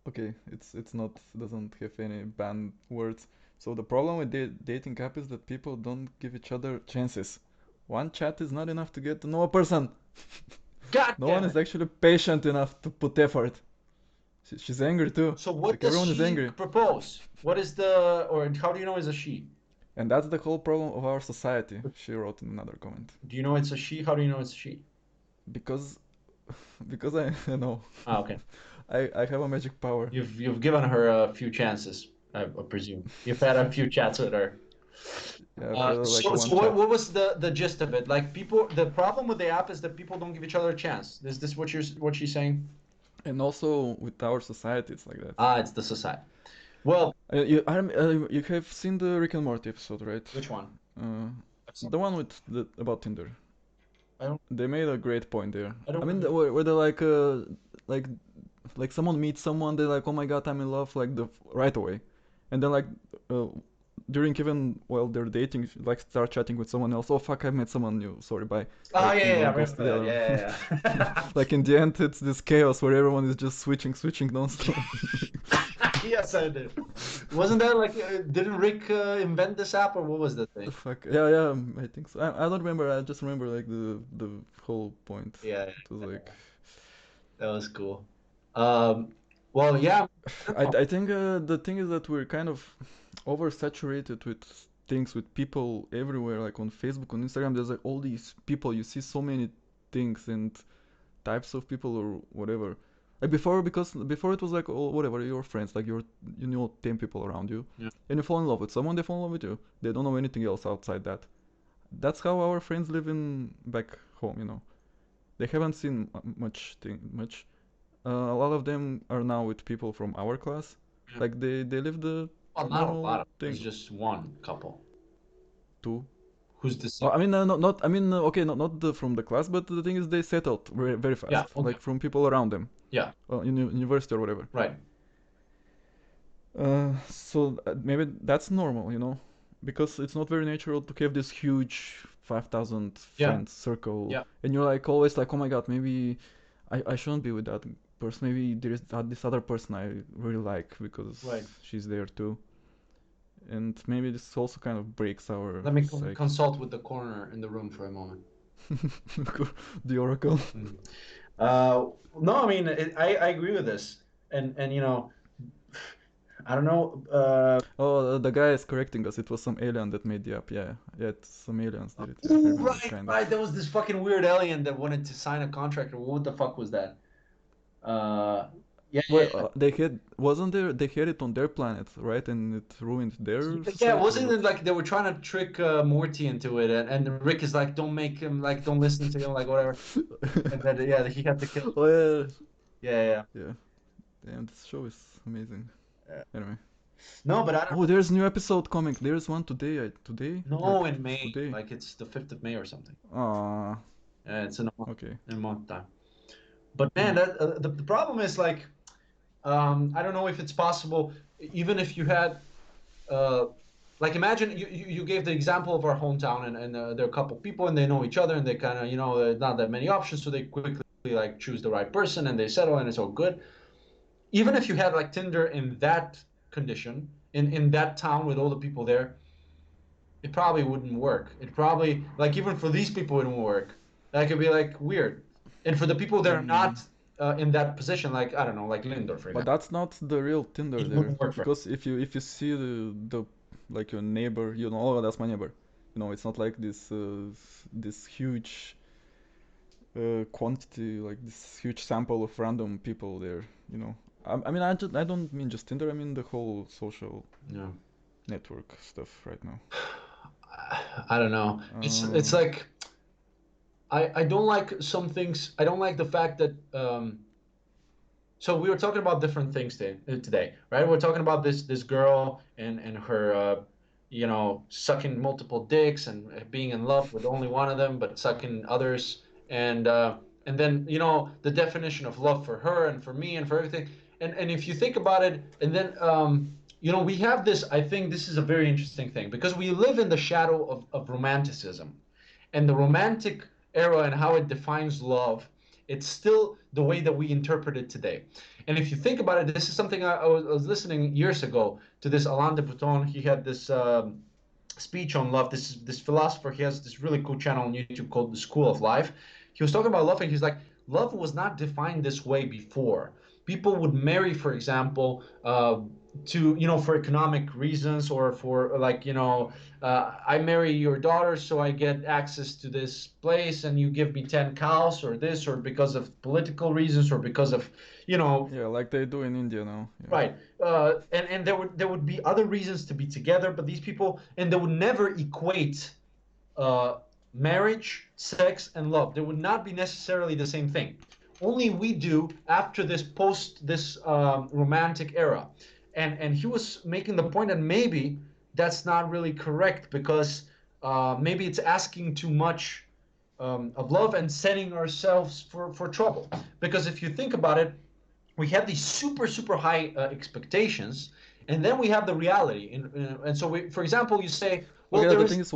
okay, it's not doesn't have any banned words. So the problem with dating app is that people don't give each other chances. One chat is not enough to get to know a person.
God
No one
damn
is
it.
actually patient enough to put effort. She's angry too.
So what
Like
does
everyone is
she
angry.
propose? What is the, or how do you know it's a she?
And that's the whole problem of our society, she wrote in another comment.
Do you know it's a she? How do you know it's a she?
Because because I know.
Ah, okay.
I have a magic power.
You've given her a few chances, I presume. You've had a few chats with her.
Yeah, I've had like
So
one
so what,
chat.
what was the gist of it? Like people, the problem with the app is that people don't give each other a chance. Is this what she's saying?
And also with our society, it's like that.
Ah, it's the society. Well,
You have seen the Rick and Morty episode, right?
which one?
Uh,
I've seen-
the one with about Tinder.
I don't
They made a great point there.
I don't
I mean,
remember.
where they're like like someone meets someone, they're like, oh my god, I'm in love, like the right away, and then like uh, during even while they're dating, like start chatting with someone else. Oh fuck, I met someone new. Sorry, bye.
Ah,
Like
yeah,
you
yeah,
know,
I
goes
remember
to
that.
the
Yeah, yeah,
like in the end, it's this chaos where everyone is just switching non-stop.
yeah. Yes, I did. Wasn't that like, didn't Rick invent this app or what was the
The
thing?
fuck? Yeah, yeah, I think so. I don't remember. I just remember like the whole point.
Yeah,
It was like
that was cool. Um, well, yeah, I don't know.
I think the thing is that we're kind of oversaturated with things with people everywhere, like on Facebook, on Instagram. There's like all these people. You see so many things and types of people or whatever. Like before, because before it was like oh whatever, your friends, like you know 10 people around you,
Yeah.
and you fall in love with someone, they fall in love with you. They don't know anything else outside that. That's how our friends live in back home, you know. They haven't seen much. A lot of them are now with people from our class.
Yeah.
Like they live the
Well, not a lot
normal
of them. There's
thing
just one couple.
too.
Who's the
Well,
second?
I mean, not I mean, okay, not from the class, but the thing is, they settled very
Yeah,
fast,
okay.
like from people around them,
Yeah,
in university or whatever.
right.
So maybe that's normal, you know, because it's not very natural to have this huge 5,000
Yeah,
friends circle,
yeah,
and you're like always like, oh my God, maybe I shouldn't be with that person. Maybe there is this other person I really like because
right.
she's there too, and maybe this also kind of breaks our
Let me
psyche.
consult with the corner in the room for a moment.
The Oracle.
Mm. No, I mean, I agree with this. And you know, I don't know.
Oh, the guy is correcting us. It was some alien that made the app. Yeah, yeah, some aliens did it. Yeah, I
Ooh,
remember,
right,
kind of.
right. There was this fucking weird alien that wanted to sign a contract. Or what the fuck was that? Uh, yeah, yeah,
Well, they had wasn't there? They had it on their planet, right? And it ruined their
yeah.
society, or
Wasn't
what?
it like they were trying to trick Morty into it, and Rick is like, don't make him, like, don't listen to him, like whatever. And then yeah, he had to kill.
Oh yeah,
Yeah, yeah,
yeah. Damn, this show is amazing.
yeah.
Anyway.
No, but I don't
Oh, there's new episode coming. There's one today. Today? Like
know in May,
today?
like it's the 5th of May or something.
Ah,
It's in
okay.
a month time. But
Hmm.
man, that the problem is like, I don't know if it's possible, even if you had, uh, like imagine you gave the example of our hometown and there are a couple people and they know each other and they kind of, you know, not that many options, so they quickly like choose the right person and they settle and it's all good. Even if you had like Tinder in that condition, in that town with all the people there, it probably wouldn't work. It probably, like, even for these people, it wouldn't work. That could be like weird. And for the people that are
Hmm.
not in that position, like, I don't know, like Lindor, for
But
example,
that's not the real Tinder
it
there,
wouldn't work for
because if you see the like your neighbor, you know, oh, that's my neighbor. You know, it's not like this huge quantity, like this huge sample of random people there, you know. I mean, I don't mean just Tinder, I mean the whole social
Yeah.
network stuff right now.
I don't know. It's
Uh,
like I don't like some things. I don't like the fact that so we were talking about different things today, right? We're talking about this girl and her sucking multiple dicks and being in love with only one of them, but sucking others, and and then the definition of love for her and for me and for everything. And if you think about it, and then we have this. I think this is a very interesting thing because we live in the shadow of romanticism, and the romantic era and how it defines love, it's still the way that we interpret it today. And if you think about it, this is something I was listening years ago to this Alain de Botton. He had this speech on love. This philosopher. He has this really cool channel on YouTube called The School of Life. He was talking about love, and he's like, love was not defined this way before. People would marry, for example, to for economic reasons, or for like I marry your daughter so I get access to this place, and you give me 10 cows, or this, or because of political reasons, or because of you know
yeah, like they do in India now. Yeah.
right. And there would be other reasons to be together, but these people, and they would never equate uh, marriage, sex, and love. They would not be necessarily the same thing. Only we do after this romantic era. And he was making the point that maybe that's not really correct, because maybe it's asking too much of love and setting ourselves for trouble. Because if you think about it, we have these super high expectations, and then we have the reality. And so for example, you say, well,
Okay,
there
the
is
thing is,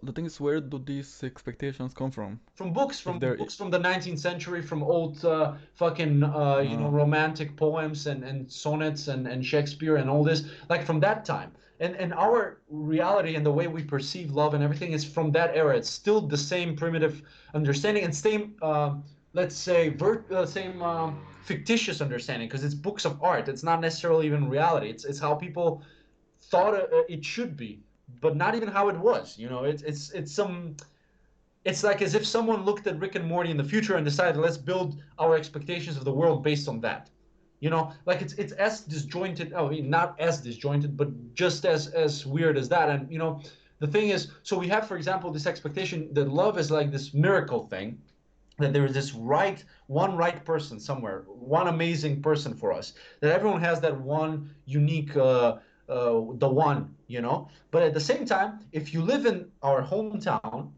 the thing is, where do these expectations come from?
from books
If
from
they're,
books from the 19th century, from old fucking
uh,
romantic poems and sonnets and Shakespeare and all this, like from that time. And our reality and the way we perceive love and everything is from that era. It's still the same primitive understanding and same let's say same fictitious understanding, because it's books of art. It's not necessarily even reality. It's how people thought it should be, but not even how it was. It's like as if someone looked at Rick and Morty in the future and decided, let's build our expectations of the world based on that. Like it's as disjointed. Oh, I mean, not as disjointed, but just as weird as that. And the thing is, so we have, for example, this expectation that love is like this miracle thing, that there is this right person somewhere, one amazing person for us, that everyone has that one unique the one. But at the same time, if you live in our hometown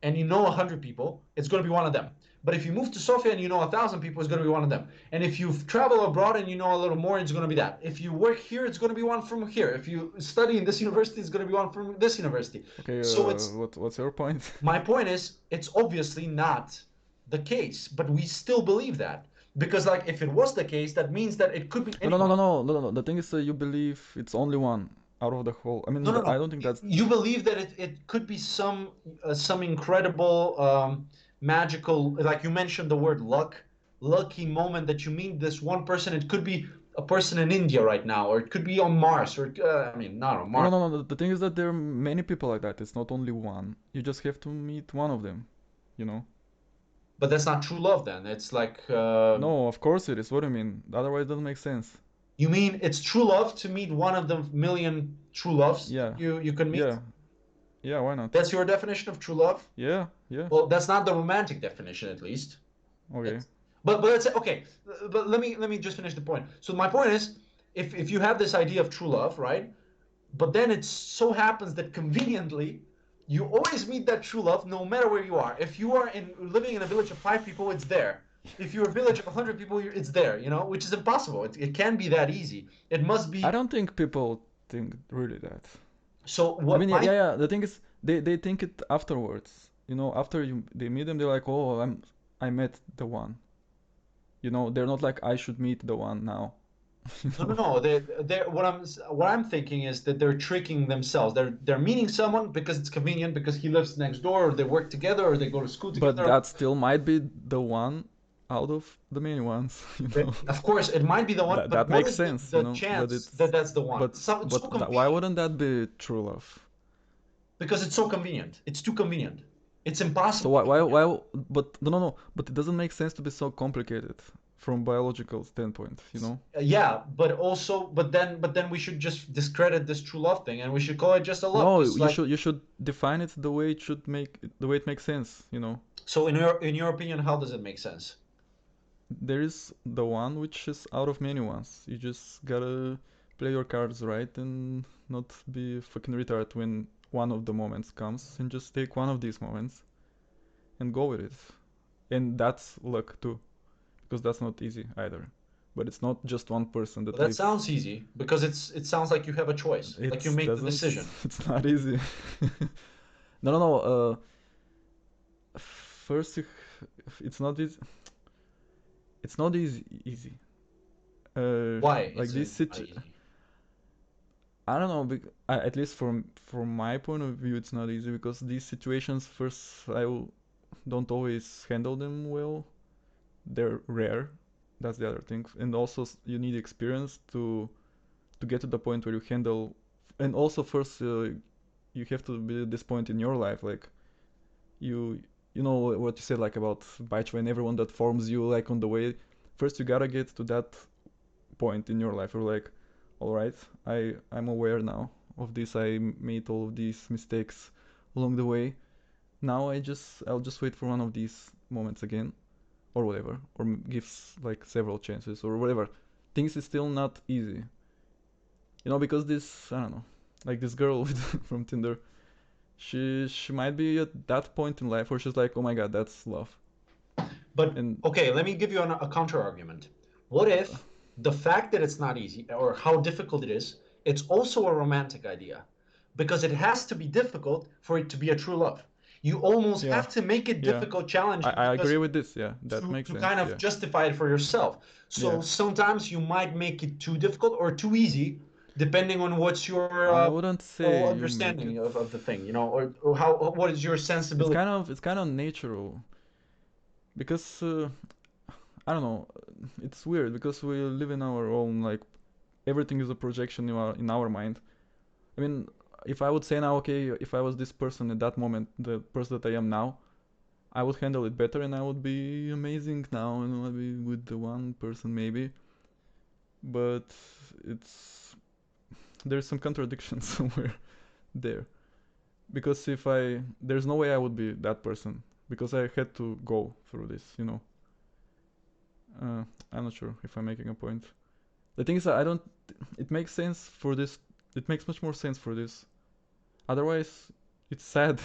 and you know 100 people, it's going to be one of them. But if you move to Sofia and you know 1,000 people, it's going to be one of them. And if you travel abroad and you know a little more, it's going to be that. If you work here, it's going to be one from here. If you study in this university, it's going to be one from this university.
okay,
So it's
what's your point?
my point is, it's obviously not the case, but we still believe that, because like if it was the case, that means that it could be
No, no, no,
anyone.
no, no, no, no, no. The thing is, you believe it's only one out of the whole. I
No,
mean,
no,
I
no.
don't think that's.
You believe that it could be some incredible magical, like you mentioned the word lucky moment that you meet this one person. It could be a person in India right now, or it could be on Mars, or I mean, not on
No,
Mars,
no, no, no. The thing is that there are many people like that. It's not only one. You just have to meet one of them, you know?
but that's not true love. Then it's like
No, of course it is. What do you mean? Otherwise, it doesn't make sense.
you mean it's true love to meet one of the million true loves that
Yeah,
you can meet.
yeah, yeah. Why not?
That's your definition of true love?
Yeah, yeah.
Well, that's not the romantic definition, at least.
Okay.
It's, but let's say okay. But let me just finish the point. So my point is, if you have this idea of true love, right? But then it so happens that conveniently, you always meet that true love, no matter where you are. If you are living in a village of 5 people, it's there. If you're a village of 100 people, it's there. Which is impossible. It can't be that easy. It must
I
be.
don't think people think really that.
So
I
what
mean, yeah,
my
yeah, yeah. The thing is, they think it afterwards. After they meet them, they're like, oh, I met the one. They're not like I should meet the one now. You
No, no,
know.
no. They what I'm thinking is that they're tricking themselves. They're meeting someone because it's convenient, because he lives next door, or they work together, or they go to school
But
together.
that still might be the one out of the many ones, you know.
Of course, it might be the one,
That
but
that
what
makes
is the,
sense,
the
but
chance that
it's
that's the one?
but
It's so
why
convenient
wouldn't that be true love?
because it's so convenient. It's too convenient. It's
So
impossible.
why, but no, but it doesn't make sense to be so complicated from biological standpoint, you know?
Yeah, but then we should just discredit this true love thing, and we should call it just a love.
No,
Because like,
you should define it the way it should the way it makes sense, you know?
so in your opinion, how does it make sense?
There is the one which is out of many ones. You just gotta play your cards right and not be fucking retard when one of the moments comes, and just take one of these moments and go with it. And that's luck too, because that's not easy either. But it's not just one person
Well,
that
that
lives.
sounds easy because it sounds like you have a choice, like you
It
make the
doesn't.
decision.
It's not easy. No. First, it's not easy. It's not easy.
Why
Like
is
this
it not
situ
easy?
I don't know. At least from my point of view, it's not easy because these situations, first, don't always handle them well. They're rare. That's the other thing. And also, you need experience to get to the point where you handle. And also, first, you have to be at this point in your life, like you you know what you said, like about Baichwa and everyone that forms you, like on the way. First, you gotta get to that point in your life where like, all right, I'm aware now of this. I made all of these mistakes along the way. Now I'll just wait for one of these moments again, or whatever, or gives like several chances or whatever. Things is still not easy, because this, I don't know, like this girl from Tinder, she might be at that point in life where she's like, oh my god, that's love.
But
And
okay, let me give you a counter argument. What if the fact that it's not easy or how difficult it is, it's also a romantic idea? Because it has to be difficult for it to be a true love. You almost
yeah,
have to make it
yeah,
difficult, challenging,
I agree
because
with this. Yeah, that
to,
makes
to
sense.
kind of
Yeah,
justify it for yourself.
yeah.
So sometimes you might make it too difficult or too easy, depending on what's your
I wouldn't say you make it.
understanding of the thing, or how what is your sensibility.
It's kind of natural because I don't know. It's weird because we live in our own, like, everything is a projection in our mind. I mean, if I would say now, okay, if I was this person at that moment, the person that I am now, I would handle it better and I would be amazing now and I'd be with the one person maybe. But it's there's some contradiction somewhere there. Because if I there's no way I would be that person because I had to go through this. Uh, I'm not sure if I'm making a point. The thing is, I don't. It makes sense for this. It makes much more sense for this. Otherwise, it's sad,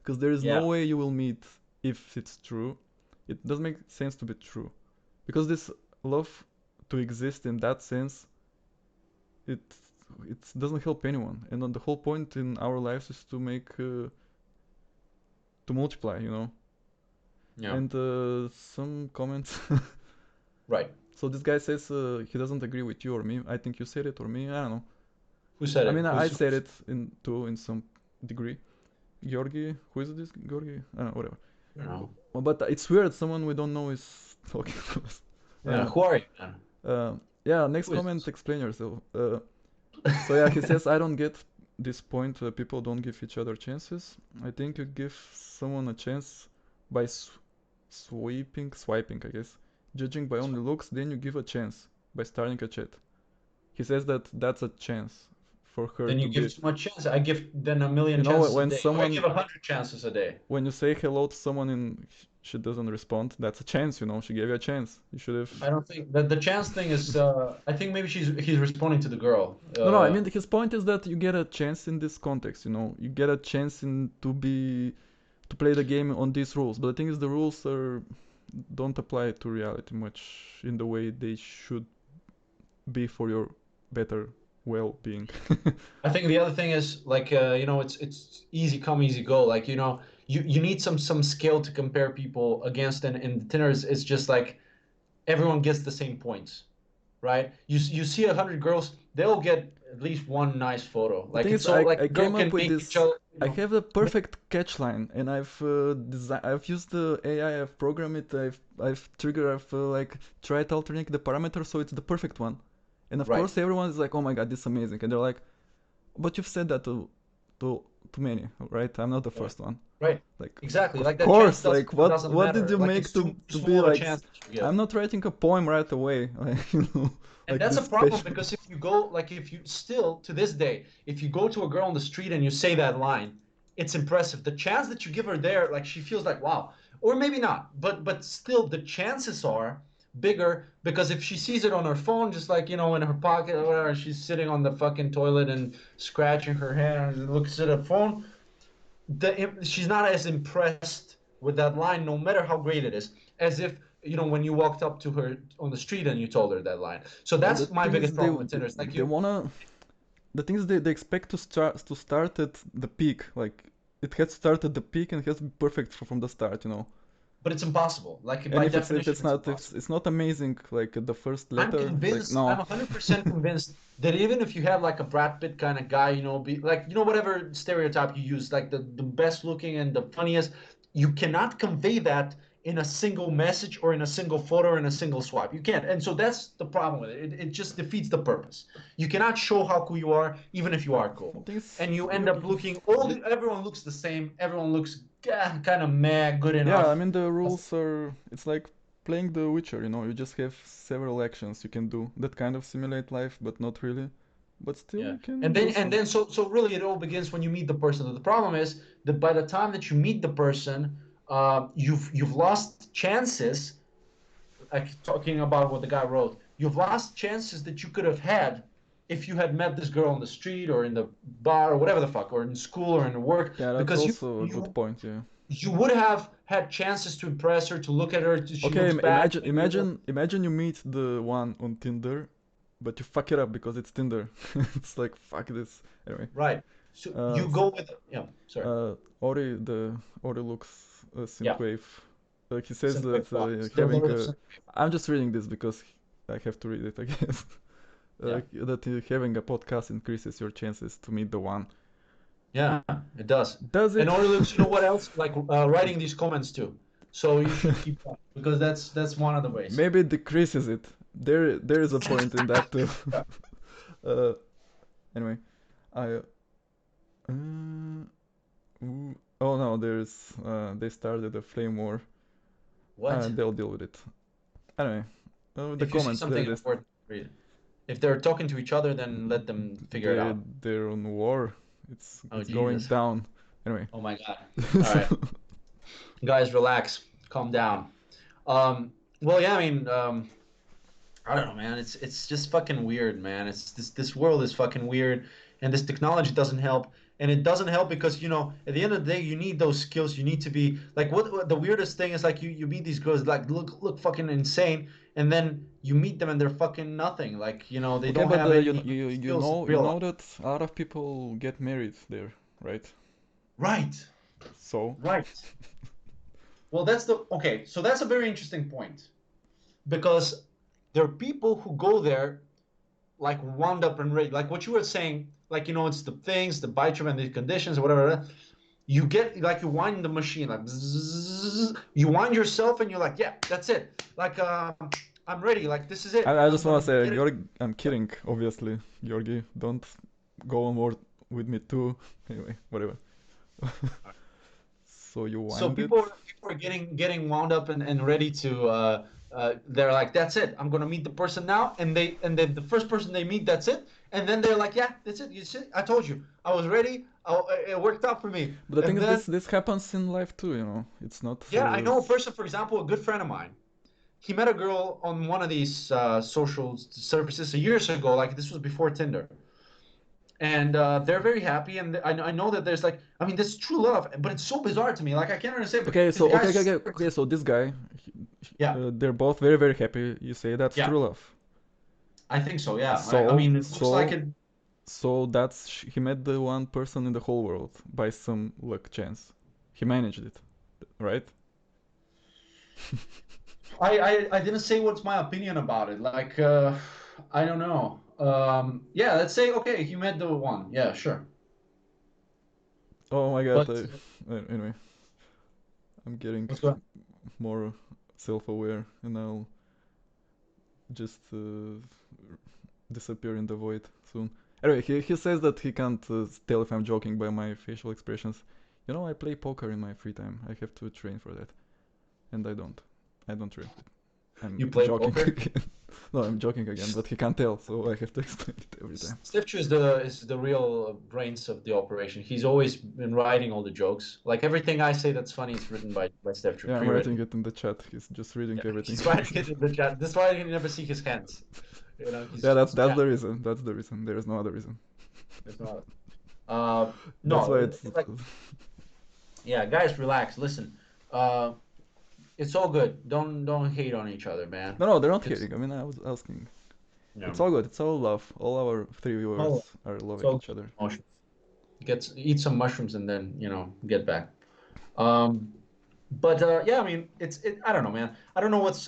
because there is no
Yeah.
way you will meet if it's true. It doesn't make sense to be true, because this love to exist in that sense, it it doesn't help anyone. And the whole point in our lives is to make to multiply.
Yeah.
And some comments.
Right.
So this guy says he doesn't agree with you or me. I think you said it or me. I don't know.
Who said
I
it?
mean, I
Who's
said it in some degree. Georgi, who is this? Georgi? I don't know, whatever.
you know?
But it's weird. Someone we don't know is talking to us.
Yeah. Who are you, man?
Uh, yeah. Next
Who is
comment.
this?
Explain yourself. So yeah, he says I don't get this point. People don't give each other chances. I think you give someone a chance by swiping, I guess. Judging by only looks, then you give a chance by starting a chat. He says that that's a chance for her
Then
to
you give
be.
too much chance. I give then a million
You know,
chances a
when
day. Or I give
someone
100 chances a day.
when you say hello to someone and she doesn't respond, that's a chance. She gave you a chance. You should have.
I don't think that the chance thing is. I think maybe he's responding to the girl.
No, I mean his point is that you get a chance in this context. You get a chance in to play the game on these rules. But the thing is, the rules don't apply to reality much in the way they should be for your better well-being.
I think the other thing is like it's easy come easy go. Like you need some scale to compare people against, and Tinder is just like everyone gets the same points, right? You see 100 girls, they'll get at least one nice photo.
The
Like
thing
it's
is,
so like
I
a girl
came
can
up with
make each
this.
other.
I have the perfect catch line, and I've used the AI, I've programmed it, I've triggered, I've like tried altering the parameters so it's the perfect one. And of
Right.
course, everyone is like, "Oh my God, this is amazing!" And they're like, "But you've said that to to many, right? I'm not the
Right.
first one."
Right.
Like,
Exactly.
of
Like that chance
course,
doesn't
like what
doesn't
what did
matter.
you
Like
make
it's too
to be
small a
like
chance that you get.
I'm not writing a poem right away, like
And
like
that's a
this
problem
special.
because if you go, like, if you still to this day, if you go to a girl on the street and you say that line, it's impressive. The chance that you give her there, like, she feels like, wow, or maybe not, but still, the chances are bigger because if she sees it on her phone, just like, in her pocket or whatever, she's sitting on the fucking toilet and scratching her hand and looks at her phone, she's not as impressed with that line, no matter how great it is, as if when you walked up to her on the street and you told her that line. So
Yeah, the
that's my
thing
biggest
is they
problem with
they,
Tinder. It's like
they
you,
wanna the thing is they expect to start at the peak, like it has started at the peak and it has to be perfect from the start.
but it's impossible. Like
And
by
if
definition,
it's
it's
not if
impossible.
it's not amazing like at the first
I'm
letter, it's like
convinced. I'm
no.
100% convinced that even if you have like a Brad Pitt kind of guy, be like whatever stereotype you use, like the best looking and the funniest, you cannot convey that in a single message or in a single photo or in a single swipe. You can't, and so that's the problem with it. It just defeats the purpose. You cannot show how cool you are, even if you are
The
cool,
thing is,
and you end
you,
up looking old. Everyone looks the same. Everyone looks kind of meh, good
yeah, I
enough.
mean the rules are it's like playing The Witcher. You just have several actions you can do that kind of simulate life, but not really. But still
Yeah.
you
And
can
then
do
and
some.
then so really it all begins when you meet the person. The problem is that by the time that you meet the person, you've lost chances, like talking about what the guy wrote, you've lost chances that you could have had if you had met this girl on the street or in the bar or whatever the fuck, or in school or in work,
Yeah, that's
because
also a good point, yeah.
you would have had chances to impress her, to look at her, she
Okay,
looks back,
imagine
maybe
imagine you meet the one on Tinder, but you fuck it up because it's Tinder. It's like fuck this. Anyway,
right. So
uh,
you go with, yeah, sorry.
Ori Ori looks
Yeah.
synthwave. He says
Synthwave
that
thoughts. The
having
Lord of
a.
Synthwave.
I'm just reading this because I have to read it, I guess.
Yeah.
That having a podcast increases your chances to meet the one.
Yeah, it does.
Does
And
it?
Orlux, you know what else? Like writing these comments too. So you should keep going because that's one of the ways.
Maybe it decreases it. There is a point in that too.
Yeah.
uh, anyway, I uh, oh no, they started a flame war.
What?
They'll deal with it. Anyway, the
If you see
comments
something important, read it. If they're talking to each other, then let them figure it
they
out.
they're on war.
Oh
It's going
Jesus.
down. Anyway,
Oh my God. All right, guys, relax, calm down. Well, yeah, I mean, I don't know, man. It's just fucking weird, man. It's this world is fucking weird, and this technology doesn't help. And it doesn't help because at the end of the day, you need those skills. You need to be like what the weirdest thing is like you meet these girls like look fucking insane, and then you meet them and they're fucking nothing. Like they
okay,
don't
but
have
you
any
you you
skills in
know you
real
know
life.
that a lot of people get married there, right?
Right,
So
right. Well, that's the okay. So that's a very interesting point because there are people who go there like wound up and ready. Like what you were saying, like it's the things, the biochar and the conditions or whatever. You get like you wind the machine, like bzzz, you wind yourself, and you're like, yeah, that's it. Like I'm ready. Like this is it.
I
I'm
just want
gonna
to say,
get it.
I'm
Yeah.
kidding, obviously, Georgi. Don't go on board with me too. Anyway, whatever. So you
So
wind it.
people are getting wound up and ready to. They're like, that's it. I'm gonna meet the person now, and then the first person they meet, that's it. And then they're like, yeah, that's it. You see, I told you, I was ready. It worked out for me.
But the thing
And
is,
then
this happens in life too. It's not.
yeah, I know a person, for example, a good friend of mine. He met a girl on one of these social services years ago. Like this was before Tinder, and they're very happy. And I know that there's like, I mean, this is true love, but it's so bizarre to me. Like I can't understand.
Okay,
This
so okay, okay,
guy's
okay, okay. So this guy,
yeah,
they're both very, very happy. You say that's
yeah,
true love.
I think so. Yeah, I
So,
mean, it looks like
so,
it.
so he met the one person in the whole world by some luck chance. He managed it, right?
I didn't say what's my opinion about it. Like I don't know. Yeah, let's say okay, he met the one. Yeah, sure.
Oh my God.
But
Anyway, I'm getting
what's going?
more self-aware, and I'll just disappear in the void soon. Anyway, he says that he can't tell if I'm joking by my facial expressions. You know, I play poker in my free time. I have to train for that, and I don't. I don't train. I'm
You play
joking
poker?
again. No, I'm joking again, but he can't tell, so I have to explain it every time.
Stepchu is the real brains of the operation. He's always been writing all the jokes. Like everything I say that's funny is written by Stepchu,
Yeah, I'm writing
pre-written.
it in the chat. He's just reading
Yeah,
everything.
he's writing it in the chat. That's why you never see his hands. He's
Yeah, that's
just
that's
chat.
the reason. That's the reason. There is no other reason.
There's no other.
That's why
No,
it's.
like yeah, guys, relax. Listen, uh, it's all good. Don't hate on each other, man.
No, no, they're not
It's
hearing. I mean, I was asking.
yeah,
It's all good. It's all love. All our three
all
viewers are
it's
loving
all
each other.
emotions. Eat some mushrooms and then get back. Um, but yeah, I mean, I don't know, man. I don't know what's.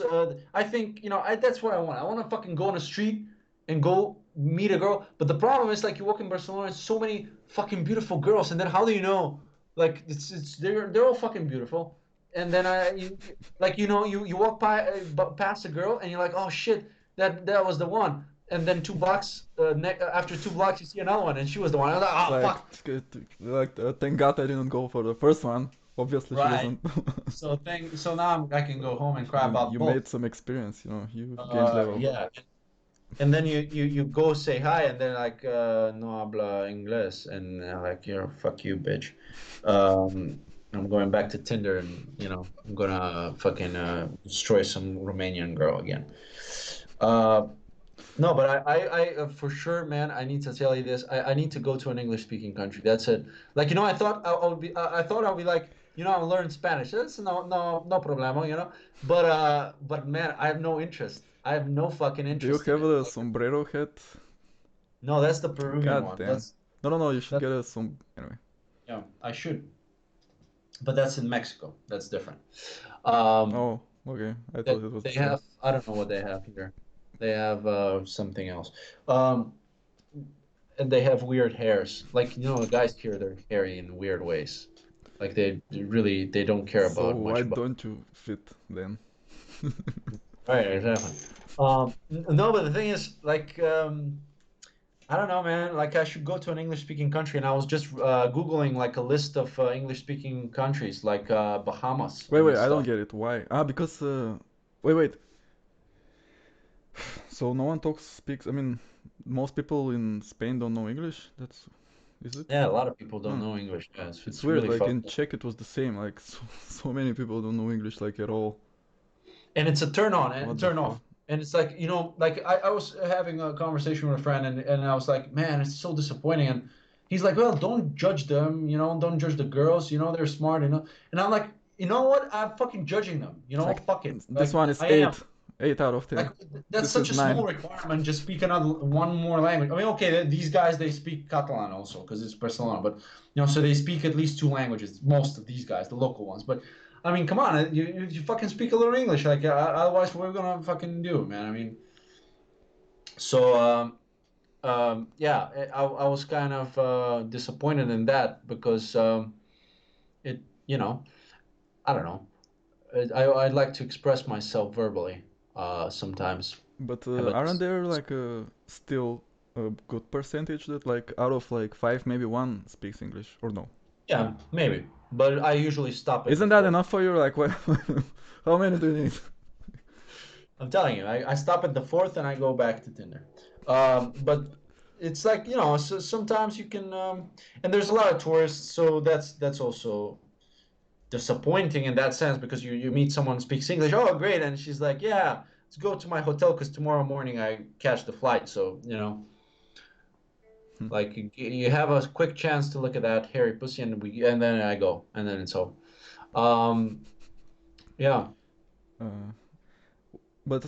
I think that's what I want. I want to fucking go on the street and go meet a girl. But the problem is, like, you walk in Barcelona, there's so many fucking beautiful girls, and then how do you know? Like, it's they're all fucking beautiful, and then like you walk past a girl and you're like, oh shit, that was the one. And then 2 blocks after 2 blocks you see another one and she was the one. I was like,
It's
oh
like,
fuck.
thank God I didn't go for the first one. Obviously, she
Right.
wasn't.
So now I can go home and cry about
You
both.
made some experience, you know. You gained level.
Yeah. And then you go say hi and they're like no habla inglés and like fuck you bitch. I'm going back to Tinder and I'm gonna fucking destroy some Romanian girl again. Uh, no, but I for sure, man. I need to tell you this. I need to go to an English speaking country. That's it. Like I thought I would be. I thought I'll be like I'll learn Spanish. That's no problema. But man, I have no interest. I have no fucking
Do you
interest in
have
it.
the
Like,
sombrero hat?
no, that's the Peruvian
God
one.
damn. No, no, no. You should
That
get a some. Anyway.
yeah, I should. But that's in Mexico. That's different. Um,
Oh, okay. I
that
thought it was the
they
same.
have. I don't know what they have here. They have something else. Um, and they have weird hairs. Like, guys here, they're hairy in weird ways. Like they don't care
So
about
why
much about.
don't you fit then?
Right, exactly. No, but the thing is, like, I don't know, man. Like, I should go to an English-speaking country, and I was just Googling like a list of English-speaking countries, like Bahamas
Wait,
and
wait. I don't
stuff.
get it. Why? Ah, because. Wait, wait. So no one speaks. I mean, most people in Spain don't know English. That's. Is it?
Yeah, a lot of people don't
Huh.
know English. Yeah,
It's
it's
weird.
really
Like in
fucked up.
Czech, it was the same. Like so many people don't know English like at all.
And it's a turn on and
What the
turn
fuck?
off. And it's like, like I was having a conversation with a friend and I was like, man, it's so disappointing. And he's like, well, don't judge them, don't judge the girls, they're smart, And I'm like, you know what? I'm fucking judging them,
Like
fuck it.
this
Like
one is
I am.
8 out of 10.
Like that's
This is
such a small
9.
requirement. Just speak another one more language. I mean, okay, these guys they speak Catalan also because it's Barcelona, but so they speak at least two languages. Most of these guys, the local ones. But I mean, come on, you fucking speak a little English. Like otherwise, what are we gonna fucking do, man? I mean, so yeah, I was kind of disappointed in that because it, I don't know. I'd like to express myself verbally sometimes.
But
But
aren't there like still a good percentage that like out of like 5 maybe one speaks English or no?
yeah, maybe. But I usually stop at the
Isn't that
fourth.
enough for you? Like what? How many do you need?
I'm telling you, I stop at the fourth and I go back to Tinder. But it's like, so sometimes you can, and there's a lot of tourists, so that's also disappointing in that sense because you meet someone who speaks English. Oh, great, and she's like, yeah, let's go to my hotel because tomorrow morning I catch the flight. So
Hmm.
like you have a quick chance to look at that hairy pussy, and then I go, and then it's over. Um, yeah.
Uh, but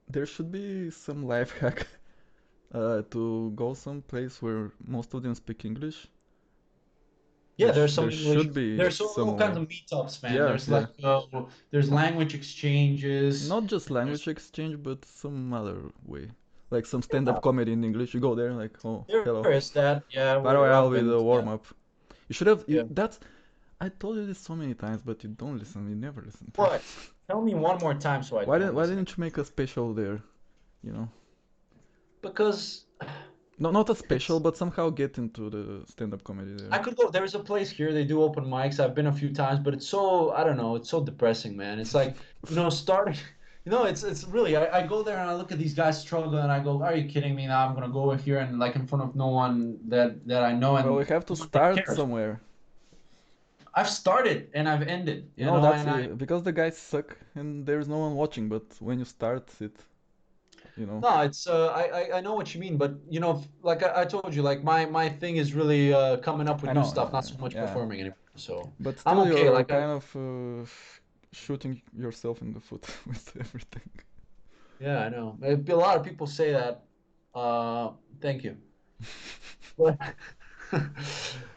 there should be some life hack to go some place where most of them speak English.
Yeah, there's some
There
English.
should be
There's
some
all kinds
way.
of meetups, man.
Yeah,
There's
yeah.
like there's language exchanges.
Not just
There's
language exchange, but some other way. Like some
yeah,
stand-up comedy in English. You go there like, oh, hello.
there is that. Yeah,
By the way, I'll
I've
be
been
the
to that.
warm-up. You should have.
Yeah.
That's. I told you this so many times, but you don't listen. You never listen.
What? Tell me one more time so I
Why
don't
didn't Why
listen.
didn't you make a special there? You know.
Because
No, not a special,
It's
but somehow get into the stand-up comedy
I
there.
could go. There is a place here. They do open mics. I've been a few times, but it's so I don't know. It's so depressing, man. It's like starting. It's really. I go there and I look at these guys struggle, and I go, "Are you kidding me? Now I'm gonna go here and like in front of no one that I know
Well, we
and
have to
no one that
start
cares."
somewhere.
I've started and I've ended,
No, that's because the guys suck and there's no one watching. But when you start it, you know.
no, it's I know what you mean, but like I told you, like my thing is really coming up with
I
new
know,
stuff, not so much
yeah.
performing anymore. So
But
I'm
still,
okay.
you're
Like
kind of shooting yourself in the foot with everything.
yeah, I know. A lot of people say that. Thank you. But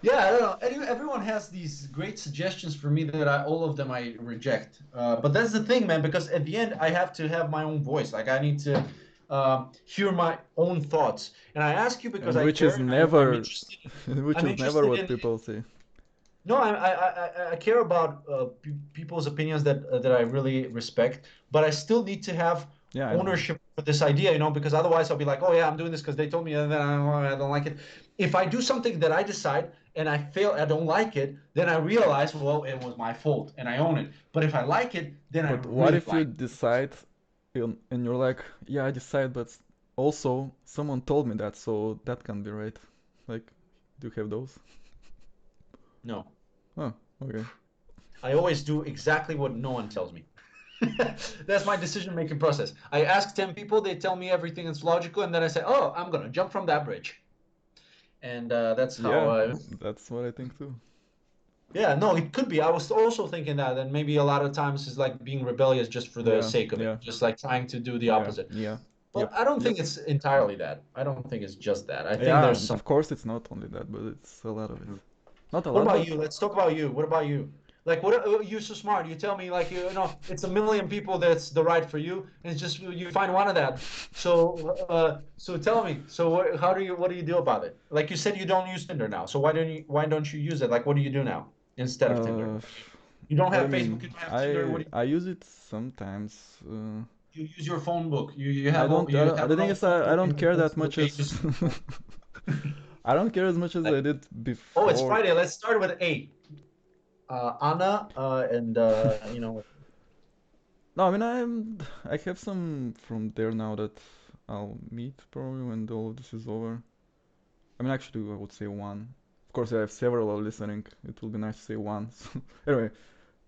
yeah, I don't know. Everyone has these great suggestions for me that all of them I reject. But that's the thing, man, because at the end I have to have my own voice. Like I need to hear my own thoughts. And I ask you because
And
I
which
care
is
and I'm
never,
interested.
which
I'm
is never
interested
what
in.
people say.
No, I care about people's opinions that I really respect, but I still need to have
Yeah, I know.
ownership for this idea, because otherwise I'll be like, oh yeah, I'm doing this because they told me, and then I don't like it. If I do something that I decide and I fail, I don't like it, then I realize, well, it was my fault and I own it. But if I like it, then I
But what
really
if you
like
decide and you're like, yeah, I decide, but also someone told me that, so that can be right. Like, do you have those?
it. No,
Oh, okay.
I always do exactly what no one tells me. That's my decision-making process. I ask 10 people, they tell me everything that's logical, and then I say, oh, I'm gonna jump from that bridge. And that's how
Yeah, that's what I think too.
yeah, no, it could be. I was also thinking that, and maybe a lot of times is like being rebellious just for the
Yeah,
sake of it,
yeah,
just like trying to do the
yeah,
opposite.
yeah.
But
Yep,
I don't
yep.
think it's entirely that. I don't think it's just that. I think
Yeah,
there's some.
of course it's not only that, but it's a lot of it.
Mhm.
Not a
What
lot,
about
but
you? Let's talk about you. What about you? Like, what you're so smart. You tell me, like, it's a million people that's the right for you, and it's just you find one of that. So tell me. So what do you do about it? Like you said, you don't use Tinder now. So why don't you use it? Like, what do you do now instead of Tinder?
uh,
You don't
what do
have
you
Facebook.
mean?
You don't have Tinder. What
I
do
I use it sometimes.
you use your phone book? You
I
have
don't.
you have
The
an
thing
old
is,
phone
I
book
don't
and you
care
go
that
through the
much as
pages.
I don't care as much as
Like,
I did
oh, it's
before.
Friday. Let's start with A. Anna, and
No, I mean I have some from there now that I'll meet probably when all of this is over. I mean, actually, I would say one. Of course, I have several are listening. It will be nice to say one. So, anyway,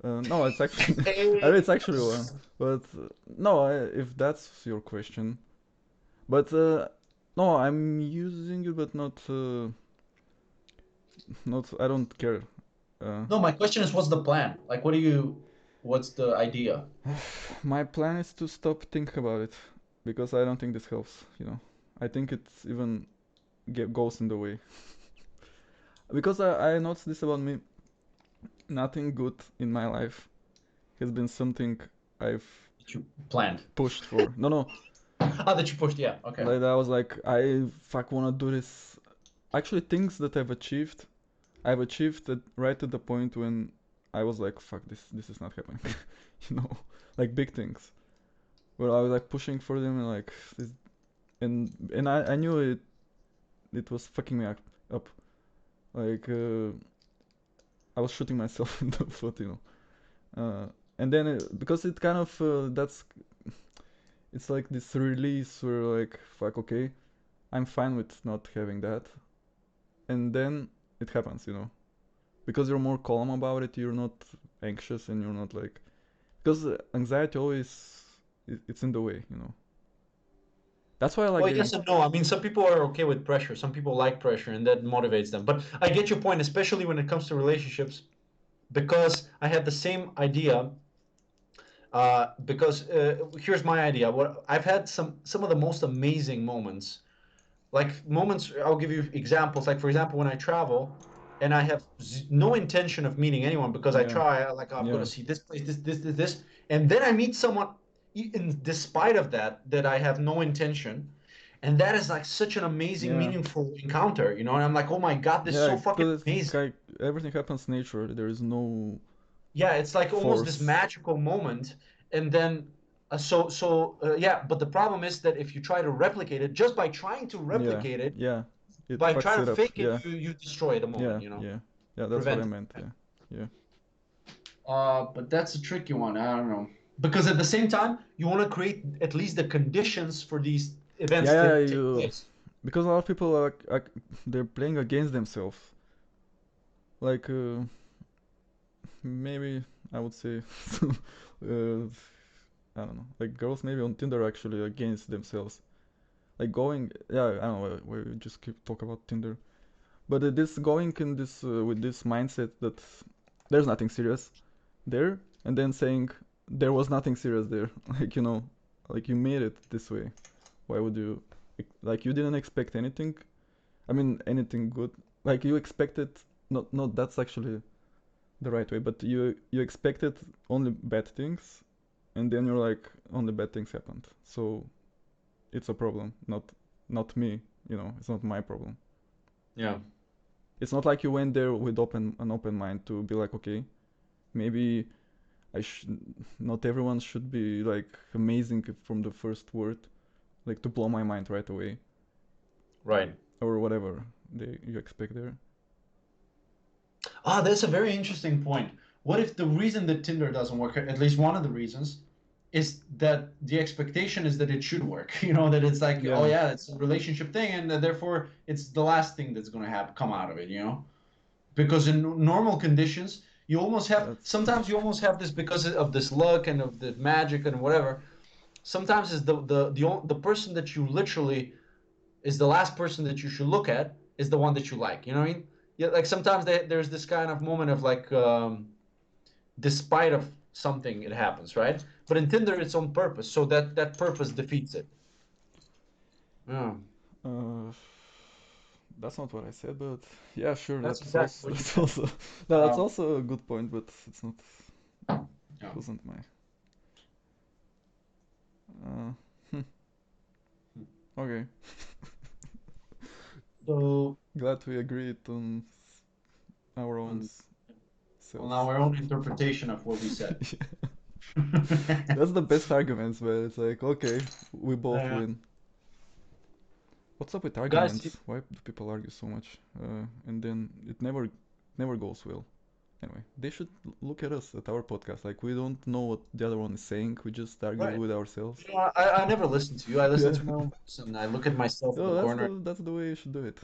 no, it's actually I
A.
mean, it's actually one. But no, if that's your question. But no, I'm using it, but not. I don't care. Uh,
No, my question is, what's the plan? Like, what's the idea?
my plan is to stop thinking about it because I don't think this helps. I think it's even goes in the way. Because I noticed this about me. Nothing good in my life has been something I've
That you planned.
pushed for. No, no.
That you pushed. Yeah. Okay.
Like I was like, I fuck wanna do this. Actually, things that I've achieved right at the point when I was like, fuck this is not happening. you know, like big things. Where I was like pushing for them and like this, and I knew it was fucking me up. Like I was shooting myself in the foot. And then because it kind of it's like this release where like fuck okay, I'm fine with not having that, and then it happens. Because you're more calm about it, you're not anxious and you're not like because anxiety always it's in the way. That's why I like
Well,
getting
yes and no. I mean, some people are okay with pressure. Some people like pressure, and that motivates them. But I get your point, especially when it comes to relationships, because I had the same idea. Because here's my idea. What I've had some of the most amazing moments, like moments. I'll give you examples. Like for example, when I travel, and I have no intention of meeting anyone because I
yeah,
try. Like I'm gonna
yeah,
see this place, this, and then I meet someone, in despite of that I have no intention, and that is like such an amazing,
yeah,
meaningful encounter. And I'm like, oh my God, this is
yeah,
so fucking
because it's
amazing.
like everything happens nature. There is no
Yeah, it's like almost this
force.
magical moment, and then Yeah, but the problem is that if you try to replicate it, just by trying to
Yeah,
replicate it,
yeah. It
by
fucks
trying
it
to
up.
fake it,
Yeah,
you destroy the moment,
yeah,
you know,
yeah, yeah. That's what I
prevent
meant.
it.
Yeah, yeah,
But that's a tricky one. I don't know. Because at the same time, you want to create at least the conditions for these
yeah,
events
yeah.
to take
You
place.
because a lot of people are they're playing against themselves. Like maybe I would say, I don't know. Like girls maybe on Tinder are actually against themselves. Like going, yeah, I don't know. We just keep talk about Tinder. But this going in this with this mindset that there's nothing serious there, and then saying there was nothing serious there. Like like you made it this way. Why would you? Like you didn't expect anything. I mean anything good. Like you expected not that's actually the right way, but you expected only bad things, and then you're like only bad things happened. So it's a problem, not me. It's not my problem.
Yeah.
It's not like you went there with an open mind to be like, okay, maybe I should. Not everyone should be like amazing from the first word, like to blow my mind right away,
Right.
or whatever you expect there.
Ah, that's a very interesting point. What if the reason that Tinder doesn't work, at least one of the reasons, is that the expectation is that it should work? You know, that it's like, oh
Yeah,
yeah, it's a relationship thing, and therefore it's the last thing that's going to have come out of it. You know, because in normal conditions, you almost have
that's
sometimes you almost have this because of this luck and of the magic and whatever. Sometimes it's the person that you literally is the last person that you should look at is the one that you like. You know what I mean? Yeah, like sometimes there's this kind of moment of like, despite of something, it happens, right? But in Tinder, it's on purpose, so that purpose defeats it. Yeah,
uh, that's not what I said, but yeah, sure,
that's
that's
exactly
also
what you
that's
said.
also no, that's
Um,
also a good point, but it's not.
yeah.
Wasn't my. Uh, hmm, okay.
So
Glad we agreed on our own
on, on
selves.
our own interpretation of what we said.
Yeah. That's the best arguments, but it's like, okay, we both
uh,
win. What's up with
guys,
arguments? Why do people argue so much? And then it never goes well. Anyway, they should look at us at our podcast. Like we don't know what the other one is saying. We just argue
right?
with ourselves.
You know, I never listen to you. I listen
Yeah.
to my own voice, and I look at myself in
No,
the
that's
corner.
the way you should do it.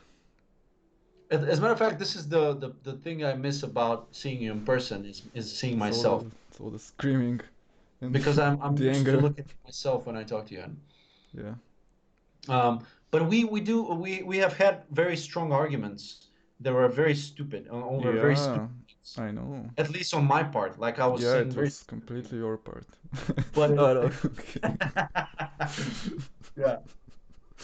As a matter of fact, this is the thing I miss about seeing you in person is seeing myself,
It's all the screaming and
because I'm
the
used to
anger.
looking at myself when I talk to you.
Yeah.
But we have had very strong arguments that were very stupid over very
Yeah,
stupid things.
I know.
At least on my part, like I was
Yeah,
saying,
it
very
was
stupid
completely
things.
your part.
But
No, no, okay.
yeah,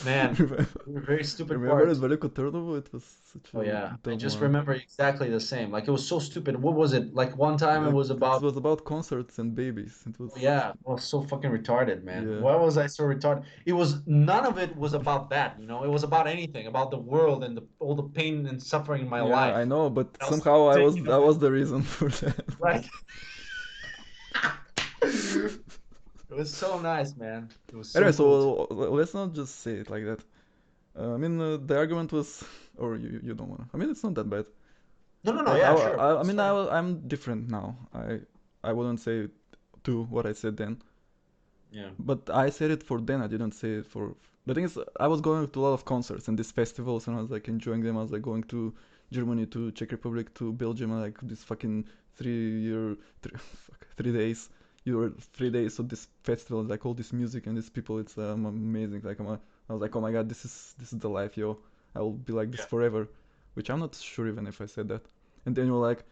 man,
Remember,
they were very stupid
remember at
parts.
Veliko Turnovo? It was such
Oh
a
yeah, I
dumb
just
one.
remember exactly the same. Like it was so stupid. What was it? Like one time it was
It
about.
was about concerts and babies. It was,
Oh yeah, I was so fucking retarded, man.
yeah,
Why was I so retarded? It was none of it was about that, you know. It was about anything, about the world and all the pain and suffering in my
yeah, I
life.
know, but
I was
somehow
taking
I
of it,
was the reason for that.
right? It was so nice, man. It was
Anyway,
so cool to.
so let's not just say it like that. I mean, the argument was, or you don't wanna. I mean, it's not that bad.
No, no, no.
Like
Yeah, sure.
I
It's
mean,
fine.
I'm different now. I wouldn't say to what I said then.
Yeah,
But I said it for then. I didn't say it for. The thing is, I was going to a lot of concerts and these festivals, and I was like enjoying them. I was like going to Germany, to Czech Republic, to Belgium, and like this fucking 3 year, 3 days. You were 3 days of this festival, like all this music and these people. It's amazing. Like I was like, oh my god, this is the life, yo. I will be like this
yeah.
forever, which I'm not sure even if I said that. And then you're like,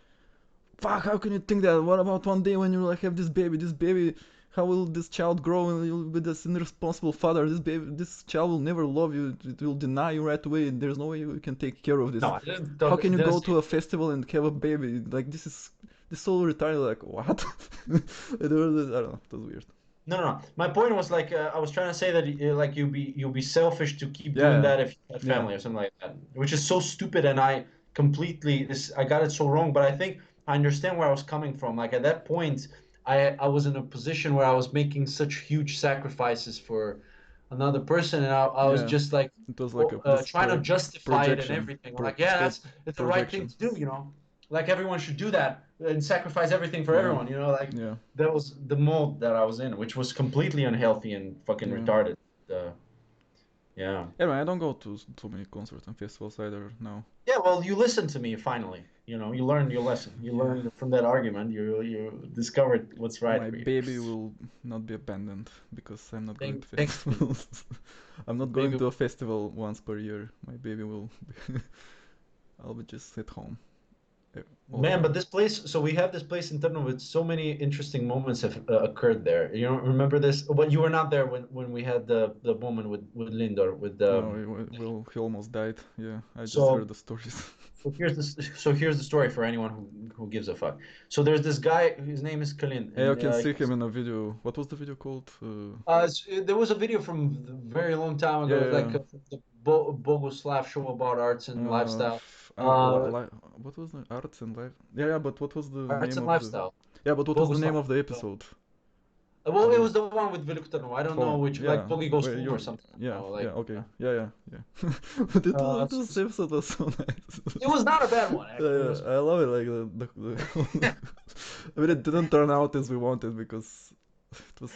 fuck, how can you think that? What about one day when you like have this baby? This baby, how will this child grow and you'll be this irresponsible father? This child will never love you. It will deny you right away. There's no way you can take care of
No,
this.
I didn't
How
talk.
can you
Didn't
go
say.
to a festival and have a baby? Like this so retarded. Like what? I don't know. It was weird.
No, no, no. My point was like I was trying to say that like you'll be selfish to keep doing
Yeah,
that if you had
yeah,
family or something like that, which is so stupid. And I completely this I got it so wrong. But I think I understand where I was coming from. Like at that point, I was in a position where I was making such huge sacrifices for another person, and I was
Yeah,
just like
it was like this
trying to justify it and everything. Like,
it's
yeah,
called
that's it's the right thing
projection.
to do, Like everyone should do that and sacrifice everything for
Yeah,
everyone, Like
yeah,
that was the mold that I was in, which was completely unhealthy and fucking
yeah.
retarded. Uh, yeah.
Anyway, I don't go to too many concerts and festivals either now.
Yeah, well, you listened to me finally. You learned your lesson. You
Yeah,
learned from that argument. You discovered what's right
my
for you.
baby will not be abandoned because I'm not going to
Thanks to me.
festivals. I'm not going
Maybe.
to a festival once per year. My baby will. I'll be just at home all the
Man, but
time.
this place, so we have this place in Ternopil with so many interesting moments have occurred there. You don't remember this? But you were not there when we had the moment with Lindor with
No, he almost died. Yeah, I just heard
so
the stories.
here's the story for anyone who gives a fuck. So there's this guy, his name is Kalin,
Hey, I
and
can see him in a video. What was the video called?
there was a video from a very long time
Yeah,
ago,
yeah,
like the Boguslav show about arts
yeah.
and lifestyle. Uh,
What was the arts and life? Yeah, yeah, but what was the
Arts
name
and
of the?
lifestyle.
Yeah, but what was the name
Boguslav.
of the episode?
Well, it
The
was the one with Velik Ternov. I don't know
home.
which, like
Yeah,
Bogi Goes
where
Home or
you?
something.
Yeah, yeah.
Like
Okay. Yeah, yeah, yeah. But this
s-
episode was so nice.
it was not a bad one
Yeah,
actually. It was
yeah, I love it. Like I mean, it didn't turn out as we wanted because it was.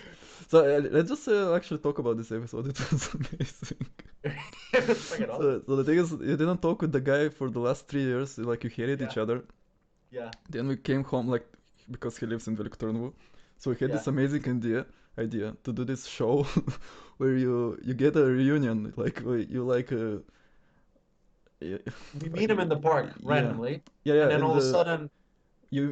So let's just actually talk about this episode. It was amazing.
bring it on.
So the thing is, you didn't talk with the guy for the last 3 years. Like you hated
Yeah,
each other.
yeah,
Then we came home like because he lives in Veliktornovo. So we had
yeah.
this amazing idea to do this show where you get a reunion like where you like yeah,
We meet
like
him in the park
yeah
randomly,
yeah yeah
and then
and
all of a sudden,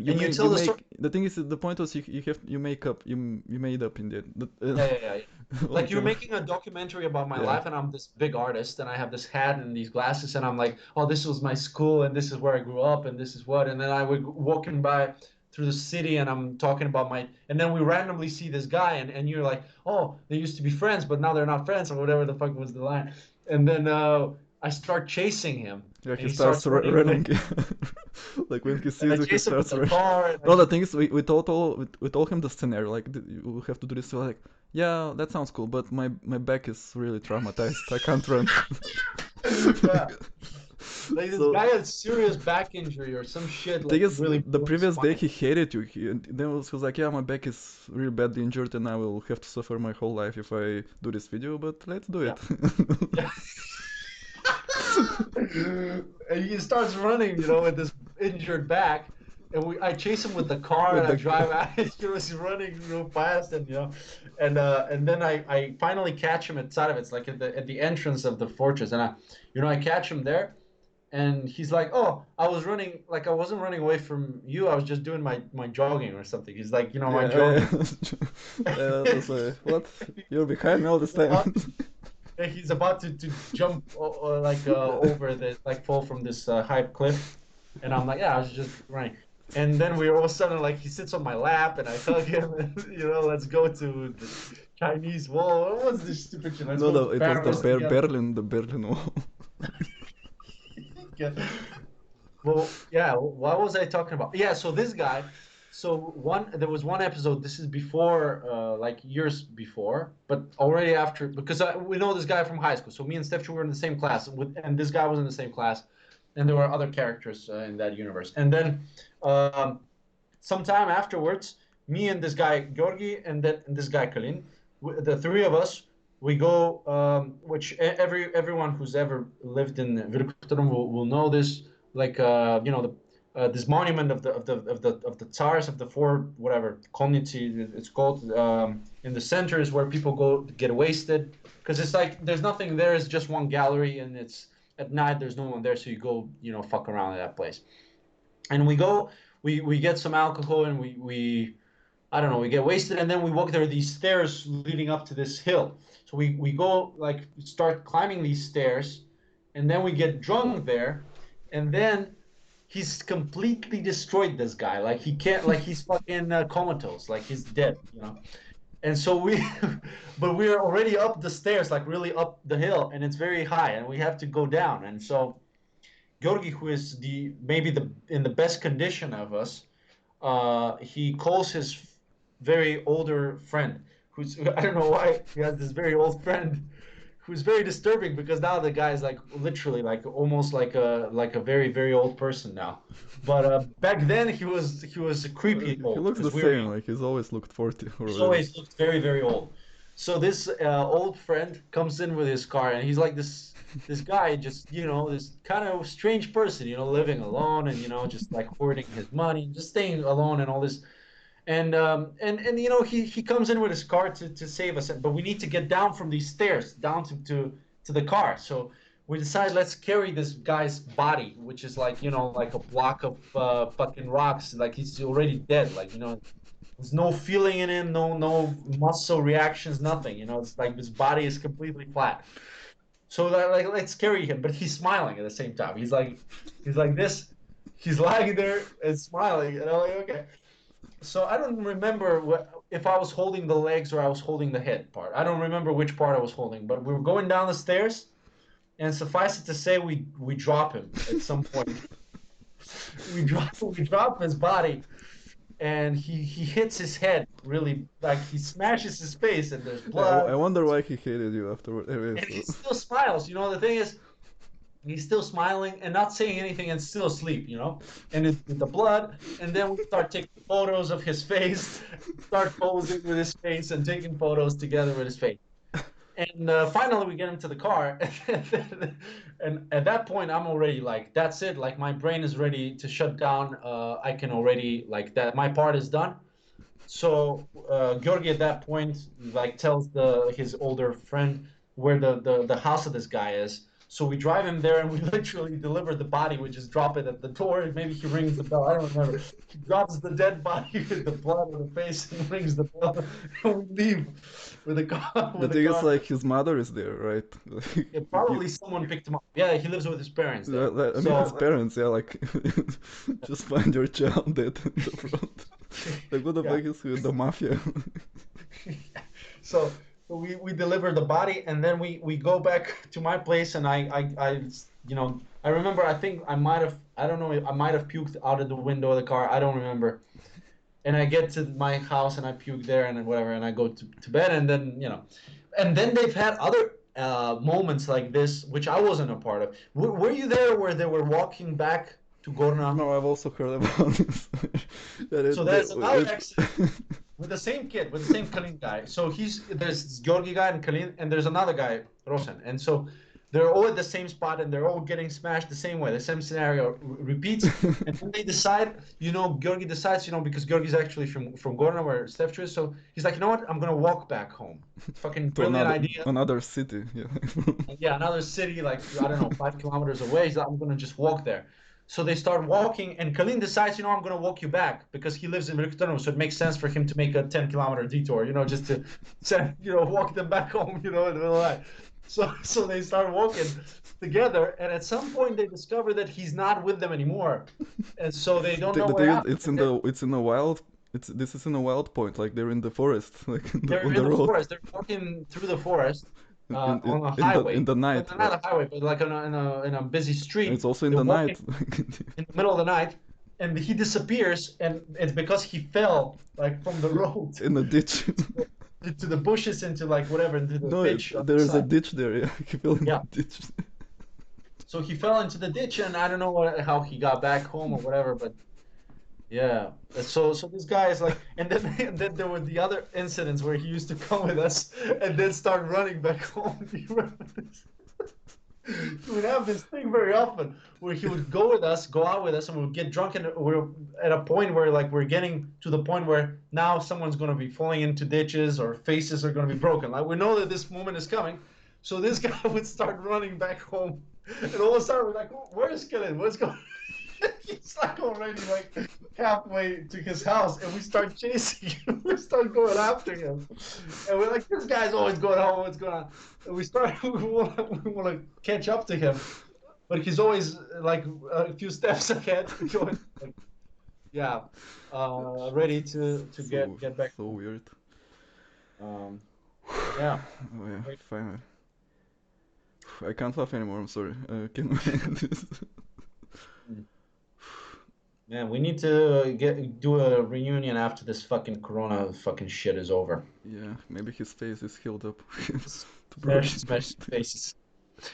and you
you
tell the story.
make the thing is the point was you make up you made up in the end.
Yeah, yeah, yeah, yeah. Like
like
you're making a documentary about my
yeah
life, and I'm this big artist, and I have this hat and these glasses, and I'm like, oh, this was my school, and this is where I grew up, and this is what, and then I would walking by through the city, and I'm talking about and then we randomly see this guy, and you're like, oh, they used to be friends, but now they're not friends, or whatever the fuck was the line, and then I start chasing him,
yeah
and
he
he
starts
starts running
running
away,
like when he
and I
sees you he
chase him with
starts
the
running.
car, and I
No, the
just
thing is, we told him the scenario. Like, you have to do this. So like, yeah, that sounds cool, but my back is really traumatized. I can't run.
yeah. Like this
So
guy had serious back injury or some
the
shit,
thing
like
is,
really
the
blew his
previous day
spine.
he hated you. And then he was like, yeah, my back is really badly injured, and I will have to suffer my whole life if I do this video. But let's do
Yeah.
it.
Yeah. And he starts running, with this injured back. And I chase him with the car
With
and I
the
drive out. He was running real fast and then I finally catch him at Tsarevets, like at the entrance of the fortress. And I catch him there and he's like, "Oh, I was running like I wasn't running away from you. I was just doing my jogging or something." He's like, "My
yeah, yeah,
jogging."
yeah. That was like, what? You're behind me all this
He's
time.
about he's about to jump like over like fall from this high cliff, and I'm like, yeah, I was just running. And then we all of a sudden like he sits on my lap and I hug him and let's go to the Chinese wall. What was this stupid shit? Let's
No,
go to
it was
Paris together.
The Berlin Wall.
Yeah. Well, yeah, what was I talking about? Yeah, so this guy, there was one episode, this is before, like years before, but already after, because we know this guy from high school. So me and Steph were in the same class, and this guy was in the same class, and there were other characters in that universe. And then um, sometime afterwards, me and this guy Georgi and this guy Kalin, the three of us, we go, which everyone who's ever lived in Virkuturum will know this, like this monument of the Tsars of the four whatever Komnitsy it's called. In the center is where people go to get wasted because it's like there's nothing there. It's just one gallery, and it's at night. There's no one there, so you go fuck around at that place. And we go, we get some alcohol, and we I don't know, we get wasted, and then we walk. There are these stairs leading up to this hill. So we go like start climbing these stairs, and then we get drunk there, and then he's completely destroyed. This guy, like he can't, like he's fucking comatose, like he's dead. And so but we're already up the stairs, like really up the hill, and it's very high, and we have to go down. And so Georgi, who is maybe in the best condition of us, he calls his very older friend who's I don't know why he has this very old friend who's very disturbing because now the guy is like literally like almost like a very very old person now. But back then he was creepy
He
old. He
looks
was
the
weird
same,
old.
like he's always looked 40 or
He's
whatever.
always looked very very old. So this old friend comes in with his car and he's like this guy just this kind of strange person living alone and just like hoarding his money, just staying alone and all this and he comes in with his car to save us, but we need to get down from these stairs down to the car. So we decide let's carry this guy's body, which is like like a block of fucking rocks, like he's already dead, like there's no feeling in him, no muscle reactions, nothing. It's like his body is completely flat. So like let's carry him, but he's smiling at the same time. He's like this. He's lying there and smiling, and I'm like, okay. So I don't remember if I was holding the legs or I was holding the head part. I don't remember which part I was holding, but we were going down the stairs, and suffice it to say, we drop him at some point. We drop his body, and he hits his head really like he smashes his face, and there's
I
blood,
wonder why he hated you afterward. Anyway,
and he
so
still smiles. The thing is, he's still smiling and not saying anything and still asleep, and it's with the blood. And then we start taking photos of his face, start posing with his face and taking photos together with his face. And finally, we get him to the car. And at that point, I'm already like, that's it. Like, my brain is ready to shut down. I can already, like, that my part is done. So Georgi at that point like tells his older friend where the house of this guy is. So we drive him there and we literally deliver the body. We just drop it at the door. Maybe he rings the bell. I don't remember. He drops the dead body with the blood on the face and rings the bell. And we leave with the car.
the
With the
thing is,
car.
like, his mother is there, right? Like,
Yeah, probably someone picked him up. Yeah, he lives with his parents there.
I mean, his
So
parents, yeah, like, just find your child dead in the front. Like, what the
yeah.
fuck is with the mafia?
so we deliver the body and then we go back to my place and I remember I think I don't know I might have puked out of the window of the car. I don't remember. And I get to my house and I puke there and then whatever and I go to bed and then and then they've had other moments like this which I wasn't a part of. Were you there where they were walking back to Gorna?
No, I've also heard about this. That
So there's another accident with the same kid, with the same Kalin guy. So there's Georgi guy and Kalin, and there's another guy, Rosen. And so they're all at the same spot and they're all getting smashed the same way. The same scenario repeats. And then they decide, Georgi decides, because Georgi's actually from Gorna where Stefchu is. So he's like, you know what? I'm going to walk back home. Fucking
to
brilliant idea.
another city, yeah.
And yeah, another city, like, I don't know, 5 kilometers away. He's like, I'm going to just walk there. So they start walking, and Kalin decides, I'm going to walk you back because he lives in Rikutanu, so it makes sense for him to make a 10-kilometer detour, just to send, walk them back home, in the middle of the night. So they start walking together, and at some point they discover that he's not with them anymore, and so they don't know
The
what
thing is,
happened.
it's in a wild, this is in a wild point, like they're in the forest, like
They're
on
in
the
the
road,
forest. They're walking through the forest on a
in
highway.
the
Well,
night,
not
right?
a highway, but like in a busy
And it's
street.
also in
They're
the
walking
night.
in the middle of the night, and he disappears, and it's because he fell like from the road
In a ditch.
into the bushes, into like whatever, into the
No,
ditch on the
there's a
side.
ditch there. Yeah, he fell in
Yeah.
the ditch.
So he fell into the ditch, and I don't know how he got back home or whatever, but yeah. So this guy is like, and then and then there were the other incidents where he used to come with us and then start running back home. Do you remember this? He would have this thing very often where he would go out with us, and we would get drunk, and we're at a point where like we're getting to the point where now someone's going to be falling into ditches or faces are going to be broken. Like we know that this moment is coming, so this guy would start running back home, and all of a sudden we're like, "Where's Kellen? What's going?" He's like already like halfway to his house, and we start chasing him. We start going after him, and we're like, "This guy's always going home. What's going on?" And we want to catch up to him, but he's always like a few steps ahead, going, like, yeah, ready to
So
get back
so
home.
weird.
Um, yeah,
Oh yeah,
great.
fine. I can't laugh anymore. I'm sorry. Can we end this?
Man, we need to do a reunion after this fucking Corona fucking shit is over.
Yeah, maybe his face is healed up.
Smash,
Broken.
smash faces.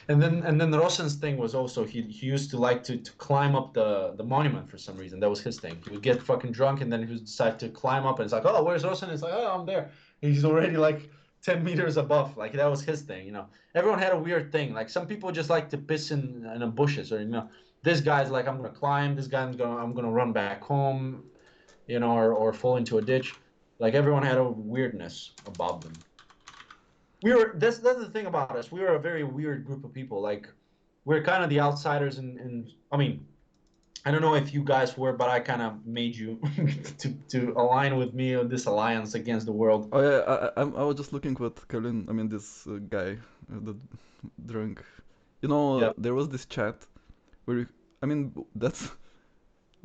And then Rosen's thing was also he used to like to climb up the monument for some reason. That was his thing. He would get fucking drunk and then he would decide to climb up and it's like, oh, where's Rosen? It's like, oh, I'm there. And he's already like 10 meters above. Like that was his thing, you know. Everyone had a weird thing. Like some people just like to piss in the bushes or you know, this guy's like I'm gonna climb, this guy's gonna I'm gonna run back home, you know, or fall into a ditch. Like everyone had a weirdness about them. That's the thing about us. We were a very weird group of people. Like we're kind of the outsiders and I mean, I don't know if you guys were, but I kind of made you to align with me on this alliance against the world.
Oh yeah, I was just looking what Kalin, I mean this guy, the drunk. You know,
Yeah.
there was this chat where, I mean, that's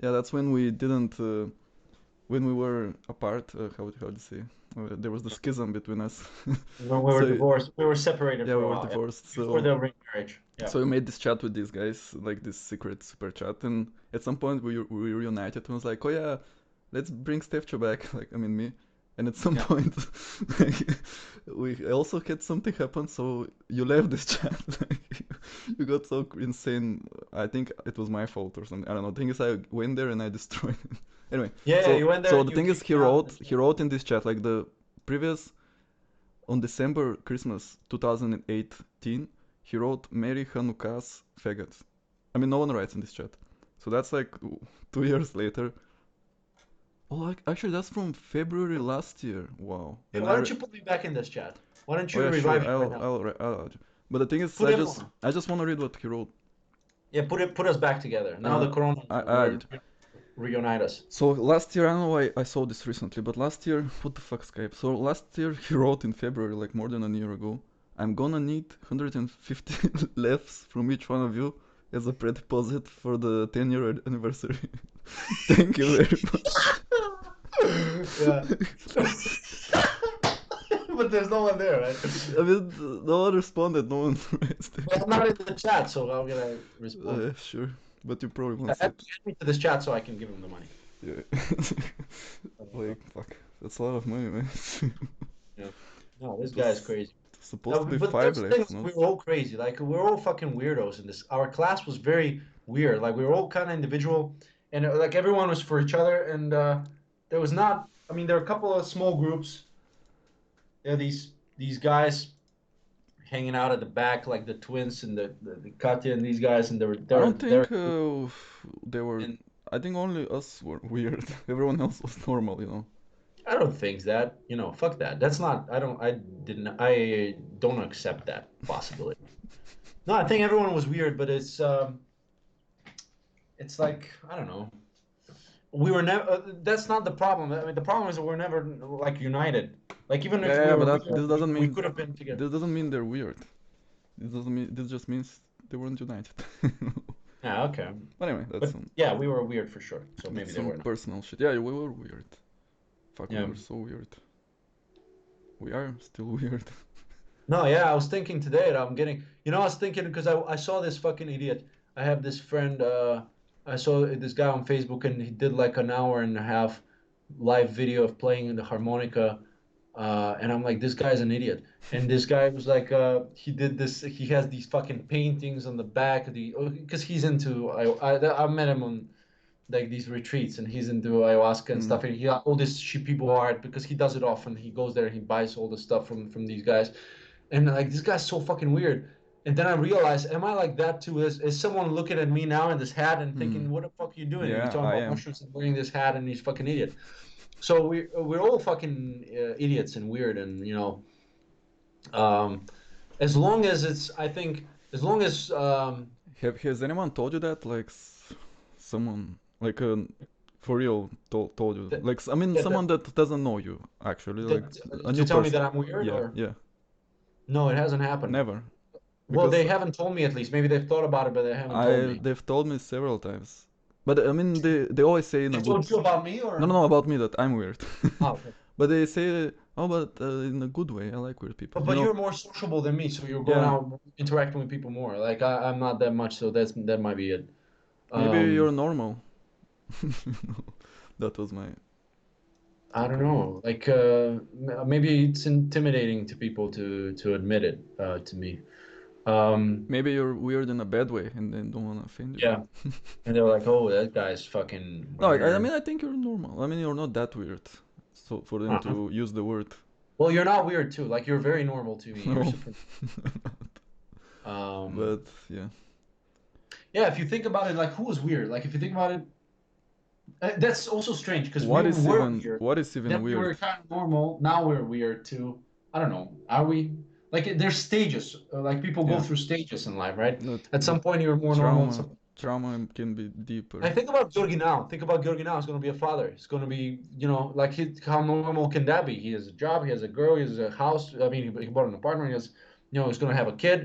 yeah, that's when we didn't, when we were apart. How to say? There was the schism between us.
When we were
So
divorced, we were separated
yeah,
for
we
a
were
while. Yeah.
divorced.
Before the remarriage. Yeah.
So we made this chat with these guys, like this secret super chat, and at some point we reunited and was like, oh yeah, let's bring Stefcho back. Like I mean me. And at some
Yeah.
point, like, we also had something happen, so you left this chat. Like, you got so insane. I think it was my fault or something. I don't know. The thing is, I went there and I destroyed it. Anyway,
Yeah, yeah,
so
you went there
so
and
the
you
thing is,
kicked me out of the
he
chat.
wrote in this chat like the previous on December Christmas 2018, he wrote Merry Hanukkah's faggots. I mean, no one writes in this chat. So that's like 2 years later. Oh, like, actually, that's from February last year. Wow.
Hey,
And
why don't you put me back in this chat? Why don't
oh
you
yeah, sure.
revive me right now?
I'll. But the thing is,
Put everyone.
I just want to read what he wrote.
Yeah, put us back together. Now
Uh,
the Corona
I
will
added.
reunite us.
So last year, I don't know why I saw this recently, but last year, what the fuck, Skype? So last year he wrote in February, like more than a year ago, I'm gonna need 150 lefts from each one of you as a pre-deposit for the 10-year anniversary. Thank you very much.
Yeah. But there's no one there, right?
I mean, no one responded, no one writes.
But I'm not in the chat, so how can I respond?
Sure, but you probably won't see
Add
it.
me to this chat so I can give him the money.
Yeah.
Uh,
Like, fuck, that's a lot of money, man.
yeah. No, this
It
guy is
was
crazy.
supposed to be
But
five
that's the thing,
left, not.
we were all crazy. Like we're all fucking weirdos in this. Our class was very weird. Like we were all kind of individual, and like everyone was for each other. And there was not. I mean, there were a couple of small groups. There are these guys hanging out at the back, like the twins and the Katya and these guys, and they were
I don't
they're
think they were.
and
I think only us were weird. Everyone else was normal, you know.
I don't think that, you know, fuck that. That's not, I don't accept that possibility. No, I think everyone was weird, but it's like, I don't know. We were never, that's not the problem. I mean, the problem is that we're never like united. Like, even if
Yeah,
we
yeah, but
were
that
weird,
this doesn't
we
mean
could have been together.
this doesn't mean they're weird. This just means they weren't united.
Yeah, okay.
But anyway,
But yeah, we were weird for sure. So maybe
that's
they
some
were not.
personal shit. Yeah, we were weird. Fuck, we
Yeah.
were so weird. We are still weird.
No, yeah, I was thinking today that I'm getting, you know, I was thinking because I saw this fucking idiot. I have this friend, I saw this guy on Facebook and he did like an hour and a half live video of playing the harmonica. And I'm like, this guy's an idiot. And this guy was like, he did this, he has these fucking paintings on the back of the, because he's into, I met him on like these retreats and he's into ayahuasca and
Mm.
stuff. And he got all this people art because he does it often. He goes there and he buys all the stuff from these guys. And like this guy's so fucking weird. And then I realized, am I like that too? Is someone looking at me now in this hat and
Mm.
thinking, what the fuck are you doing? You're
Yeah,
talking
I
about
am.
mushrooms and wearing this hat and he's fucking idiot. So we're all fucking idiots and weird and you know, um, as long as it's I think as long as
Has anyone told you that? Like someone like for real told you?
that,
Like I mean,
yeah,
someone that doesn't know you actually, like a
to
new
tell me
person.
that I'm weird
Yeah,
or
yeah.
no, it hasn't happened.
Never.
Well,
Because
they haven't told me at least. Maybe they've thought about it, but they haven't told me.
they've told me several times. But I mean, they always say in
They
a good.
told you about me
No, no,
or?
no, about me that I'm weird.
Oh, okay.
But they say, oh, but in a good way. I like weird people.
But you're more sociable than me, so you're going
Yeah.
out interacting with people more. Like I'm not that much, so that might be it.
Maybe
Um,
you're normal. That was my
I don't
opinion.
know. Like maybe it's intimidating to people to admit it to me. Um,
Maybe you're weird in a bad way and they don't want to offend you.
yeah, and they're like, "Oh, that guy's fucking
No, I
weird."
mean, I think you're normal. I mean, you're not that weird. So for them
Uh-huh.
to use the word,
Well, you're not weird too. Like you're very normal to me. You're
no.
super. Um,
But yeah.
yeah, if you think about it, like who was weird? Like if you think about it, that's also strange because we
What is
were
even
weird.
what is
Then
even
we
weird?
were kind of normal. Now we're weird too. I don't know. Are we? Like there's stages. Like people go
Yeah.
through stages in life, right? At
The
some point you're more normal. At
trauma
some
trauma can be deeper.
I think about Georgi now. Think about Georgi now. He's going to be a father. He's going to be, like how normal can that be? He has a job. He has a girl. He has a house. I mean, he bought an apartment. He has, he's going to have a kid.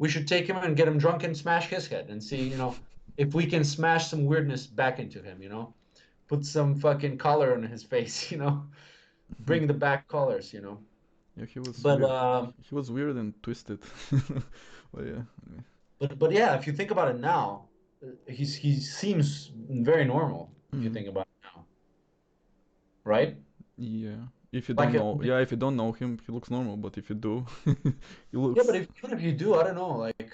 We should take him and get him drunk and smash his head and see, if we can smash some weirdness back into him. Put some fucking color on his face. Bring the back colors.
Yeah, he was
But
weird. He was weird and twisted. But yeah.
but yeah, if you think about it now, he seems very normal. If you
Mm.
think about it now, right?
Yeah. If you
Like
don't know, yeah, if you don't know him, he looks normal. But if you do, he
Yeah, but
looks.
even if you do, I don't know. Like,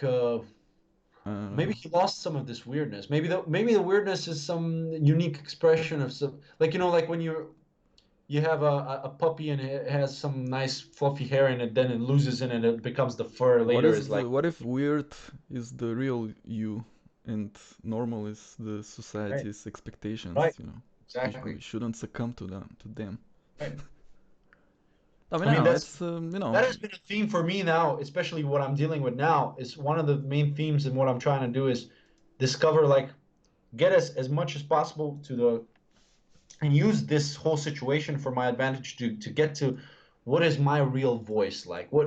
maybe
Uh,
he lost some of this weirdness. Maybe the weirdness is some unique expression of some, like like when you have a puppy and it has some nice fluffy hair in it, then it loses in it, it becomes the fur later. Is like,
what if weird is the real you, and normal is the
right,
society's expectations?
right,
We
exactly,
shouldn't succumb to them.
right.
I mean,
I
I
mean,
know
that's
it's
that has been a theme for me now, especially what I'm dealing with now. Is one of the main themes and what I'm trying to do is discover, like, get as much as possible to the and use this whole situation for my advantage to get to what is my real voice like, what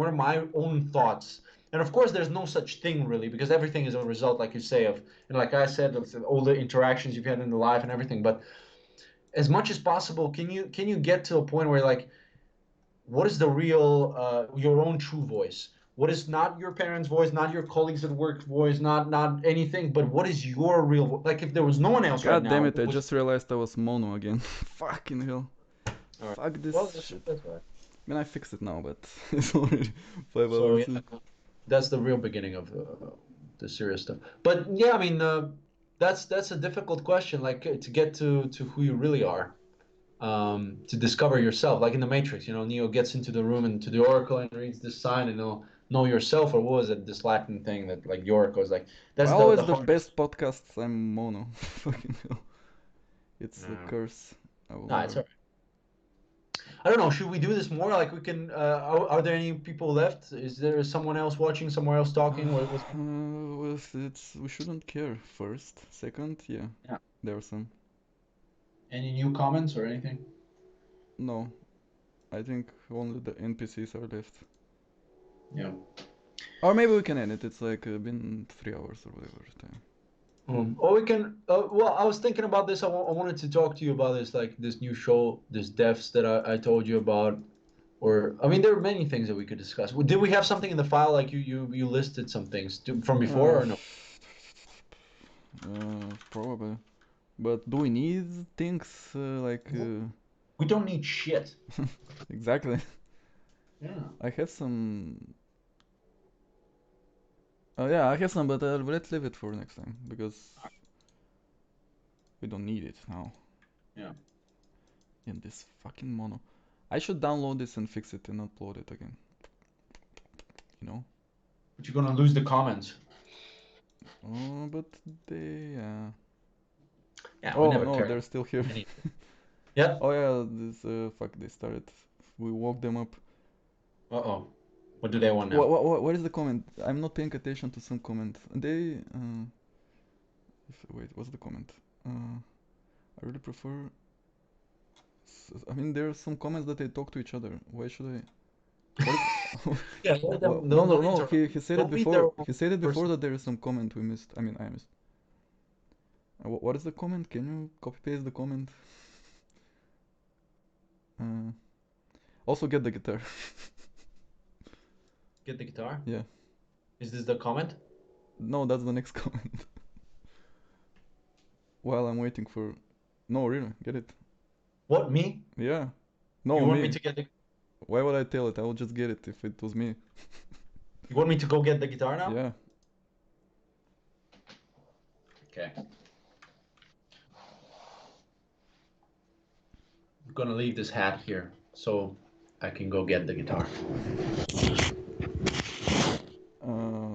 are my own thoughts. And of course there's no such thing really, because everything is a result, like you say, of, and like I said, of all the interactions you've had in the life and everything. But as much as possible, can you get to a point where, like, what is the real your own true voice, what is not your parents' voice, not your colleagues at work voice, not anything, but what is your real voice? Like if there was no one else right
God damn
now,
it!
what
I
was.
just realized I was mono again. Fucking hell!
All right.
Fuck
Well,
this
that's
shit.
that's all right.
I mean, I fixed it now, but it's already five
So
hours
yeah,
in.
that's the real beginning of the serious stuff. But yeah, I mean, that's a difficult question. Like to get to who you really are, to discover yourself. Like in the Matrix, Neo gets into the room and to the Oracle and reads this sign, and he'll know yourself. Or what was it? This Latin thing that like the Oracle is like. That's
Well,
the
it's the
hardest.
best podcast. I'm mono. Fucking hell! It's a
No,
curse. I will
no, it's
never.
all right. I don't know. Should we do this more? Like we can. Are there any people left? Is there someone else watching? Somewhere else talking? What's
Well, we shouldn't care first. Second, yeah,
yeah.
there are some.
Any new comments or anything?
No, I think only the NPCs are left.
Yeah.
Or maybe we can end it. It's like been 3 hours or whatever time.
Or we can. Well, I was thinking about this. I wanted to talk to you about this, like this new show, this devs that I told you about. Or I mean, there are many things that we could discuss. Did we have something in the file? Like you listed some things from
Uh,
before, or no?
Probably. But do we need things
We don't need shit.
exactly?
Yeah.
I have some. Oh yeah, I have some, but let's leave it for next time because we don't need it now.
Yeah.
In this fucking mono. I should download this and fix it and upload it again. You know?
But you're gonna lose the comments.
Oh, but they.
Yeah, we
Oh
never
no,
care.
they're still here.
Any. Yeah.
Oh yeah, this fuck. They started. We woke them up.
Uh-oh. What do they want now?
What is the comment? I'm not paying attention to some comment. They. Wait, what's the comment? I really prefer. I mean, there are some comments that they talk to each other. Why should I? What is?
Yeah, let them.
No, no,
Don't
no.
interrupt.
He said it
Don't read their
before.
own
He said it before
personal.
that there is some comment we missed. I mean, I missed. What is the comment? Can you copy paste the comment? Uh, Also get the guitar.
Get the guitar.
Yeah.
Is this the comment?
No, that's the next comment. while I'm waiting for. No, really, get it.
What, me?
Yeah.
You
No,
want me
me.
to get the
Why would I tell it? I will just get it if it was me.
you want me to go get the guitar now?
Yeah.
Okay. I'm gonna leave this hat here so I can go get the guitar.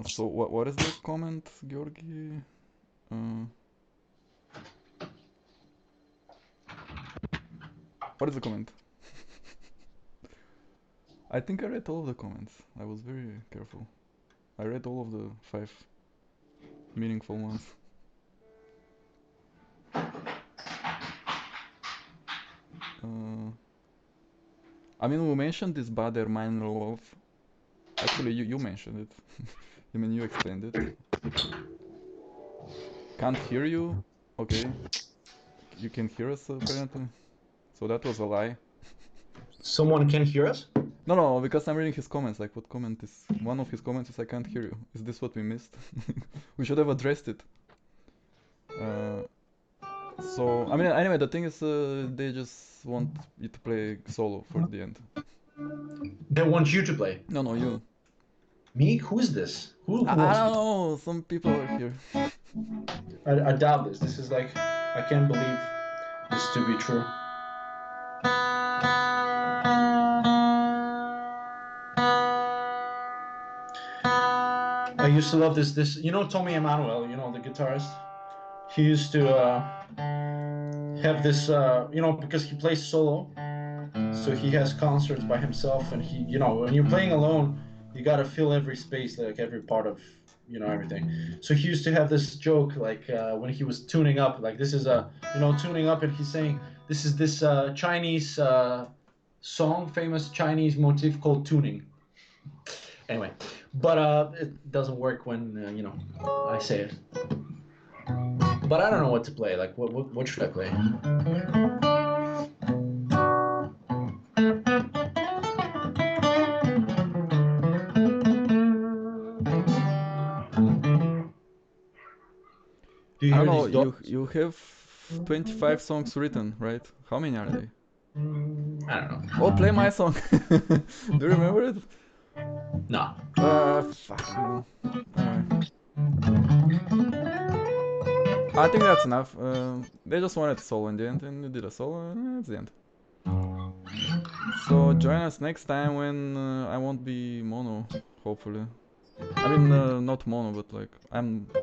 So what is the comment, Georgi? Uh, what is the comment? I think I read all of the comments. I was very careful. I read all of the 5 meaningful ones. Uh, I mean, we mentioned this Bader Meinrov. Actually, you mentioned it. I mean, you explained it. Can't hear you? Okay. You can hear us apparently. So that was a lie.
Someone can hear us?
No, no, because I'm reading his comments. Like, what comment is. One of his comments is I can't hear you. Is this what we missed? We should have addressed it. Uh, so, I mean, anyway, the thing is, they just want you to play solo for the end.
They want you to play.
No, no, you.
Me? Who's this? Who
I
wants
don't
me?
know. Some people are here.
I doubt this. This is like I can't believe this to be true. I used to love this you know Tommy Emmanuel, you know, the guitarist. He used to have this because he plays solo, so he has concerts by himself, and he, when you're playing alone, you got to fill every space, like every part of, everything. So he used to have this joke, like when he was tuning up, like this is tuning up, and he's saying this is this Chinese song, famous Chinese motif called tuning. Anyway, but it doesn't work when I say it. But I don't know what to play. Like, what should I play? Do you
I don't
hear
know.
these
You
dogs?
you have 25 songs written, right? How many are they?
I don't know.
Oh, play my song. Do you remember it?
No.
Fuck man. Anyway, I think that's enough. They just wanted a solo in the end, and you did a solo, and that's the end. So join us next time when I won't be mono, hopefully. I mean, not mono, but like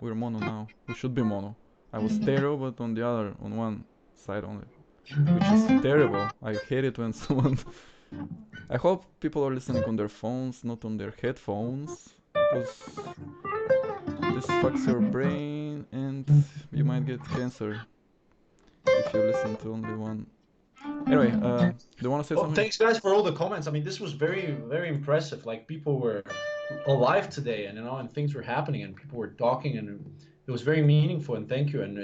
we're mono now. We should be mono. I was stereo, but on one side only, which is terrible. I hate it when someone. I hope people are listening on their phones, not on their headphones, because this fucks your brain and you might get cancer if you listen to only one. Anyway, do you want to say
Well,
something?
thanks guys for all the comments. I mean, this was very, very impressive. Like people were alive today, and things were happening, and people were talking, and it was very meaningful. And thank you. And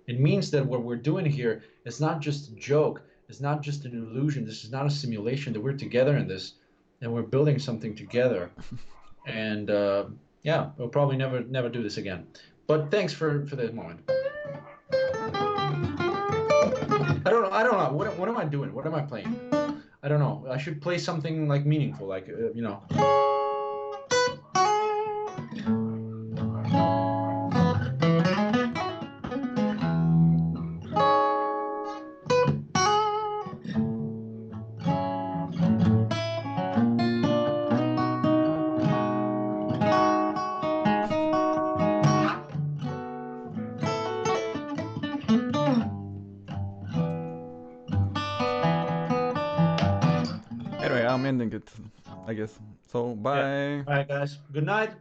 it means that what we're doing here is not just a joke. It's not just an illusion. This is not a simulation. That we're together in this, and we're building something together. And yeah, we'll probably never do this again. But thanks for this moment. I don't know. What am I doing? What am I playing? I don't know. I should play something like meaningful, like
Anyway, I'm ending it, I guess. So,
Yeah.
bye.
All right, guys. Good night.